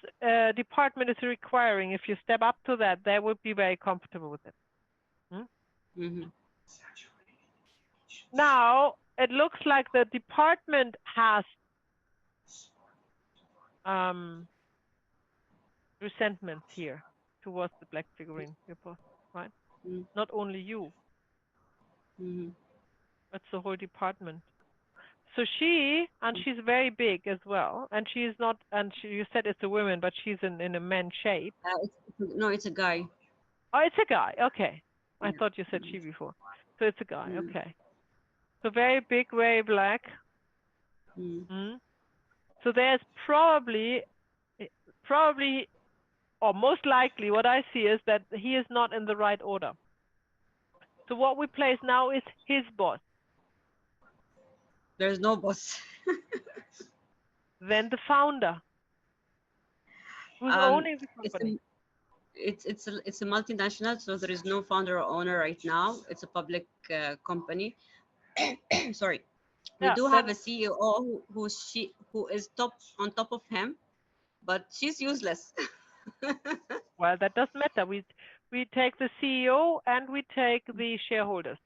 department is requiring, if you step up to that, they would be very comfortable with it. Now, it looks like the department has resentments here towards the black figurine, right? Not only you. That's the whole department. So she's very big as well, and she's not, and you said it's a woman, but she's in a man shape. No, it's a guy. Oh, it's a guy. Okay. Yeah. I thought you said she before. So it's a guy. Okay. So very big, very black. So there's probably, or most likely, what I see is that he is not in the right order. So what we place now is his boss. There's no boss. Then the founder, who's owning the company. It's a multinational, so there is no founder or owner right now. It's a public company. Sorry. We do have a CEO who is on top of him, but she's useless. Well, that doesn't matter. We take the CEO and we take the shareholders.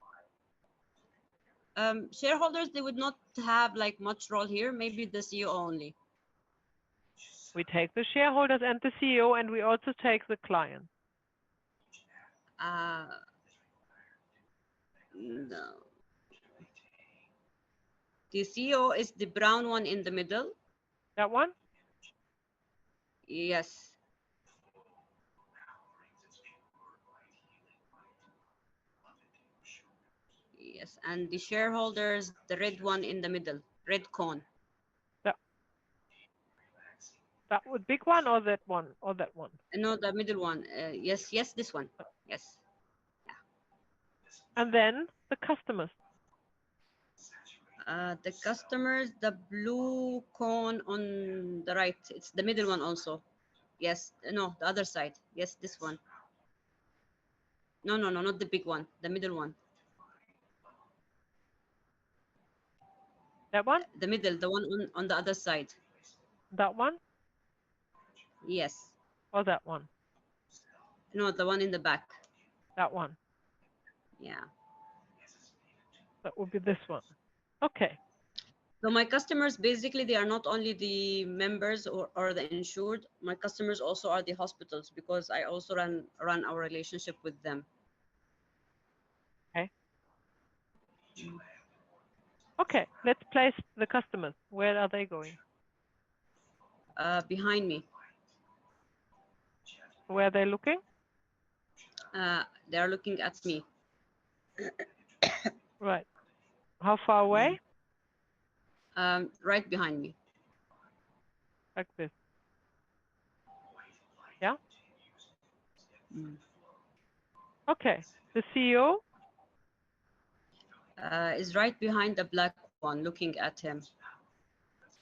Shareholders, they would not have like much role here. Maybe the CEO only. We take the shareholders and the CEO, and we also take the client. No. The CEO is the brown one in the middle. That one? Yes. Yes, and the shareholders, the red one in the middle, red cone. That would big one or that one or that one? No, the middle one. Yes, yes, this one. Yes. And then the customers. The customers, the blue cone on the right. It's the middle one also. Yes. No, the other side. Yes, this one. No, no, no, not the big one. The middle one. That one? The middle, the one on the other side. That one? Yes. Or that one? No, the one in the back. That one. Yeah. That would be this one. Okay. So my customers, basically, they are not only the members or the insured. My customers also are the hospitals, because I also run our relationship with them. Okay. Okay. Let's place the customers. Where are they going? Behind me. Where are they looking? They are looking at me. Right. How far away? Right behind me. Like this. Yeah? Mm. Okay. The CEO? Is right behind the black one, looking at him.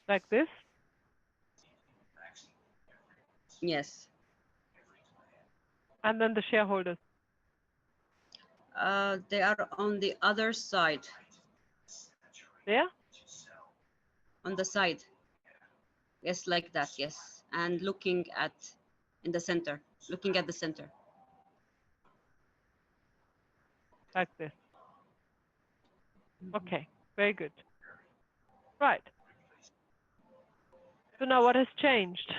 Like this? Yes. And then the shareholders? They are on the other side. There? On the side. Yes, like that, yes. And looking at, in the center. Looking at the center. Like this. Okay. Very good. Right. So now what has changed?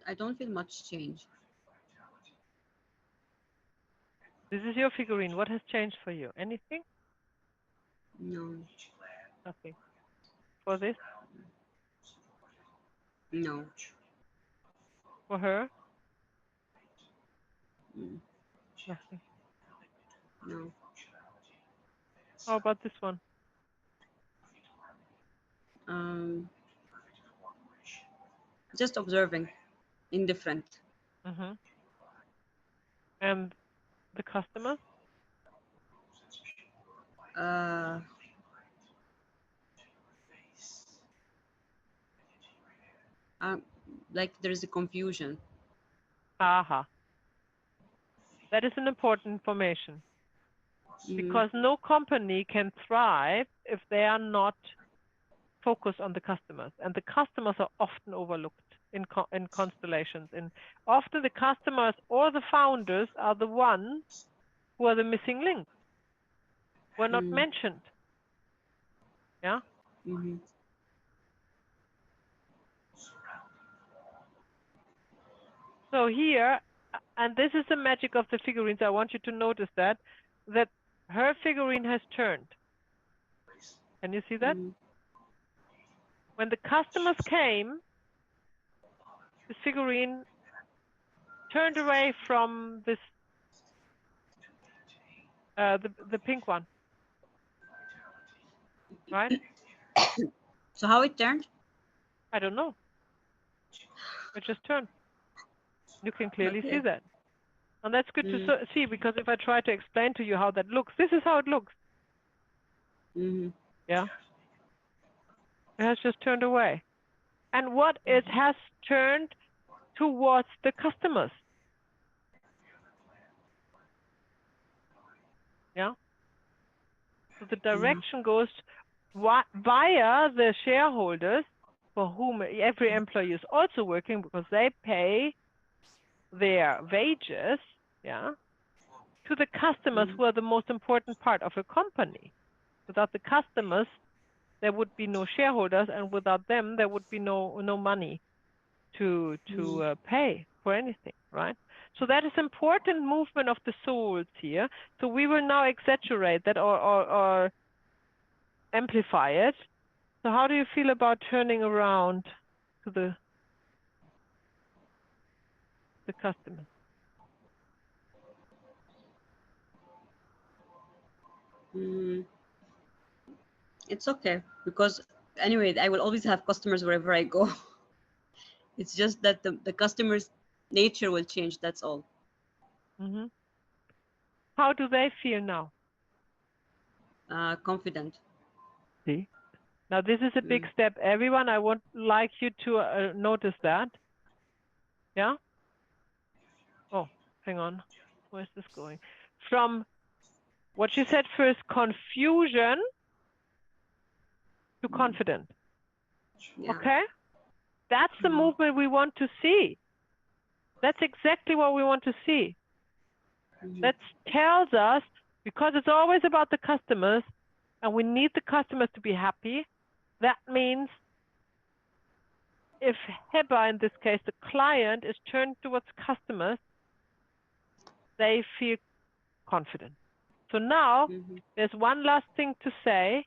I don't feel much change. This is your figurine. What has changed for you? Anything? No. Nothing. For this? No. For her? Mm, Nothing. no. How about this one? Just observing. Indifferent. Mm-hmm. And the customers? Like there is a confusion. Aha. That is an important information. Because no company can thrive if they are not focused on the customers. And the customers are often overlooked in constellations. And often the customers or the founders are the ones who are the missing link, who are not mentioned. Yeah? Mm-hmm. So here, and this is the magic of the figurines, I want you to notice that her figurine has turned. Can you see that? Mm-hmm. When the customers came, this figurine turned away from this, the pink one, right? So how it turned? I don't know. It just turned. You can clearly see Okay. that. And that's good to see, because if I try to explain to you how that looks, this is how it looks. Mm-hmm. Yeah. It has just turned away. And what it has turned towards the customers. Yeah. So the direction goes via the shareholders, for whom every employee is also working, because they pay their wages, yeah, to the customers who are the most important part of a company. Without the customers, there would be no shareholders, and without them, there would be no money to pay for anything, right? So that is important movement of the souls here. So we will now exaggerate that or amplify it. So how do you feel about turning around to the customer? It's okay, because anyway, I will always have customers wherever I go. It's just that the customer's nature will change, that's all. Mm-hmm. How do they feel now? Confident. See? Now this is a big step. Everyone, I would like you to notice that. Yeah? Oh, hang on. Where's this going? From what you said first, confusion to confident. Yeah. Okay? That's the movement we want to see. That's exactly what we want to see. That tells us, because it's always about the customers, and we need the customers to be happy. That means if Heba, in this case, the client, is turned towards customers, they feel confident. So now there's one last thing to say,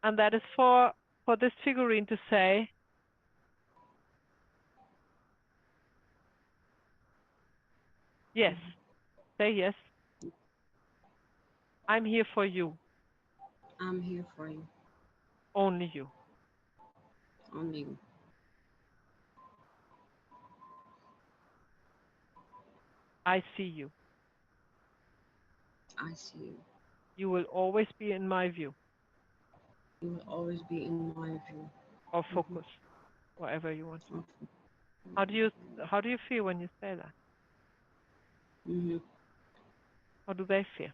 and that is for this figurine to say, yes, say yes. I'm here for you. I'm here for you. Only you. Only you. I see you. I see you. You will always be in my view. You will always be in my view. Or focus, whatever you want to. How do you feel when you say that? How do they feel?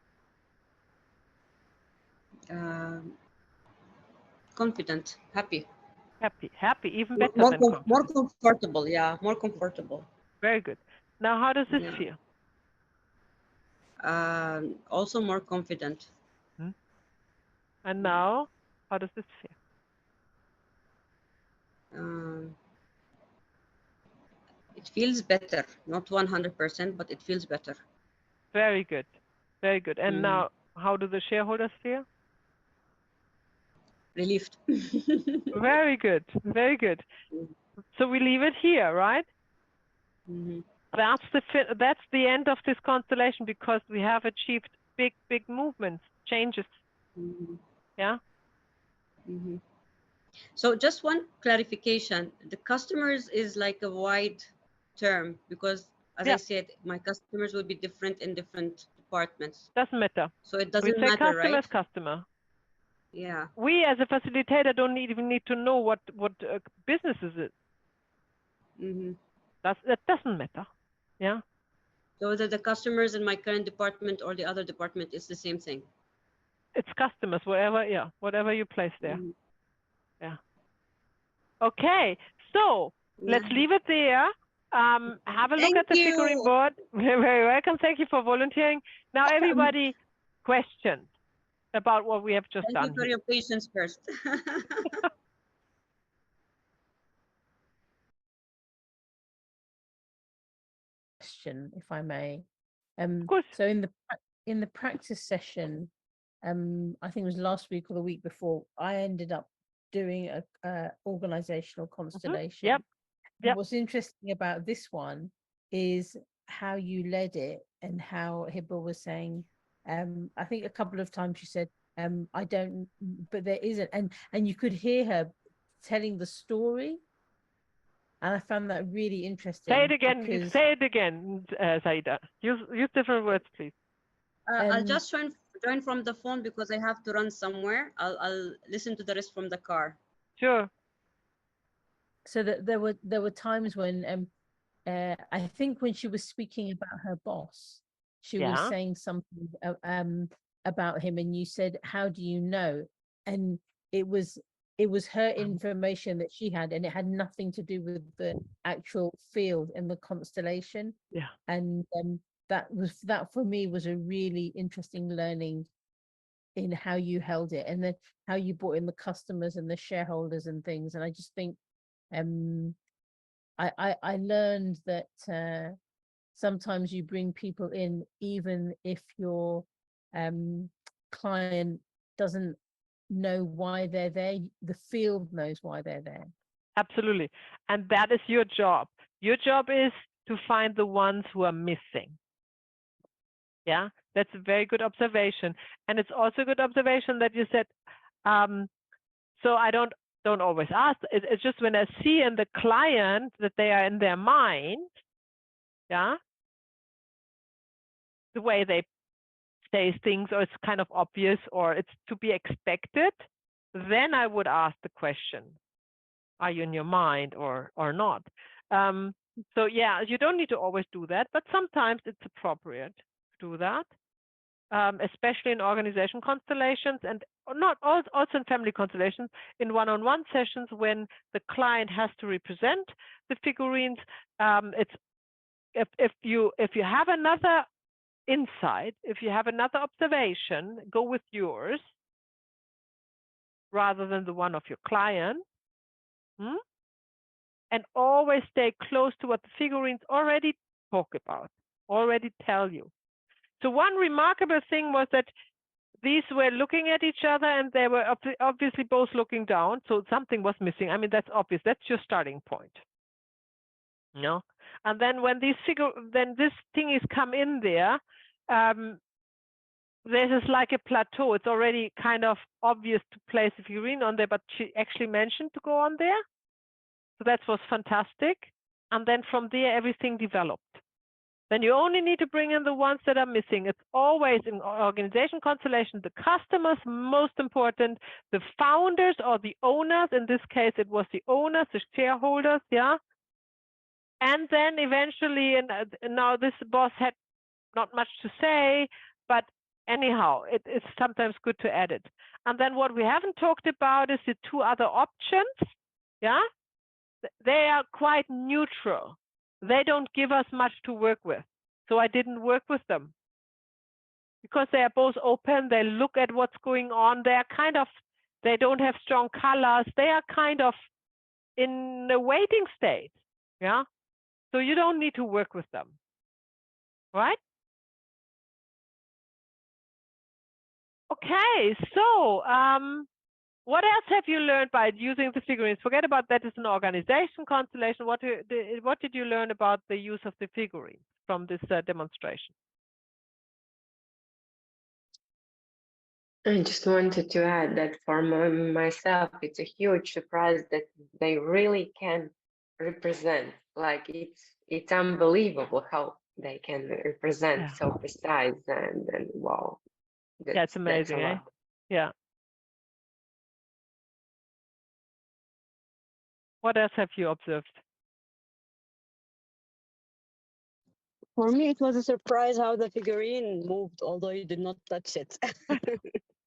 Confident, happy. Happy, even better than confident. More comfortable, yeah, more comfortable. Very good. Now, how does this feel? Also more confident. And now, how does this feel? It feels better, not 100%, but it feels better. Very good. Very good. And now, how do the shareholders feel? Relieved. Very good. Very good. So we leave it here, right? That's the end of this constellation, because we have achieved big movements, changes. Yeah. So just one clarification: the customers is like a wide term, because as I said, my customers will be different in different departments. Doesn't matter. So it doesn't we say matter, customer right? is customer. Yeah. We as a facilitator don't even need to know what business is it. That doesn't matter. Yeah. So whether the customers in my current department or the other department is the same thing. It's customers, whatever you place there. Yeah. Okay, so let's leave it there. Have a look at the figurine board. Very welcome. Thank you for volunteering. Now, everybody, questions about what we have just done. Thank you for your patience first. Question, if I may. Of course. So in the practice session, I think it was last week or the week before, I ended up doing a organizational constellation. Yep. What's interesting about this one is how you led it, and how Hibba was saying, I think a couple of times you said, I don't, but there isn't, and you could hear her telling the story. And I found that really interesting. Say it again. Say it again, Saida. Use different words, please. I'll just join from the phone because I have to run somewhere. I'll listen to the rest from the car. Sure. So that there were times when I think when she was speaking about her boss, she was saying something about him, and you said, "How do you know?" And it was her information that she had, and it had nothing to do with the actual field and the constellation. Yeah. And that for me was a really interesting learning in how you held it, and then how you brought in the customers and the shareholders and things. And I just think I learned that sometimes you bring people in even if your client doesn't know why they're there. The field knows why they're there. Absolutely. And that is your job. Your job is to find the ones who are missing. Yeah, that's a very good observation. And it's also a good observation that you said, so I don't always ask. It's just when I see in the client that they are in their mind, yeah, the way they say things, or it's kind of obvious, or it's to be expected, then I would ask the question, are you in your mind or not? So yeah, you don't need to always do that, but sometimes it's appropriate to do that, especially in organization constellations, and not also in family constellations, in one-on-one sessions when the client has to represent the figurines. It's if you have another insight, if you have another observation, go with yours rather than the one of your client. And always stay close to what the figurines already talk about, already tell you. So one remarkable thing was that these were looking at each other, and they were obviously both looking down. So something was missing. I mean, that's obvious. That's your starting point. No. And then when these this thing is come in there, this is like a plateau. It's already kind of obvious to place a figurine on there, but she actually mentioned to go on there. So that was fantastic. And then from there, everything developed. Then you only need to bring in the ones that are missing. It's always in organization constellation, the customers most important, the founders or the owners. In this case, it was the owners, the shareholders, yeah. And then eventually, and now this boss had not much to say, but anyhow, it's sometimes good to add it. And then what we haven't talked about is the two other options, yeah. They are quite neutral. They don't give us much to work with. So I didn't work with them because they are both open. They look at what's going on. They are kind of, they don't have strong colors. They are kind of in a waiting state. Yeah. So you don't need to work with them. Right? Okay. So, what else have you learned by using the figurines? Forget about that it's an organization constellation. What did you learn about the use of the figurines from this demonstration? I just wanted to add that for myself, it's a huge surprise that they really can represent. Like it's unbelievable how they can represent so precise and wow. Yeah, it's amazing, eh? Yeah. What else have you observed? For me, it was a surprise how the figurine moved, although you did not touch it.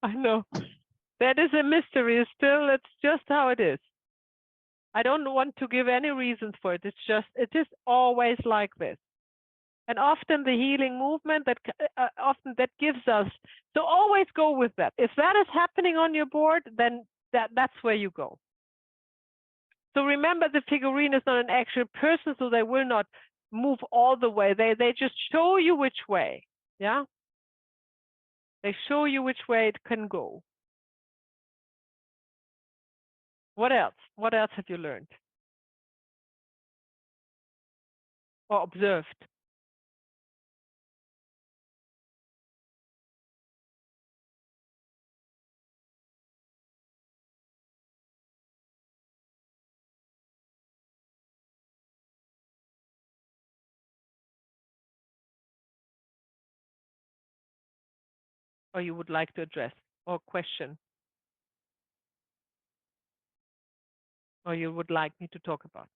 I know. That is a mystery still. It's just how it is. I don't want to give any reasons for it. It's just, it is always like this. And often the healing movement that often that gives us, so always go with that. If that is happening on your board, then that's where you go. So remember, the figurine is not an actual person, so they will not move all the way. They just show you which way. Yeah. They show you which way it can go. What else? What else have you learned or observed? Or you would like to address or question? Or you would like me to talk about?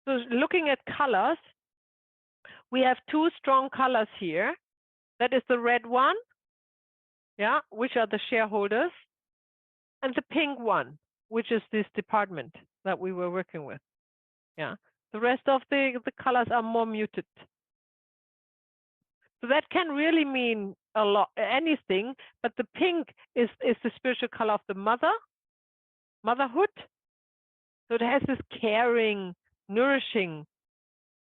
So looking at colors, we have two strong colors here. That is the red one, yeah, which are the shareholders, and the pink one, which is this department that we were working with. Yeah. The rest of the colors are more muted. So that can really mean a lot, anything, but the pink is the spiritual color of the motherhood. So it has this caring, nourishing.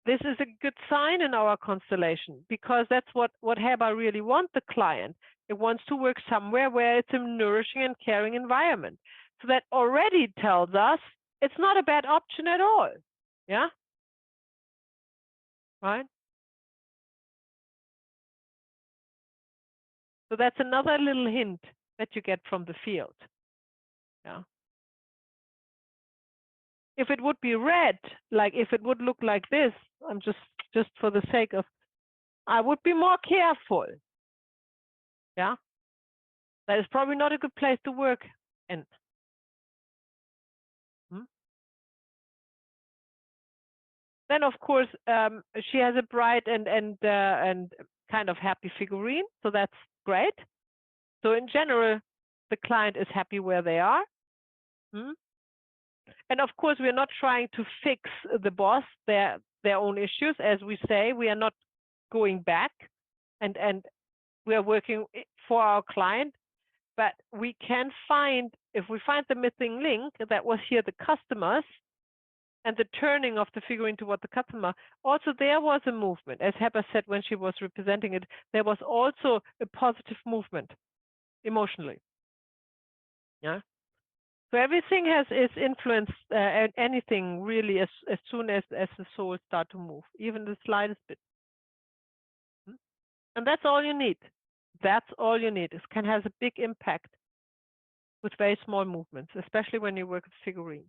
This is a good sign in our constellation, because that's what Heba really wants the client. It wants to work somewhere where it's a nourishing and caring environment. So that already tells us it's not a bad option at all. Yeah? Right? So that's another little hint that you get from the field. Yeah. If it would be red, like if it would look like this, I'm just for the sake of, I would be more careful. Yeah. That is probably not a good place to work in. Then of course she has a bright and kind of happy figurine, so that's great. So in general, the client is happy where they are. And of course, we're not trying to fix the boss, their own issues. As we say, we are not going back and we are working for our client, but we can find, if we find the missing link, that was here the customers and the turning of the figurine toward the customer. Also, there was a movement. As Heba said when she was representing it, there was also a positive movement emotionally. Yeah. So everything is influenced, anything really, as soon as the souls start to move, even the slightest bit. And that's all you need. That's all you need. It can have a big impact with very small movements, especially when you work with figurine.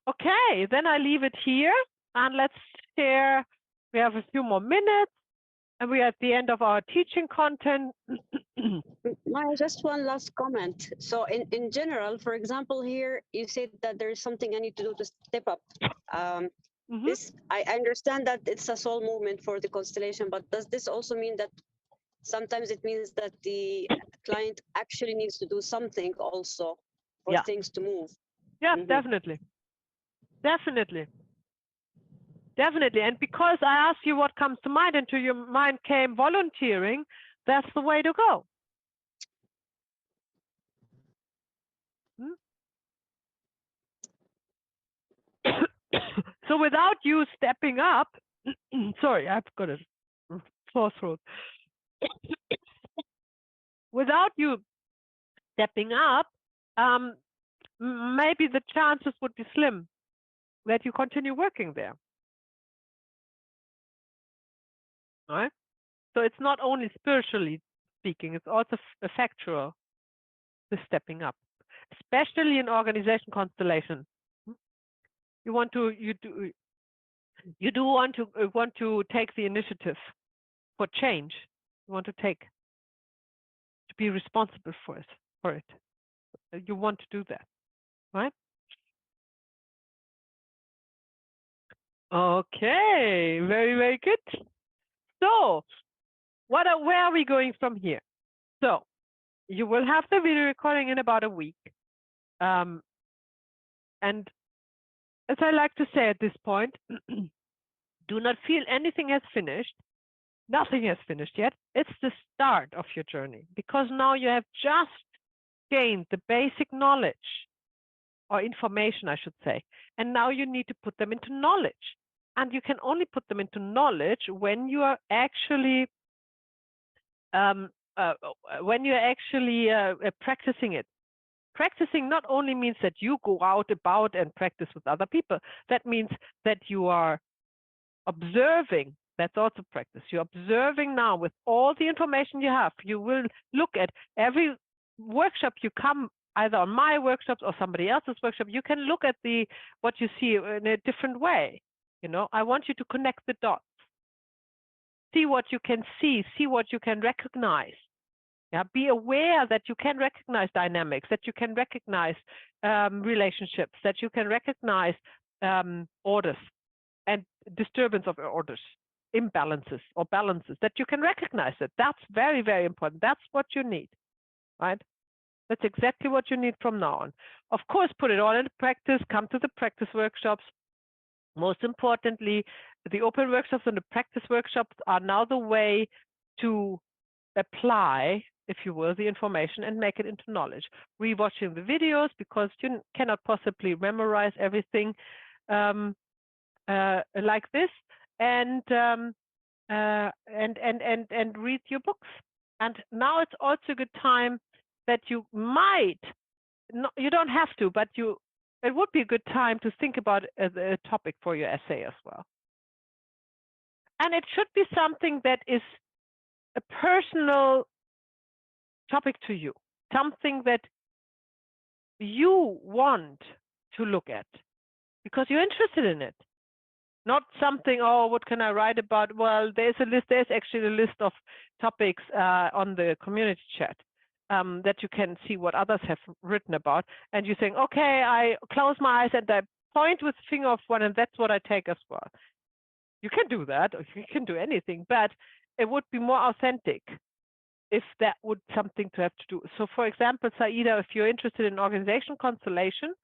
Okay, then I leave it here and let's share. We have a few more minutes and we are at the end of our teaching content. Maya, just one last comment. So in general, for example, here you said that there is something I need to do to step up. This I understand that it's a soul movement for the constellation, but does this also mean that sometimes it means that the client actually needs to do something also for things to move? Yeah, definitely. Definitely. And because I asked you what comes to mind, and to your mind came volunteering, that's the way to go. So without you stepping up, sorry, I've got a sore throat. Without you stepping up, maybe the chances would be slim that you continue working there. Right? So it's not only spiritually speaking, it's also factual, the stepping up, especially in organization constellation. You do want to take the initiative for change. You want to be responsible for it. You want to do that, right? Okay, very, very good. So where are we going from here? So you will have the video recording in about a week. And as I like to say at this point, do not feel anything has finished. Nothing has finished yet. It's the start of your journey, because now you have just gained the basic knowledge, or information, I should say. And now you need to put them into knowledge. And you can only put them into knowledge when you are actually practicing it. Practicing not only means that you go out about and practice with other people. That means that you are observing. That's also practice. You're observing now with all the information you have. You will look at every workshop you come, either on my workshops or somebody else's workshop. You can look at what you see in a different way. I want you to connect the dots. See what you can see what you can recognize. Yeah, be aware that you can recognize dynamics, that you can recognize relationships, that you can recognize orders and disturbance of orders, imbalances or balances, that you can recognize it. That's very, very important. That's what you need, right? That's exactly what you need from now on. Of course, put it all into practice, come to the practice workshops, Most importantly, the open workshops and the practice workshops are now the way to apply, if you will, the information and make it into knowledge. Rewatching the videos, because you cannot possibly memorize everything like this, and read your books. And now it's also a good time that you might, you don't have to, but it would be a good time to think about a topic for your essay as well. And it should be something that is a personal topic to you, something that you want to look at because you're interested in it. Not something, oh, what can I write about? Well, there's actually a list of topics on the community chat that you can see what others have written about. And you think, okay, I close my eyes and I point with the finger of one, and that's what I take as well. You can do that, or you can do anything, but it would be more authentic if that would something to have to do. So for example, Saida, if you're interested in organization constellation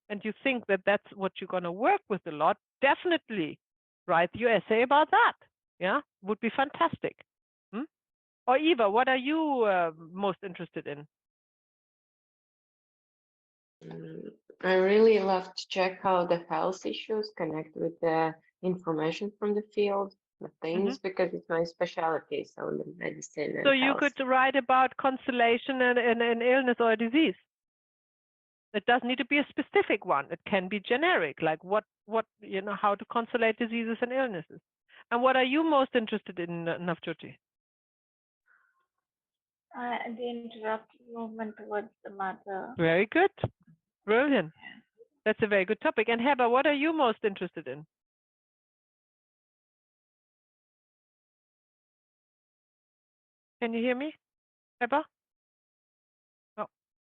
and you think that that's what you're going to work with a lot, definitely write your essay about that. Yeah, would be fantastic. Or Eva, what are you most interested in? I really love to check how the health issues connect with the information from the field, the things, because it's my specialty, so the medicine and so you health. could write about constellation and an illness or a disease. It doesn't need to be a specific one. It can be generic, like what how to constellate diseases and illnesses. And what are you most interested in, Navjoti? The interrupted movement towards the mother. Very good. Brilliant. That's a very good topic. And Heba, what are you most interested in? Can you hear me, Heba?